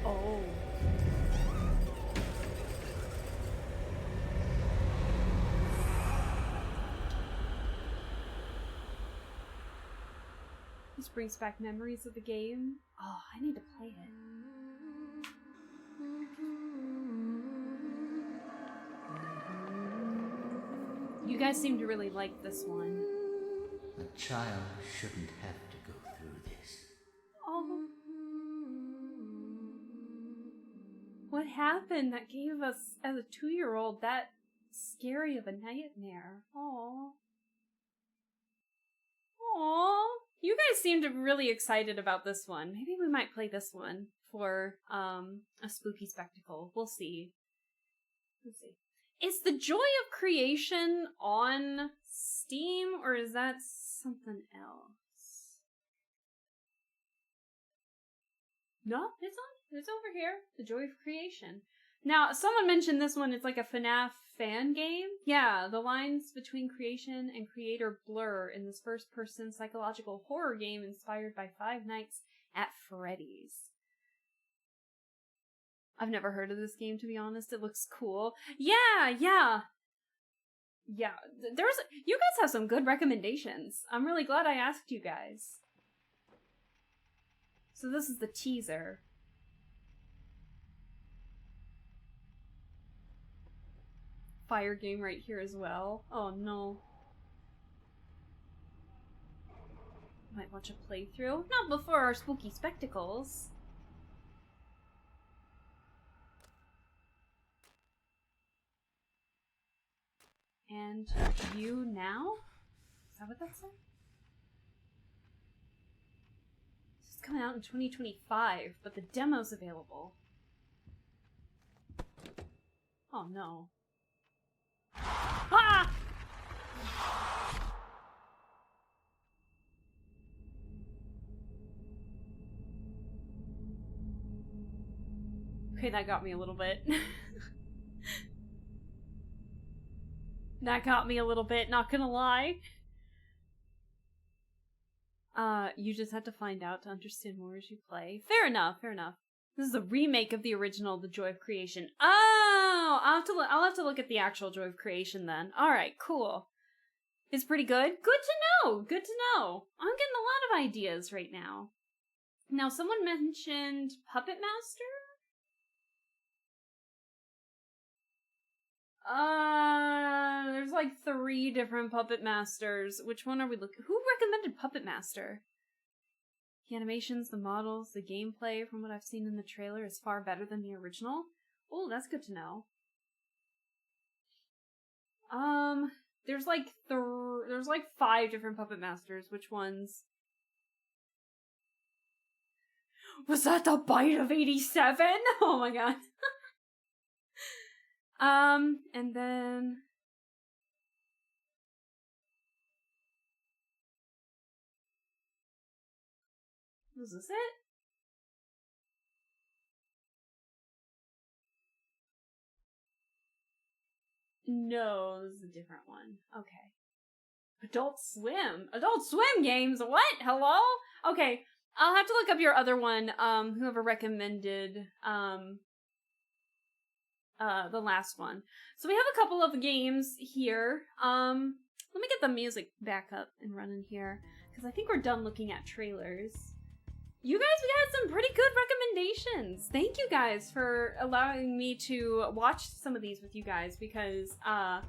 Oh. This brings back memories of the game. Oh, I need to play it. You guys seem to really like this one. A child shouldn't have to go through this. Oh. What happened that gave us, as a 2-year-old, that scary of a nightmare? Aww. Aww. You guys seemed really excited about this one. Maybe we might play this one for a spooky spectacle. We'll see. Let's see. Is the Joy of Creation on Steam, or is that something else? No, it's on. It's over here. The Joy of Creation. Now, someone mentioned this one. It's like a FNAF fan game. Yeah, the lines between creation and creator blur in this first-person psychological horror game inspired by Five Nights at Freddy's. I've never heard of this game, to be honest. It looks cool. Yeah. You guys have some good recommendations. I'm really glad I asked you guys. So this is the teaser. Fire game right here as well. Oh no. Might watch a playthrough. Not before our spooky spectacles. And you now? Is that what that said? This is coming out in 2025, but the demo's available. Oh no. Ah! Okay, that got me a little bit. That got me a little bit, not gonna lie. You just have to find out to understand more as you play. Fair enough, fair enough. This is a remake of the original, The Joy of Creation. Oh! I'll have to look at the actual Joy of Creation then. Alright, cool. It's pretty good? Good to know! Good to know! I'm getting a lot of ideas right now. Now, someone mentioned Puppet Master? There's like 3 different Puppet Masters. Which one are we looking? Who recommended Puppet Master? The animations, the models, the gameplay, from what I've seen in the trailer, is far better than the original. Oh, that's good to know. There's like 5 different Puppet Masters. Which ones? Was that the Bite of 87? Oh my god. And then... Was this it? No, this is a different one. Okay. Adult Swim? Adult Swim games? What? Hello? Okay, I'll have to look up your other one, whoever recommended, the last one. So we have a couple of games here. Let me get the music back up and running here, because I think we're done looking at trailers. You guys, we had some pretty good recommendations. Thank you guys for allowing me to watch some of these with you guys, because, I'll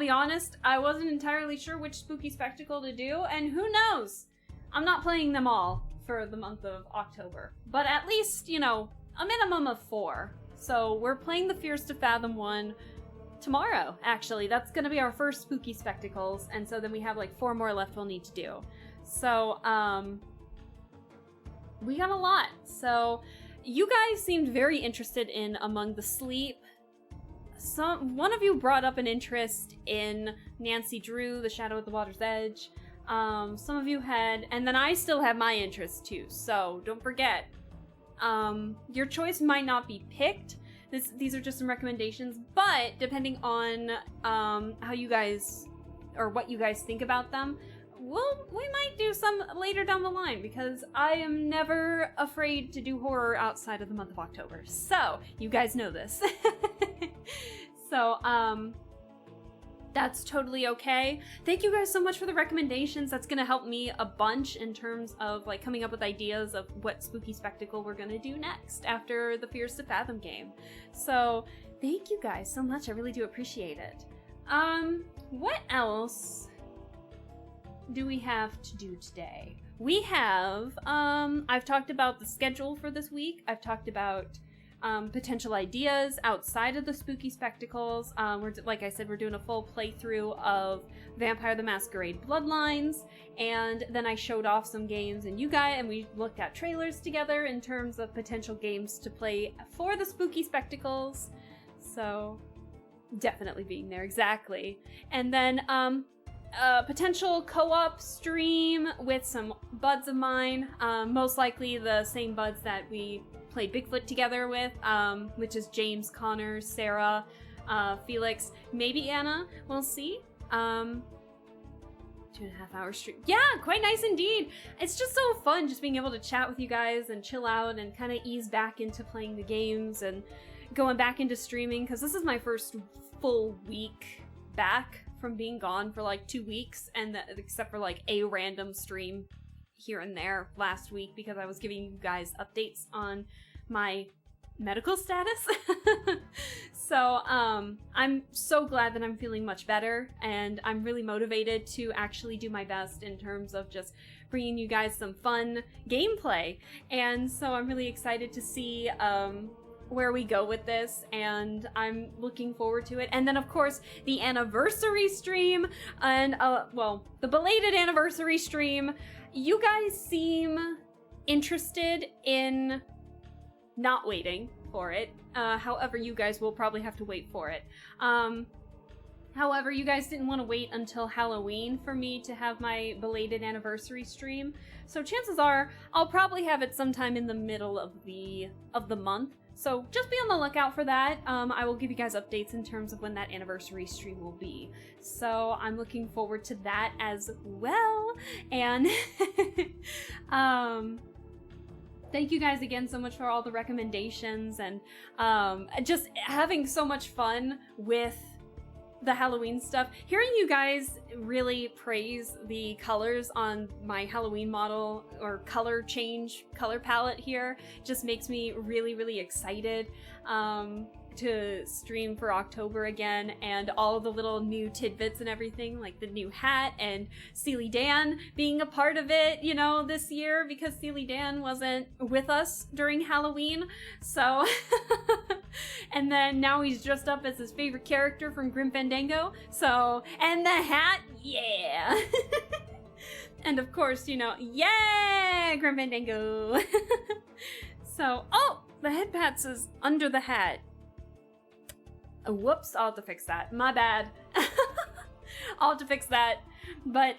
be honest, I wasn't entirely sure which spooky spectacle to do, and who knows? I'm not playing them all for the month of October, but at least, you know, a minimum of 4. So we're playing the Fears to Fathom one tomorrow, actually. That's gonna be our first spooky spectacles, and so then we have like 4 more left we'll need to do. So, we got a lot. So, you guys seemed very interested in Among the Sleep. One of you brought up an interest in Nancy Drew, The Shadow at the Water's Edge. Some of you had, and then I still have my interest too, so don't forget. Your choice might not be picked. These are just some recommendations, but depending on how you guys, or what you guys think about them, we might do some later down the line, because I am never afraid to do horror outside of the month of October. So, you guys know this. So, that's totally okay. Thank you guys so much for the recommendations. That's gonna help me a bunch in terms of like coming up with ideas of what spooky spectacle we're gonna do next after the Fears to Fathom game. So thank you guys so much. I really do appreciate it. What else do we have to do today? We have, I've talked about the schedule for this week. I've talked about potential ideas outside of the spooky spectacles. Like I said, we're doing a full playthrough of Vampire the Masquerade Bloodlines, and then I showed off some games and we looked at trailers together in terms of potential games to play for the spooky spectacles. So definitely being there, exactly. And then potential co-op stream with some buds of mine, most likely the same buds that we played Bigfoot together with, which is James, Connor, Sarah, Felix, maybe Anna, we'll see. 2.5 hour stream. Yeah, quite nice indeed. It's just so fun just being able to chat with you guys and chill out and kind of ease back into playing the games and going back into streaming, because this is my first full week back from being gone for like 2 weeks, and except for like a random stream here and there last week because I was giving you guys updates on my medical status. So I'm so glad that I'm feeling much better, and I'm really motivated to actually do my best in terms of just bringing you guys some fun gameplay. And so I'm really excited to see where we go with this, and I'm looking forward to it. And then of course the anniversary stream, and well, the belated anniversary stream. You guys seem interested in not waiting for it. However, you guys will probably have to wait for it. However, you guys didn't want to wait until Halloween for me to have my belated anniversary stream. So chances are I'll probably have it sometime in the middle of the month. So just be on the lookout for that. I will give you guys updates in terms of when that anniversary stream will be. So I'm looking forward to that as well. And thank you guys again so much for all the recommendations, and just having so much fun with the Halloween stuff. Hearing you guys really praise the colors on my Halloween model, or color palette here, just makes me really, really excited to stream for October again, and all the little new tidbits and everything, like the new hat and Steely Dan being a part of it, you know, this year, because Steely Dan wasn't with us during Halloween. So and then now he's dressed up as his favorite character from Grim Fandango. So, and the hat, yeah. And of course, you know, yeah, Grim Fandango. So, oh, the head pats is under the hat. Oh, whoops, I'll have to fix that. My bad. I'll have to fix that. But,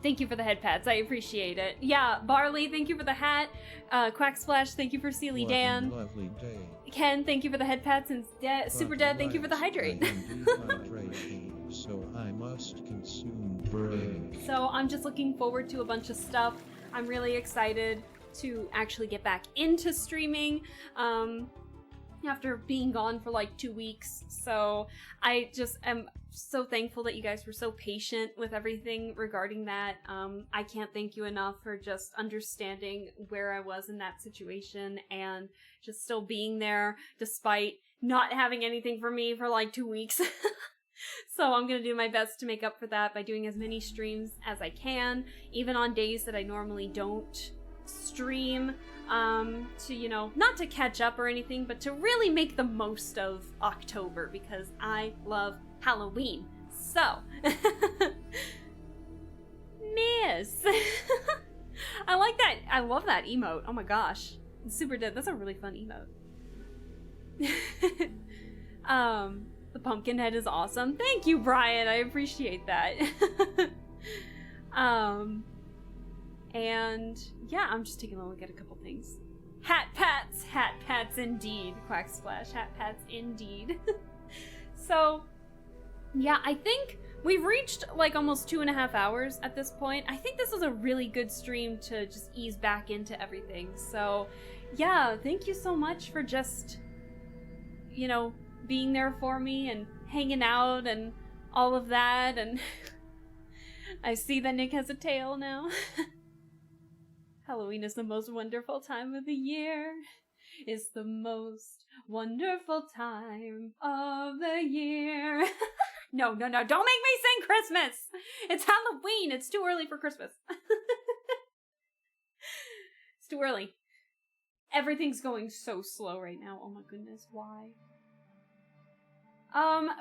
thank you for the head pats. I appreciate it. Yeah, Barley, thank you for the hat. Quacksplash, thank you for Steely Dan. Lovely day. Ken, thank you for the head pats. And Super Dead, thank you for the hydrate. So I must consume drink. So I'm just looking forward to a bunch of stuff. I'm really excited to actually get back into streaming. After being gone for like 2 weeks. So I just am so thankful that you guys were so patient with everything regarding that. I can't thank you enough for just understanding where I was in that situation and just still being there despite not having anything for me for like 2 weeks. So I'm going to do my best to make up for that by doing as many streams as I can, even on days that I normally don't stream, to, you know, not to catch up or anything, but to really make the most of October, because I love Halloween. So, miss. I like that. I love that emote. Oh my gosh. Super dead. That's a really fun emote. The pumpkin head is awesome. Thank you, Brian. I appreciate that. And yeah, I'm just taking a look at a couple things. Hat pats indeed. Quack splash, hat pats indeed. So, yeah, I think we've reached like almost 2.5 hours at this point. I think this was a really good stream to just ease back into everything. So, yeah, thank you so much for just, you know, being there for me and hanging out and all of that. And I see that Nick has a tail now. Halloween is the most wonderful time of the year. It's the most wonderful time of the year. No, don't make me sing Christmas! It's Halloween! It's too early for Christmas. It's too early. Everything's going so slow right now. Oh my goodness, why?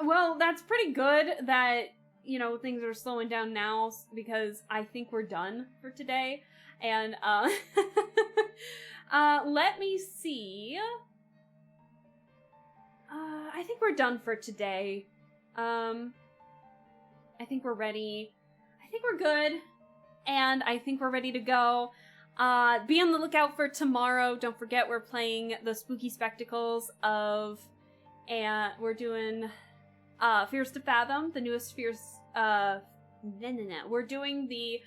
Well, that's pretty good that, you know, things are slowing down now because I think we're done for today. And, let me see. I think we're done for today. I think we're ready. I think we're good. And I think we're ready to go. Be on the lookout for tomorrow. Don't forget we're playing the Spooky Spectacles of... And we're doing, Fears to Fathom, the newest Fears, We're doing the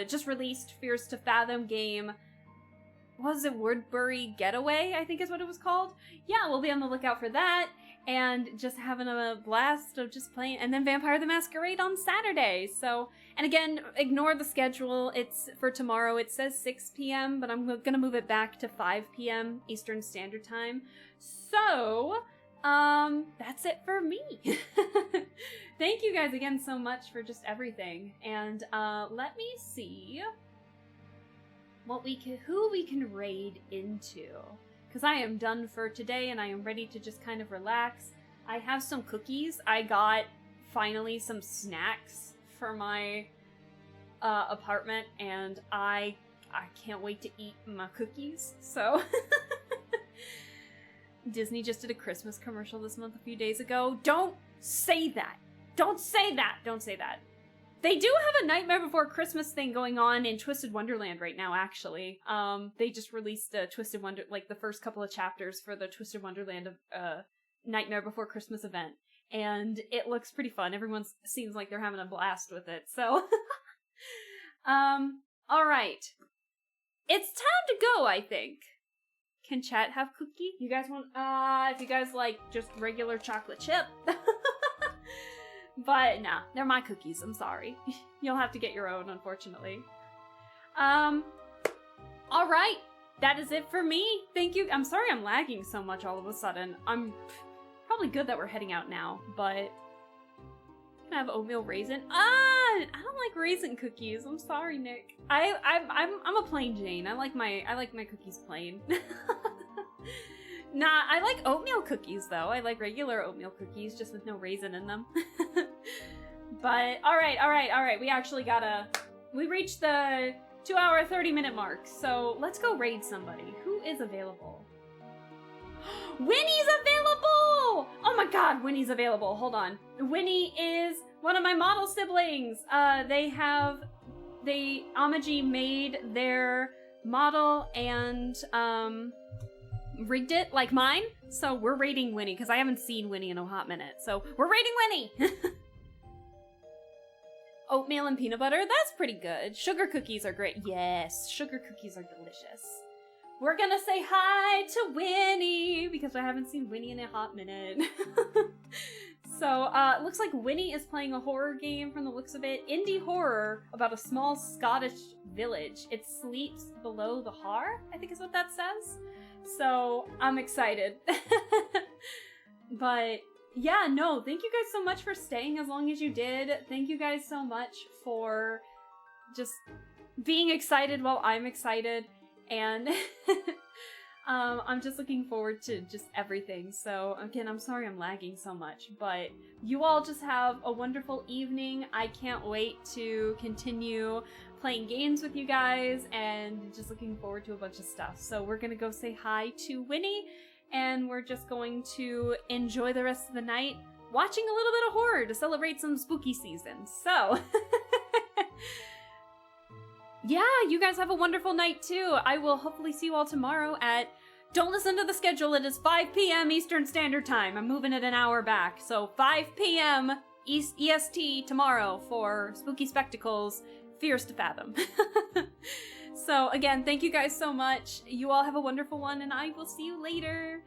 just released Fears to Fathom game. What was it? Woodbury Getaway, I think is what it was called. Yeah, we'll be on the lookout for that. And just having a blast of just playing. And then Vampire the Masquerade on Saturday. So, and again, ignore the schedule. It's for tomorrow. It says 6 p.m., but I'm going to move it back to 5 p.m. Eastern Standard Time. So, that's it for me. Thank you guys again so much for just everything. And, let me see who we can raid into. Because I am done for today and I am ready to just kind of relax. I have some cookies. I got finally some snacks for my apartment and I can't wait to eat my cookies. So Disney just did a Christmas commercial this month a few days ago. Don't say that. Don't say that. Don't say that. They do have a Nightmare Before Christmas thing going on in Twisted Wonderland right now, actually. They just released a Twisted Wonder, like the first couple of chapters for the Twisted Wonderland Nightmare Before Christmas event. And it looks pretty fun. Everyone seems like they're having a blast with it, so. Alright. It's time to go, I think. Can chat have cookie? You guys want, if you guys like just regular chocolate chip. But nah, they're my cookies, I'm sorry. You'll have to get your own, unfortunately. Alright, that is it for me. Thank you. I'm sorry I'm lagging so much all of a sudden. I'm probably good that we're heading out now, but can I have oatmeal raisin? I don't like raisin cookies. I'm sorry, Nick. I'm a plain Jane. I like my cookies plain. Nah, I like oatmeal cookies, though. I like regular oatmeal cookies, just with no raisin in them. But, alright. We reached the 2-hour, 30-minute mark, so let's go raid somebody. Who is available? Winnie's available! Oh my god, Winnie's available. Hold on. Winnie is one of my model siblings. Amaji made their model and, rigged it like mine, so we're raiding Winnie because I haven't seen Winnie in a hot minute, so we're raiding Winnie. Oatmeal and peanut butter, that's pretty good. Sugar cookies are great. Yes, sugar cookies are delicious. We're gonna say hi to Winnie because I haven't seen Winnie in a hot minute. So it looks like Winnie is playing a horror game from the looks of it. Indie horror about a small Scottish village. It sleeps below the har, I think is what that says. So, I'm excited. But, yeah, no, thank you guys so much for staying as long as you did. Thank you guys so much for just being excited while I'm excited. And I'm just looking forward to just everything. So, again, I'm sorry I'm lagging so much. But you all just have a wonderful evening. I can't wait to continue playing games with you guys and just looking forward to a bunch of stuff. So we're gonna go say hi to Winnie, and we're just going to enjoy the rest of the night watching a little bit of horror to celebrate some spooky season. So, yeah, you guys have a wonderful night too. I will hopefully see you all tomorrow at, don't listen to the schedule, it is 5 p.m. Eastern Standard Time. I'm moving it an hour back. So 5 p.m. EST tomorrow for Spooky Spectacles, Fears to Fathom. So again, thank you guys so much. You all have a wonderful one, and I will see you later.